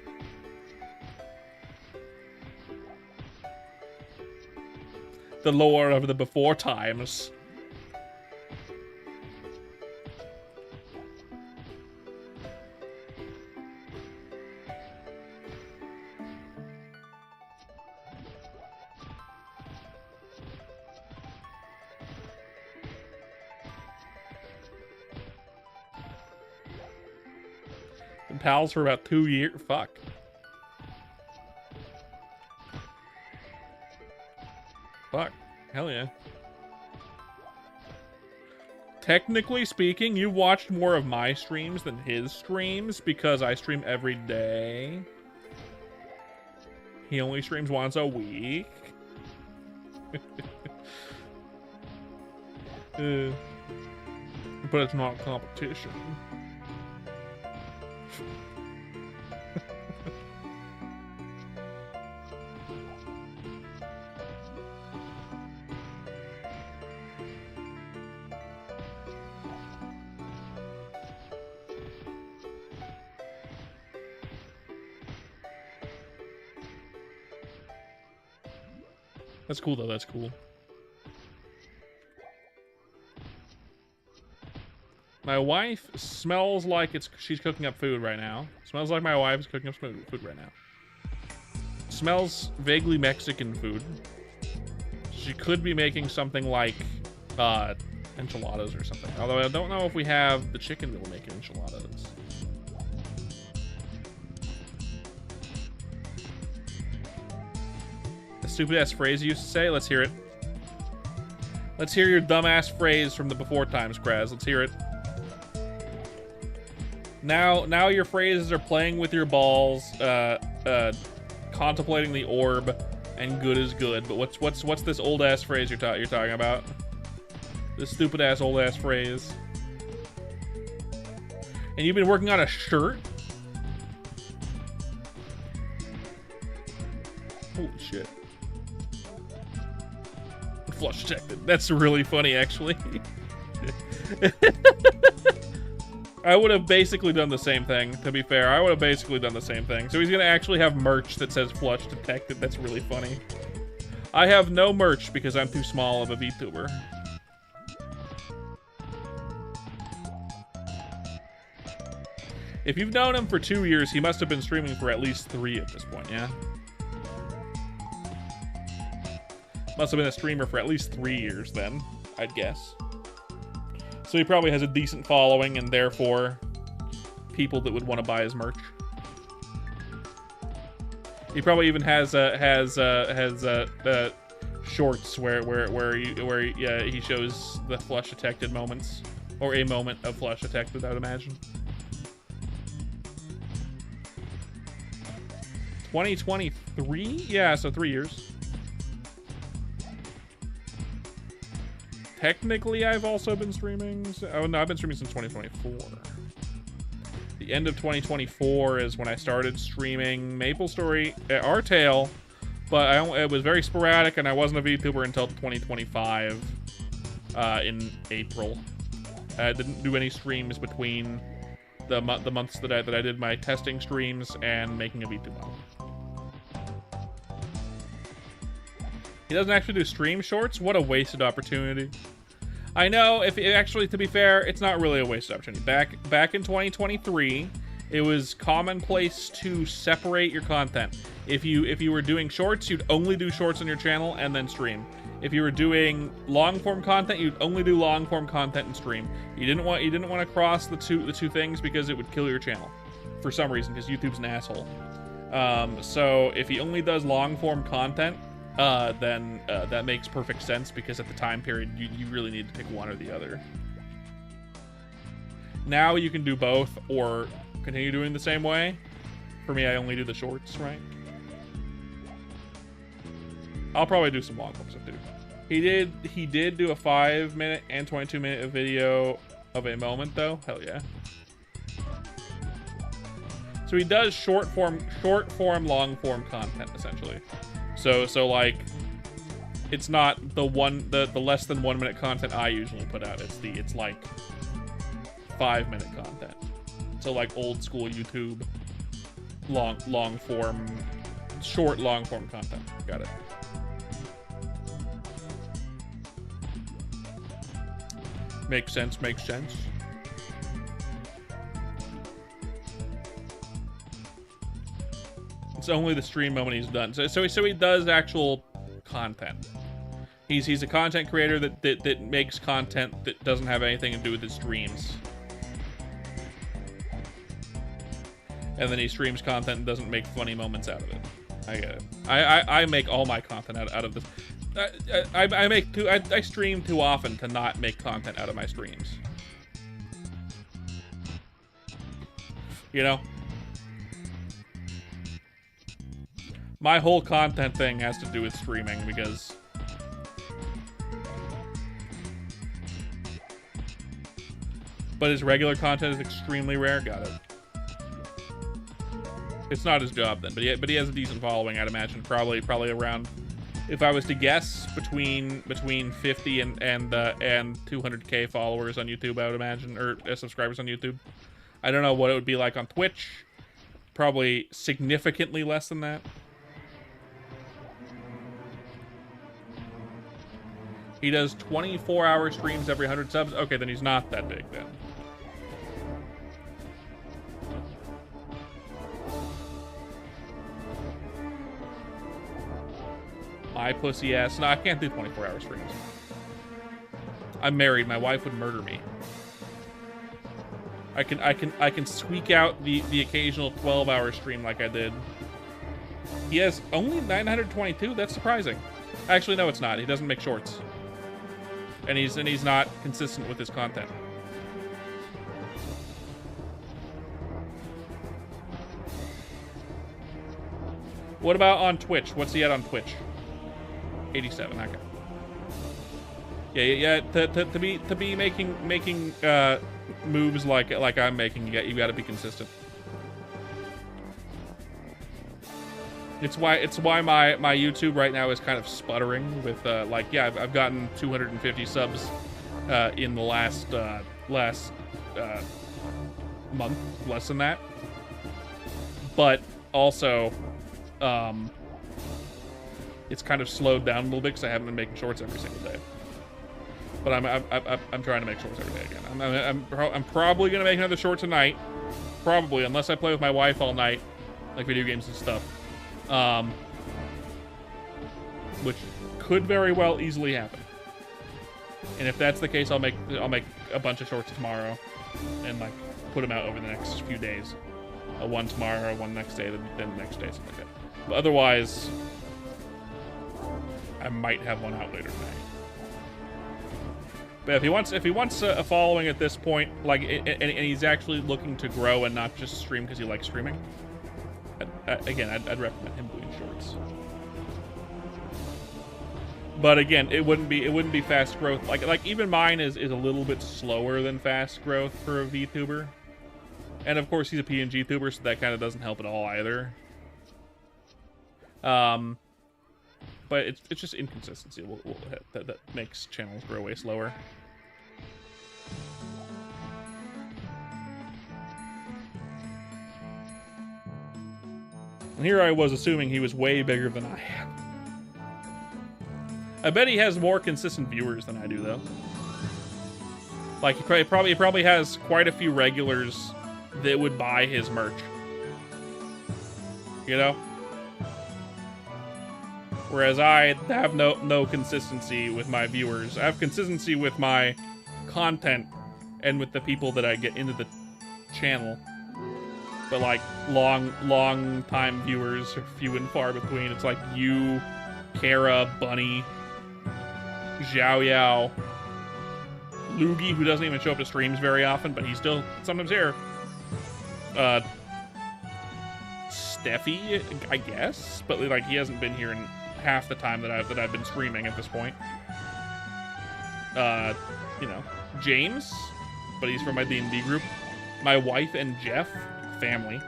The lore of the before times. Been pals for about 2 years. Fuck. Fuck. Hell yeah. Technically speaking, you watched more of my streams than his streams because I stream every day. He only streams once a week. But it's not competition. That's cool, though. That's cool. My wife smells like she's cooking up food right now. Smells like my wife's cooking up food right now. Smells vaguely Mexican food. She could be making something like enchiladas or something. Although I don't know if we have the chicken that will make enchiladas. stupid ass phrase you used to say? Let's hear it. Let's hear your dumbass phrase from the before times, Kraz. Let's hear it. Now your phrases are playing with your balls, contemplating the orb, and good is good. But what's this old ass phrase you're talking about? This stupid ass old ass phrase. And you've been working on a shirt? Holy shit. Flush detected. That's really funny, actually. I would have basically done the same thing, to be fair. I would have basically done the same thing. So he's gonna actually have merch that says flush detected. That's really funny. I have no merch because I'm too small of a VTuber. If you've known him for 2 years, he must have been streaming for at least 3 at this point, yeah? Must have been a streamer for at least 3 years then, I'd guess. So he probably has a decent following and therefore people that would want to buy his merch. He probably even has shorts where he shows the flush detected moments, or a moment of flush detected, I would imagine. 2023? Yeah, so 3 years. Technically, I've also been streaming. Oh no, I've been streaming since 2024. The end of 2024 is when I started streaming MapleStory Artale, but it was very sporadic, and I wasn't a VTuber until 2025 in April. I didn't do any streams between the months that I did my testing streams and making a VTuber. He doesn't actually do stream shorts? What a wasted opportunity. I know, actually, to be fair, it's not really a wasted opportunity. Back in 2023, it was commonplace to separate your content. If you were doing shorts, you'd only do shorts on your channel and then stream. If you were doing long-form content, you'd only do long-form content and stream. You didn't want to cross the two things because it would kill your channel for some reason, because YouTube's an asshole. So if he only does long-form content, then that makes perfect sense, because at the time period you really need to pick one or the other. Now you can do both or continue doing the same way. For me, I only do the shorts, right? I'll probably do some long form stuff too. He did do a 5-minute and 22-minute video of a moment though. Hell yeah. So he does short form, long form content essentially. So like, it's not the less than 1 minute content I usually put out. It's like 5-minute content. So like old school YouTube, long form, short long form content. Got it. Makes sense. Makes sense. It's only the stream moment he's done. So he does actual content. He's a content creator that makes content that doesn't have anything to do with his streams. And then he streams content and doesn't make funny moments out of it. I get it. I make all my content out of this. I stream too often to not make content out of my streams. You know? My whole content thing has to do with streaming because but his regular content is extremely rare. Got it. It's not his job then, but he has a decent following, I'd imagine. Probably around, if I was to guess, between 50 and 200K followers on YouTube, I would imagine, or subscribers on YouTube. I don't know what it would be like on Twitch. Probably significantly less than that. He does 24-hour streams every 100 subs. Okay, then he's not that big then. My pussy ass. No, I can't do 24-hour streams. I'm married. My wife would murder me. I can squeak out the occasional 12-hour stream like I did. He has only 922. That's surprising. Actually, no, it's not. He doesn't make shorts, and he's not consistent with his content. What about on Twitch? What's he at on Twitch? 87. Okay. Yeah. To be making moves like I'm making, you got to be consistent. It's why my YouTube right now is kind of sputtering with I've gotten 250 subs in the last month, less than that. But also it's kind of slowed down a little bit because I haven't been making shorts every single day. But I'm trying to make shorts every day again. I'm probably gonna make another short tonight, probably, unless I play with my wife all night, like video games and stuff. Which could very well easily happen. And if that's the case, I'll make a bunch of shorts tomorrow, and like put them out over the next few days. One tomorrow, one next day, then the next day, something like that. But otherwise, I might have one out later tonight. But if he wants a following at this point, like, and he's actually looking to grow and not just stream because he likes streaming, I'd recommend him doing shorts. But again, it wouldn't be fast growth. Like even mine is a little bit slower than fast growth for a VTuber. And of course he's a PNG tuber, so that kind of doesn't help at all either. But it's just inconsistency that makes channels grow way slower. And here I was assuming he was way bigger than I am. I bet he has more consistent viewers than I do, though. Like, he probably has quite a few regulars that would buy his merch. You know? Whereas I have no consistency with my viewers. I have consistency with my content and with the people that I get into the channel. But like long time viewers are few and far between. It's like you, Kara, Bunny, Xiao Yao, Loogie, who doesn't even show up to streams very often, but he's still sometimes here. Steffi, I guess, but like he hasn't been here in half the time that I've been streaming at this point. You know, James, but he's from my D&D group. My wife and Jeff, family.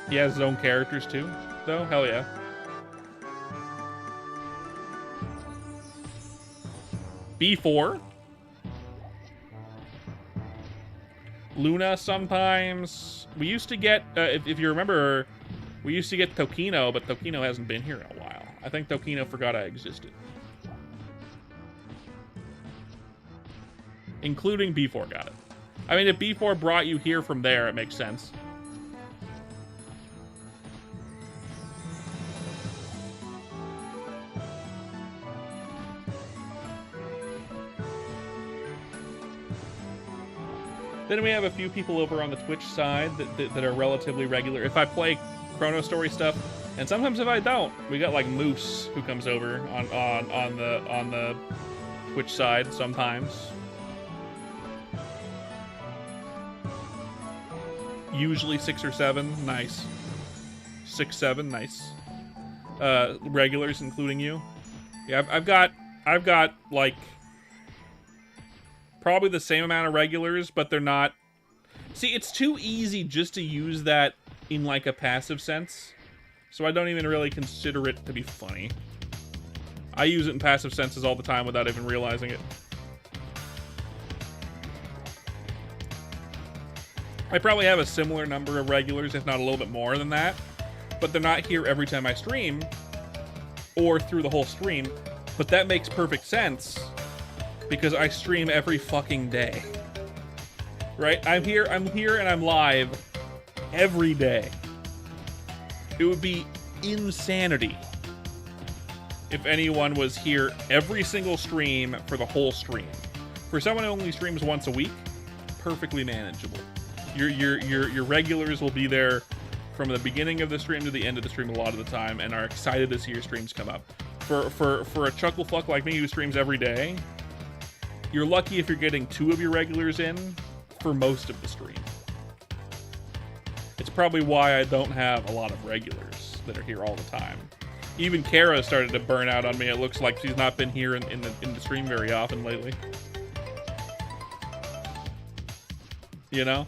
He has his own characters too, though. Hell yeah. B4. Luna sometimes. We used to get, if you remember, we used to get Tokino, but Tokino hasn't been here in a while. I think Tokino forgot I existed. Including B4 got it. I mean, if B4 brought you here from there, it makes sense. Then we have a few people over on the Twitch side that are relatively regular. If I play Chrono Story stuff, and sometimes if I don't, we got like Moose who comes over on the Twitch side sometimes. Usually 6 or 7, nice. 6, 7, nice. Regulars, including you. Yeah, I've got like probably the same amount of regulars, but they're not. See, it's too easy just to use that in like a passive sense, so I don't even really consider it to be funny. I use it in passive senses all the time without even realizing it. I probably have a similar number of regulars, if not a little bit more than that, but they're not here every time I stream or through the whole stream. But that makes perfect sense because I stream every fucking day. Right? I'm here and I'm live every day. It would be insanity if anyone was here every single stream for the whole stream. For someone who only streams once a week, perfectly manageable. Your regulars will be there from the beginning of the stream to the end of the stream a lot of the time, and are excited to see your streams come up. For a chuckle fuck like me who streams every day, you're lucky if you're getting 2 of your regulars in for most of the stream. It's probably why I don't have a lot of regulars that are here all the time. Even Kara started to burn out on me. It looks like she's not been here in the stream very often lately. You know?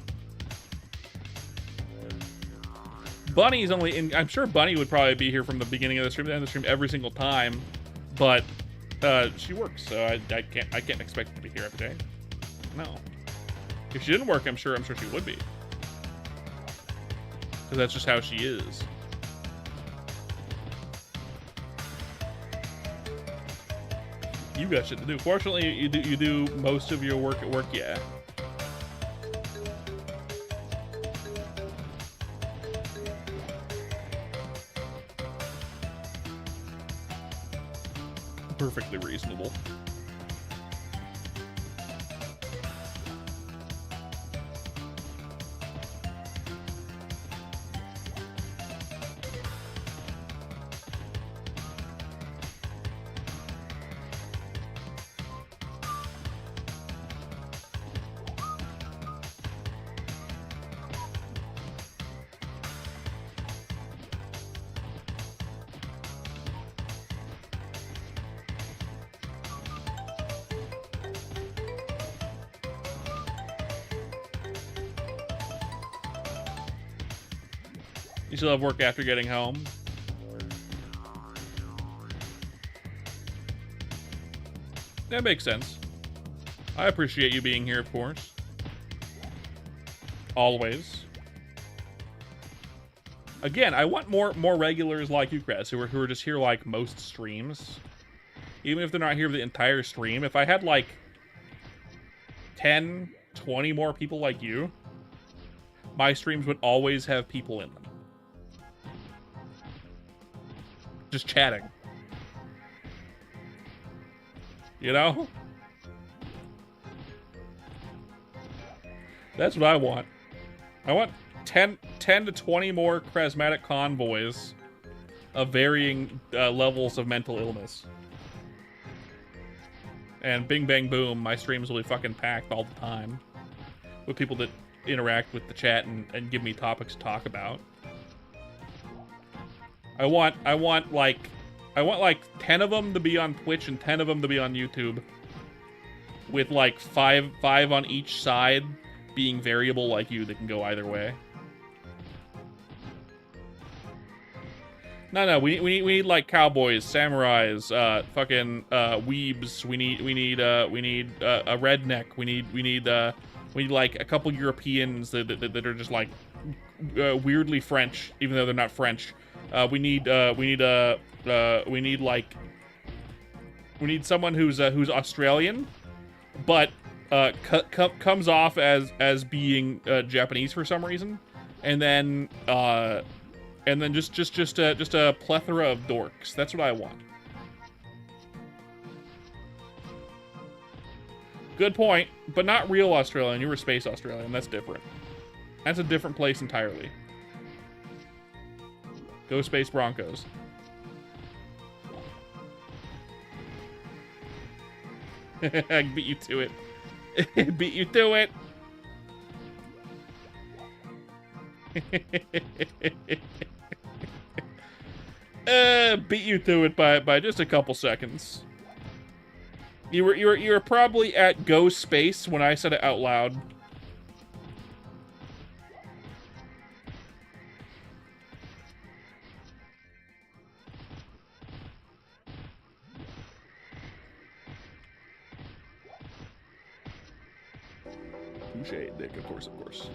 Bunny's only in, I'm sure Bunny would probably be here from the beginning of the stream to the end of the stream every single time, but she works, so I can't expect her to be here every day. No. If she didn't work, I'm sure she would be. Because that's just how she is. You got shit to do. Fortunately, you do most of your work at work, yeah. Perfectly reasonable. You still have work after getting home? That makes sense. I appreciate you being here, of course. Always. Again, I want more regulars like you, Chris, who are just here like most streams. Even if they're not here for the entire stream. If I had like 10, 20 more people like you, my streams would always have people in them. Just chatting. You know? That's what I want. I want 10 to 20 more charismatic convoys of varying levels of mental illness. And bing bang boom, my streams will be fucking packed all the time. With people that interact with the chat and give me topics to talk about. I want like 10 of them to be on Twitch and 10 of them to be on YouTube, with like five on each side being variable like you that can go either way. No, we need like cowboys, samurais, fucking weebs. We need a redneck. We need like a couple Europeans that are just like weirdly French, even though they're not French. We need someone who's Australian, but comes off as being Japanese for some reason, and then just a plethora of dorks. That's what I want. Good point, but not real Australian. You were space Australian. That's different. That's a different place entirely. Go Space Broncos. I beat you to it. Beat you to it. Beat you to it by just a couple seconds. You were probably at Go Space when I said it out loud. Touche, Dick, of course, of course.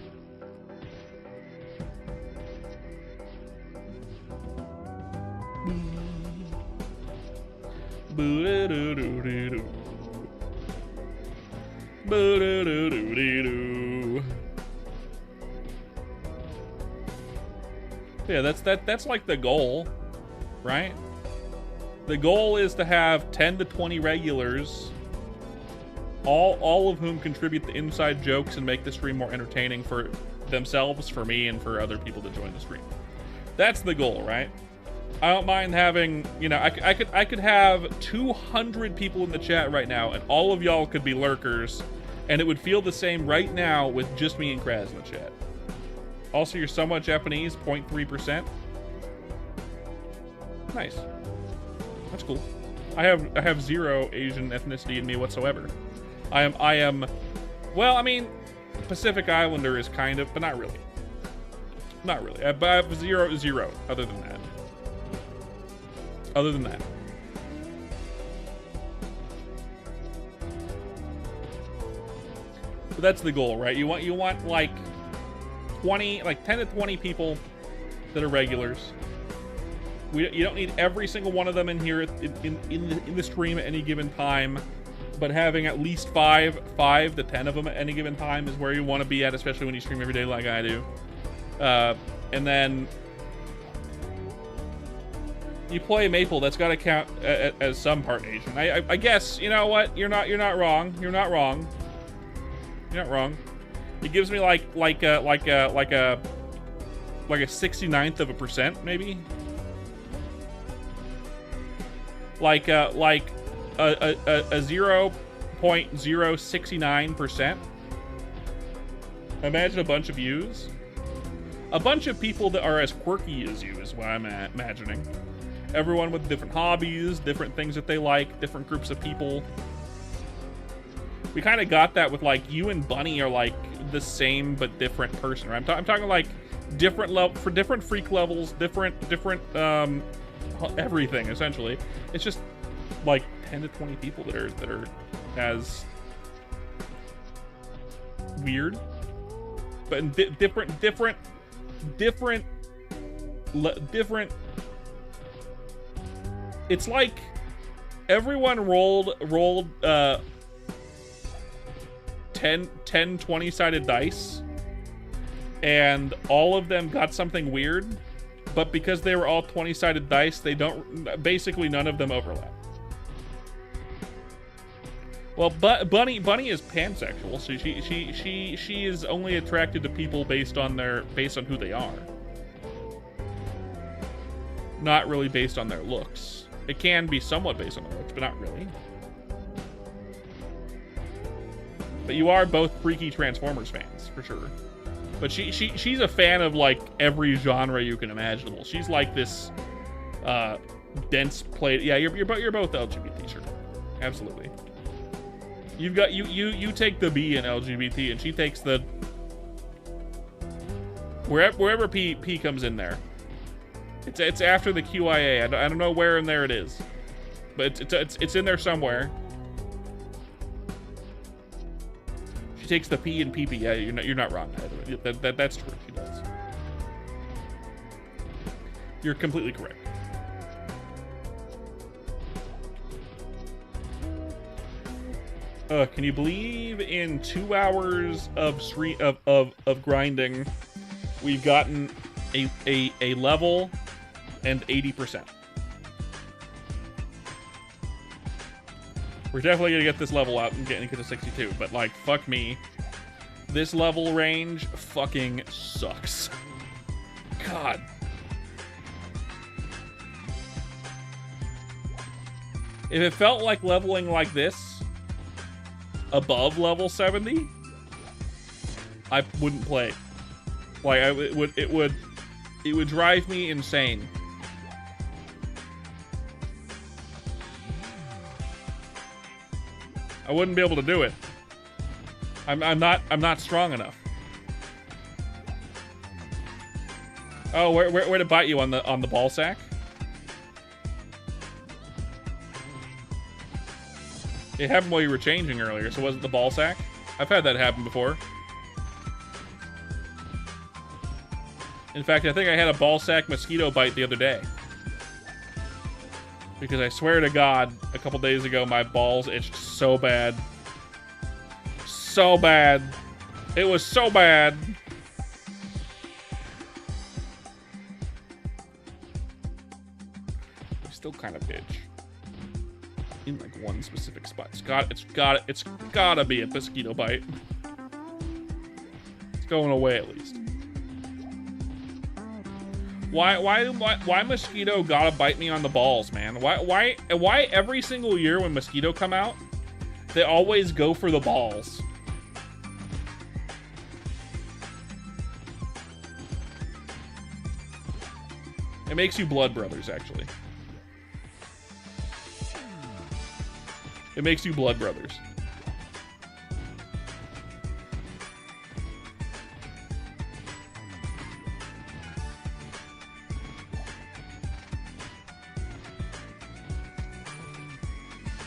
Boo-doo-doo-doo-doo. Boo-doo-doo-doo-doo. Yeah, that's like the goal, right? The goal is to have 10 to 20 regulars, all of whom contribute the inside jokes and make the stream more entertaining for themselves for me and for other people to join the stream. That's the goal, right? I don't mind having, you know, I could have 200 people in the chat right now, and all of y'all could be lurkers, and it would feel the same right now with just me and Kraz in the chat. Also, you're somewhat Japanese, 0.3%. Nice. That's cool. I have zero Asian ethnicity in me whatsoever. I am, well, I mean, Pacific Islander is kind of, but not really. Not really. I have zero other than that. Other than that. But that's the goal, right? You want like 10 to 20 people that are regulars. You don't need every single one of them in here in the stream at any given time, but having at least 5 to 10 of them at any given time is where you want to be at, especially when you stream every day like I do. And then you play Maple. That's got to count as some part Asian. I guess, you know what? You're not wrong. You're not wrong. You're not wrong. It gives me like a 69th of a percent, maybe. Like a 0.069%. Imagine a bunch of yous. A bunch of people that are as quirky as you is what I'm imagining. Everyone with different hobbies, different things that they like, different groups of people. We kind of got that with like you and Bunny are like the same but different person, right? I'm talking like different level for different freak levels, different everything essentially. It's just like 10 to 20 people that are as weird, but in different. It's like everyone rolled 10 20-sided dice, and all of them got something weird, but because they were all 20-sided dice, basically none of them overlap. Well, Bunny is pansexual, so she is only attracted to people based on who they are. Not really based on their looks. It can be somewhat based on their looks, but not really. But you are both freaky Transformers fans, for sure. But she's a fan of like every genre you can imaginable. She's like this dense plate. Yeah, you're both LGBT, sure. Absolutely. You've got you take the B in LGBT, and she takes the wherever P comes in there. It's after the QIA. I don't know where in there it is, but it's in there somewhere. She takes the P and PP. Yeah, you're not wrong. That's true. She does. You're completely correct. Can you believe in 2 hours of grinding, we've gotten a level and 80%. We're definitely gonna get this level out and get to 62, but like, fuck me. This level range fucking sucks. God. If it felt like leveling like this, above level 70, I wouldn't play. Like, it would drive me insane. I wouldn't be able to do it. I'm not strong enough. Oh, where did it bite you on the ball sack? It happened while you were changing earlier, so was it the ball sack? I've had that happen before. In fact, I think I had a ball sack mosquito bite the other day. Because I swear to God, a couple days ago, my balls itched so bad. So bad. It was so bad. I still kind of itch. In like one specific spot. It's gotta be a mosquito bite. It's It's going away at least. Why mosquito gotta bite me on the balls, man? Why every single year when mosquito come out, they always go for the balls? It makes you blood brothers, actually. It makes you blood brothers.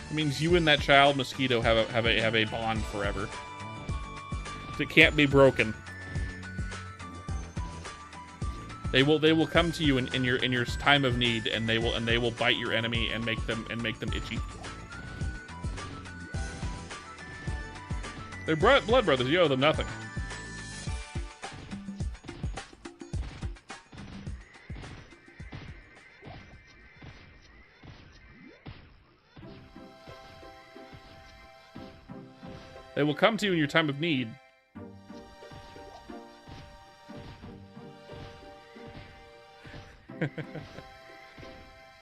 It means you and that child mosquito have a bond forever. It can't be broken. They will come to you in your time of need, and they will bite your enemy and make them itchy. They're blood brothers. You owe them nothing. They will come to you in your time of need.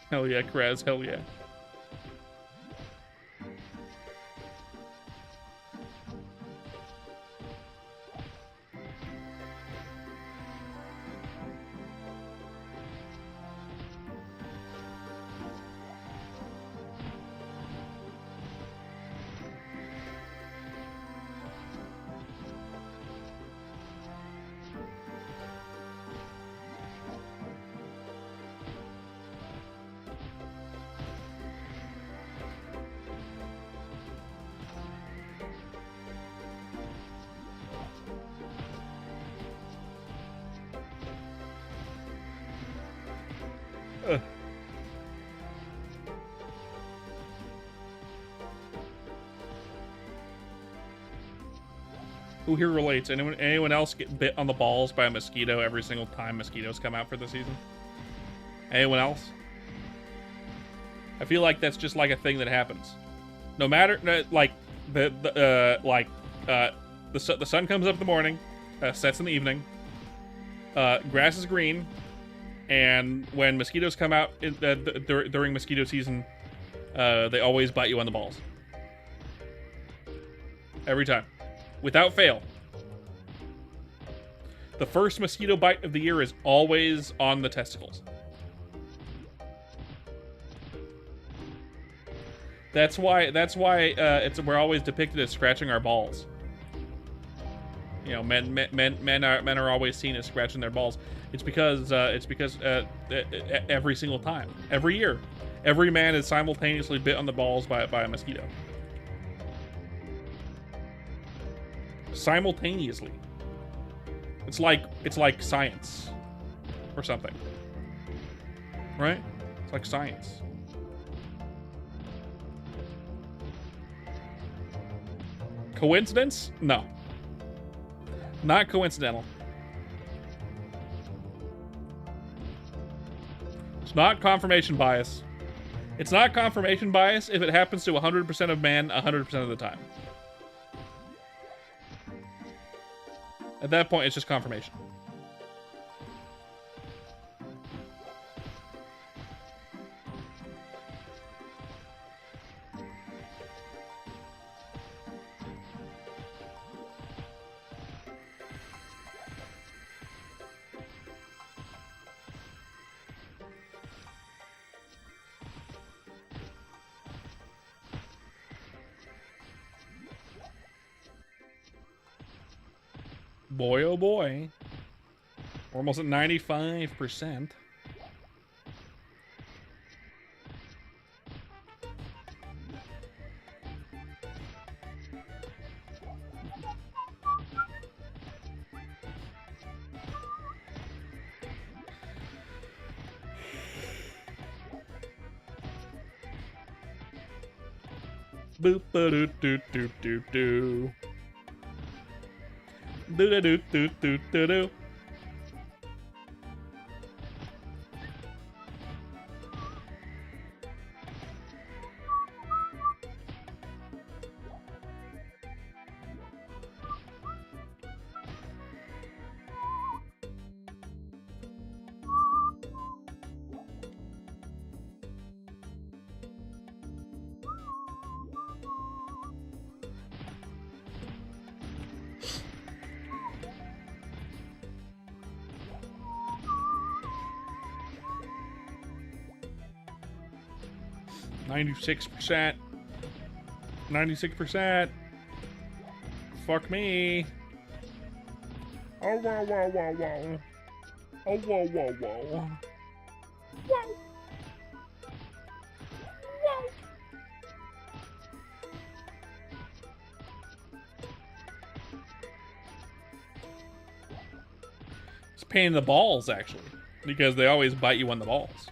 Hell yeah, Kraz, hell yeah. Who here relates? Anyone else get bit on the balls by a mosquito every single time mosquitoes come out for the season? Anyone else? I feel like that's just like a thing that happens. No matter like the sun comes up in the morning, sets in the evening. Grass is green, and when mosquitoes come out during mosquito season, they always bite you on the balls. Every time. Without fail. The first mosquito bite of the year is always on the testicles. That's why we're always depicted as scratching our balls. You know, men are always seen as scratching their balls. It's because every single time, every year, every man is simultaneously bit on the balls by a mosquito. Simultaneously. It's like science or something. Right? It's like science. Coincidence? No. Not coincidental. It's not confirmation bias. It's not confirmation bias if it happens to 100% of men 100% of the time. At that point, it's just confirmation. Boy, oh boy. We're almost at 95%. Boop ba doo doo doo doo doo. Do do do do do do do. 96%. 96%. Fuck me. Oh, wow, wow, wow, wow. Oh, whoa, whoa, whoa. Whoa. Whoa. It's a pain in the balls, actually, because they always bite you on the balls.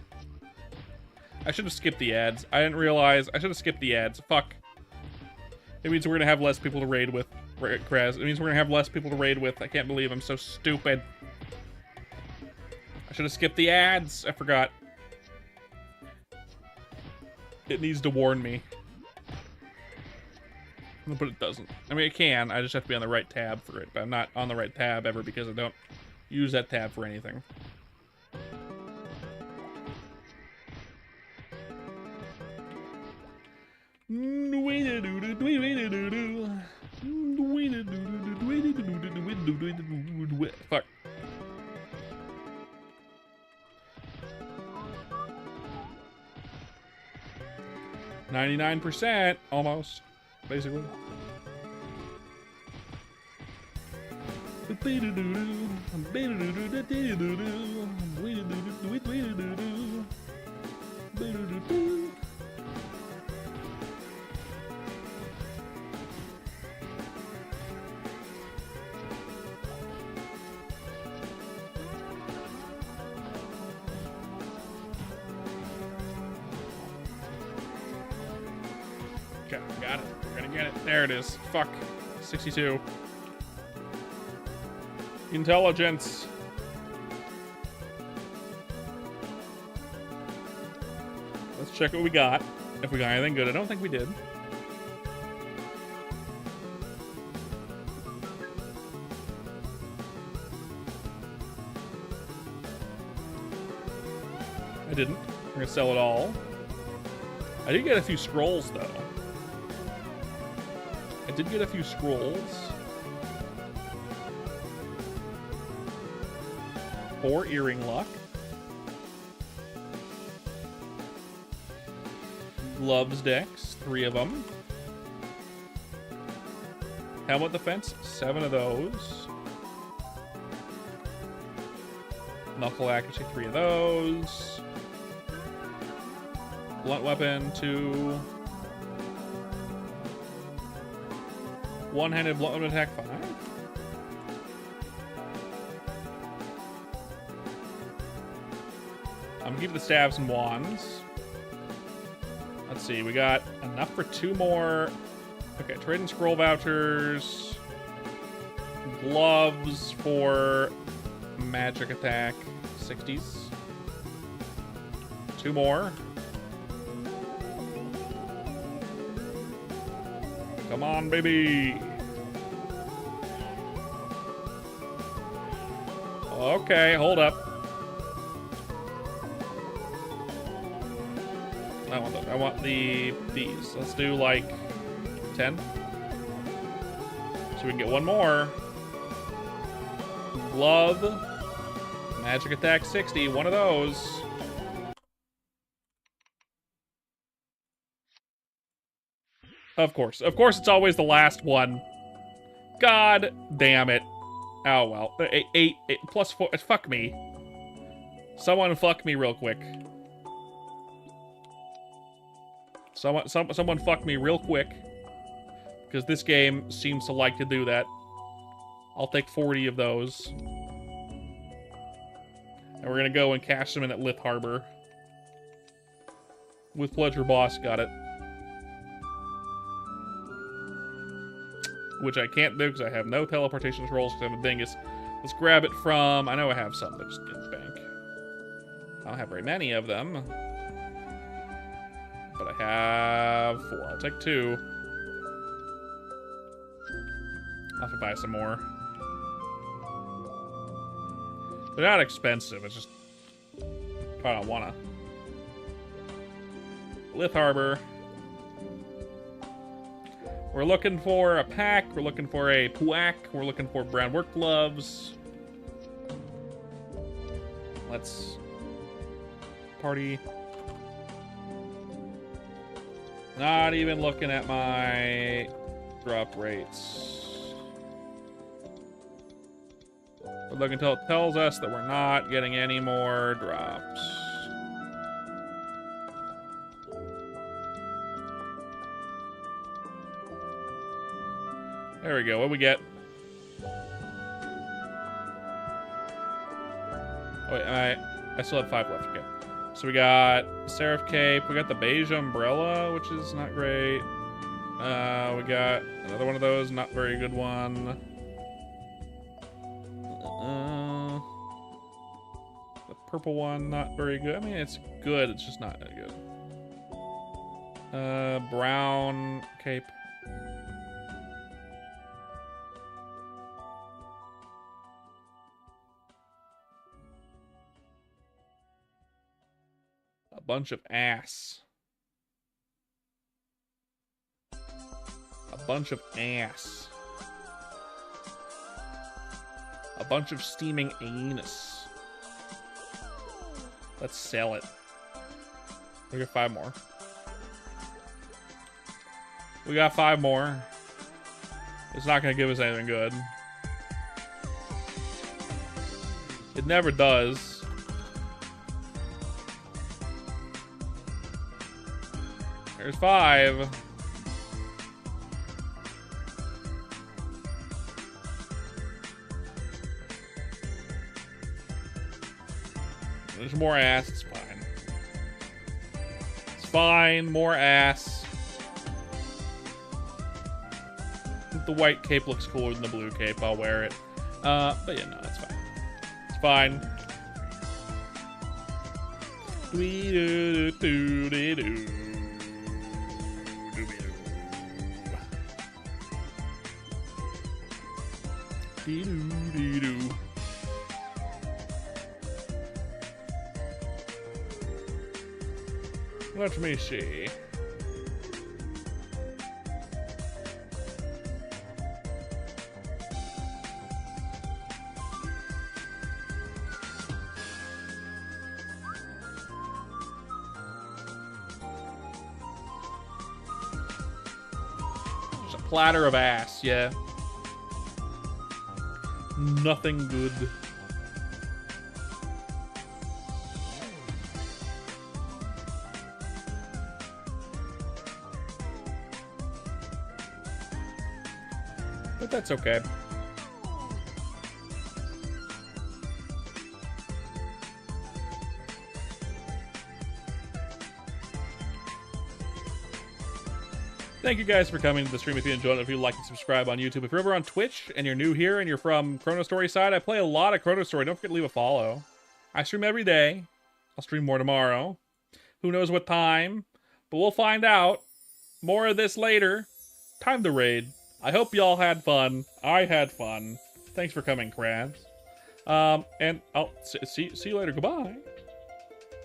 I should have skipped the ads. I didn't realize. I should have skipped the ads. Fuck. It means we're going to have less people to raid with. Kraz. It means we're going to have less people to raid with. I can't believe I'm so stupid. I should have skipped the ads. I forgot. It needs to warn me. But it doesn't. I mean, it can. I just have to be on the right tab for it. But I'm not on the right tab ever because I don't use that tab for anything. Fuck. 99%, almost, basically. Okay, got it. We're gonna get it. There it is. Fuck. 62. Intelligence. Let's check what we got. If we got anything good. I don't think we did. I didn't. We're gonna sell it all. I did get a few scrolls, though. I did get a few scrolls. 4 earring luck. Gloves decks, 3 of them. Helmet defense, 7 of those. Knuckle accuracy, 3 of those. Blunt weapon, 2. One-handed blunt weapon attack, 5. I'm gonna keep the staves and wands. Let's see, we got enough for 2 more. Okay, trade and scroll vouchers. Gloves for magic attack, 60s. 2 more. Come on, baby. Okay, hold up. I want these. Let's do like 10. So we can get 1 more. Glove. Magic attack 60. 1 of those. Of course. Of course it's always the last one. God damn it. Oh well. 8 plus 4. Fuck me. Someone fuck me real quick. Someone fuck me real quick. Because this game seems to like to do that. I'll take 40 of those. And we're gonna go and cash them in at Lith Harbor. With pleasure, boss. Got it. Which I can't do because I have no teleportation scrolls because I'm a dingus. Let's grab it from... I know I have some that just in the bank. I don't have very many of them. But I have 4. I'll take 2. I'll have to buy some more. They're not expensive. It's just... I don't want to. Lith Harbor. We're looking for a pack. We're looking for a puack. We're looking for brown work gloves. Let's party. Not even looking at my drop rates. We're looking until it tells us that we're not getting any more drops. There we go. What we get? Oh, wait, I still have 5 left. Okay. So we got Seraph Cape. We got the beige umbrella, which is not great. We got another one of those, not very good one. The purple one, not very good. I mean, it's good. It's just not that good. Brown cape. A bunch of ass. A bunch of ass. A bunch of steaming anus. Let's sell it. We got 5 more. We got 5 more. It's not gonna give us anything good. It never does. There's 5. There's more ass. It's fine. It's fine. More ass. The white cape looks cooler than the blue cape. I'll wear it. But yeah, no, it's fine. It's fine. Let me see. Just a platter of ass, yeah. Nothing good. But that's okay. Thank you guys for coming to the stream. If you enjoyed it, if you like and subscribe on YouTube. If you're ever on Twitch and you're new here and you're from Chrono Story side, I play a lot of Chrono Story. Don't forget to leave a follow. I stream every day. I'll stream more tomorrow. Who knows what time? But we'll find out. More of this later. Time to raid. I hope y'all had fun. I had fun. Thanks for coming, crabs. And I'll see you later. Goodbye.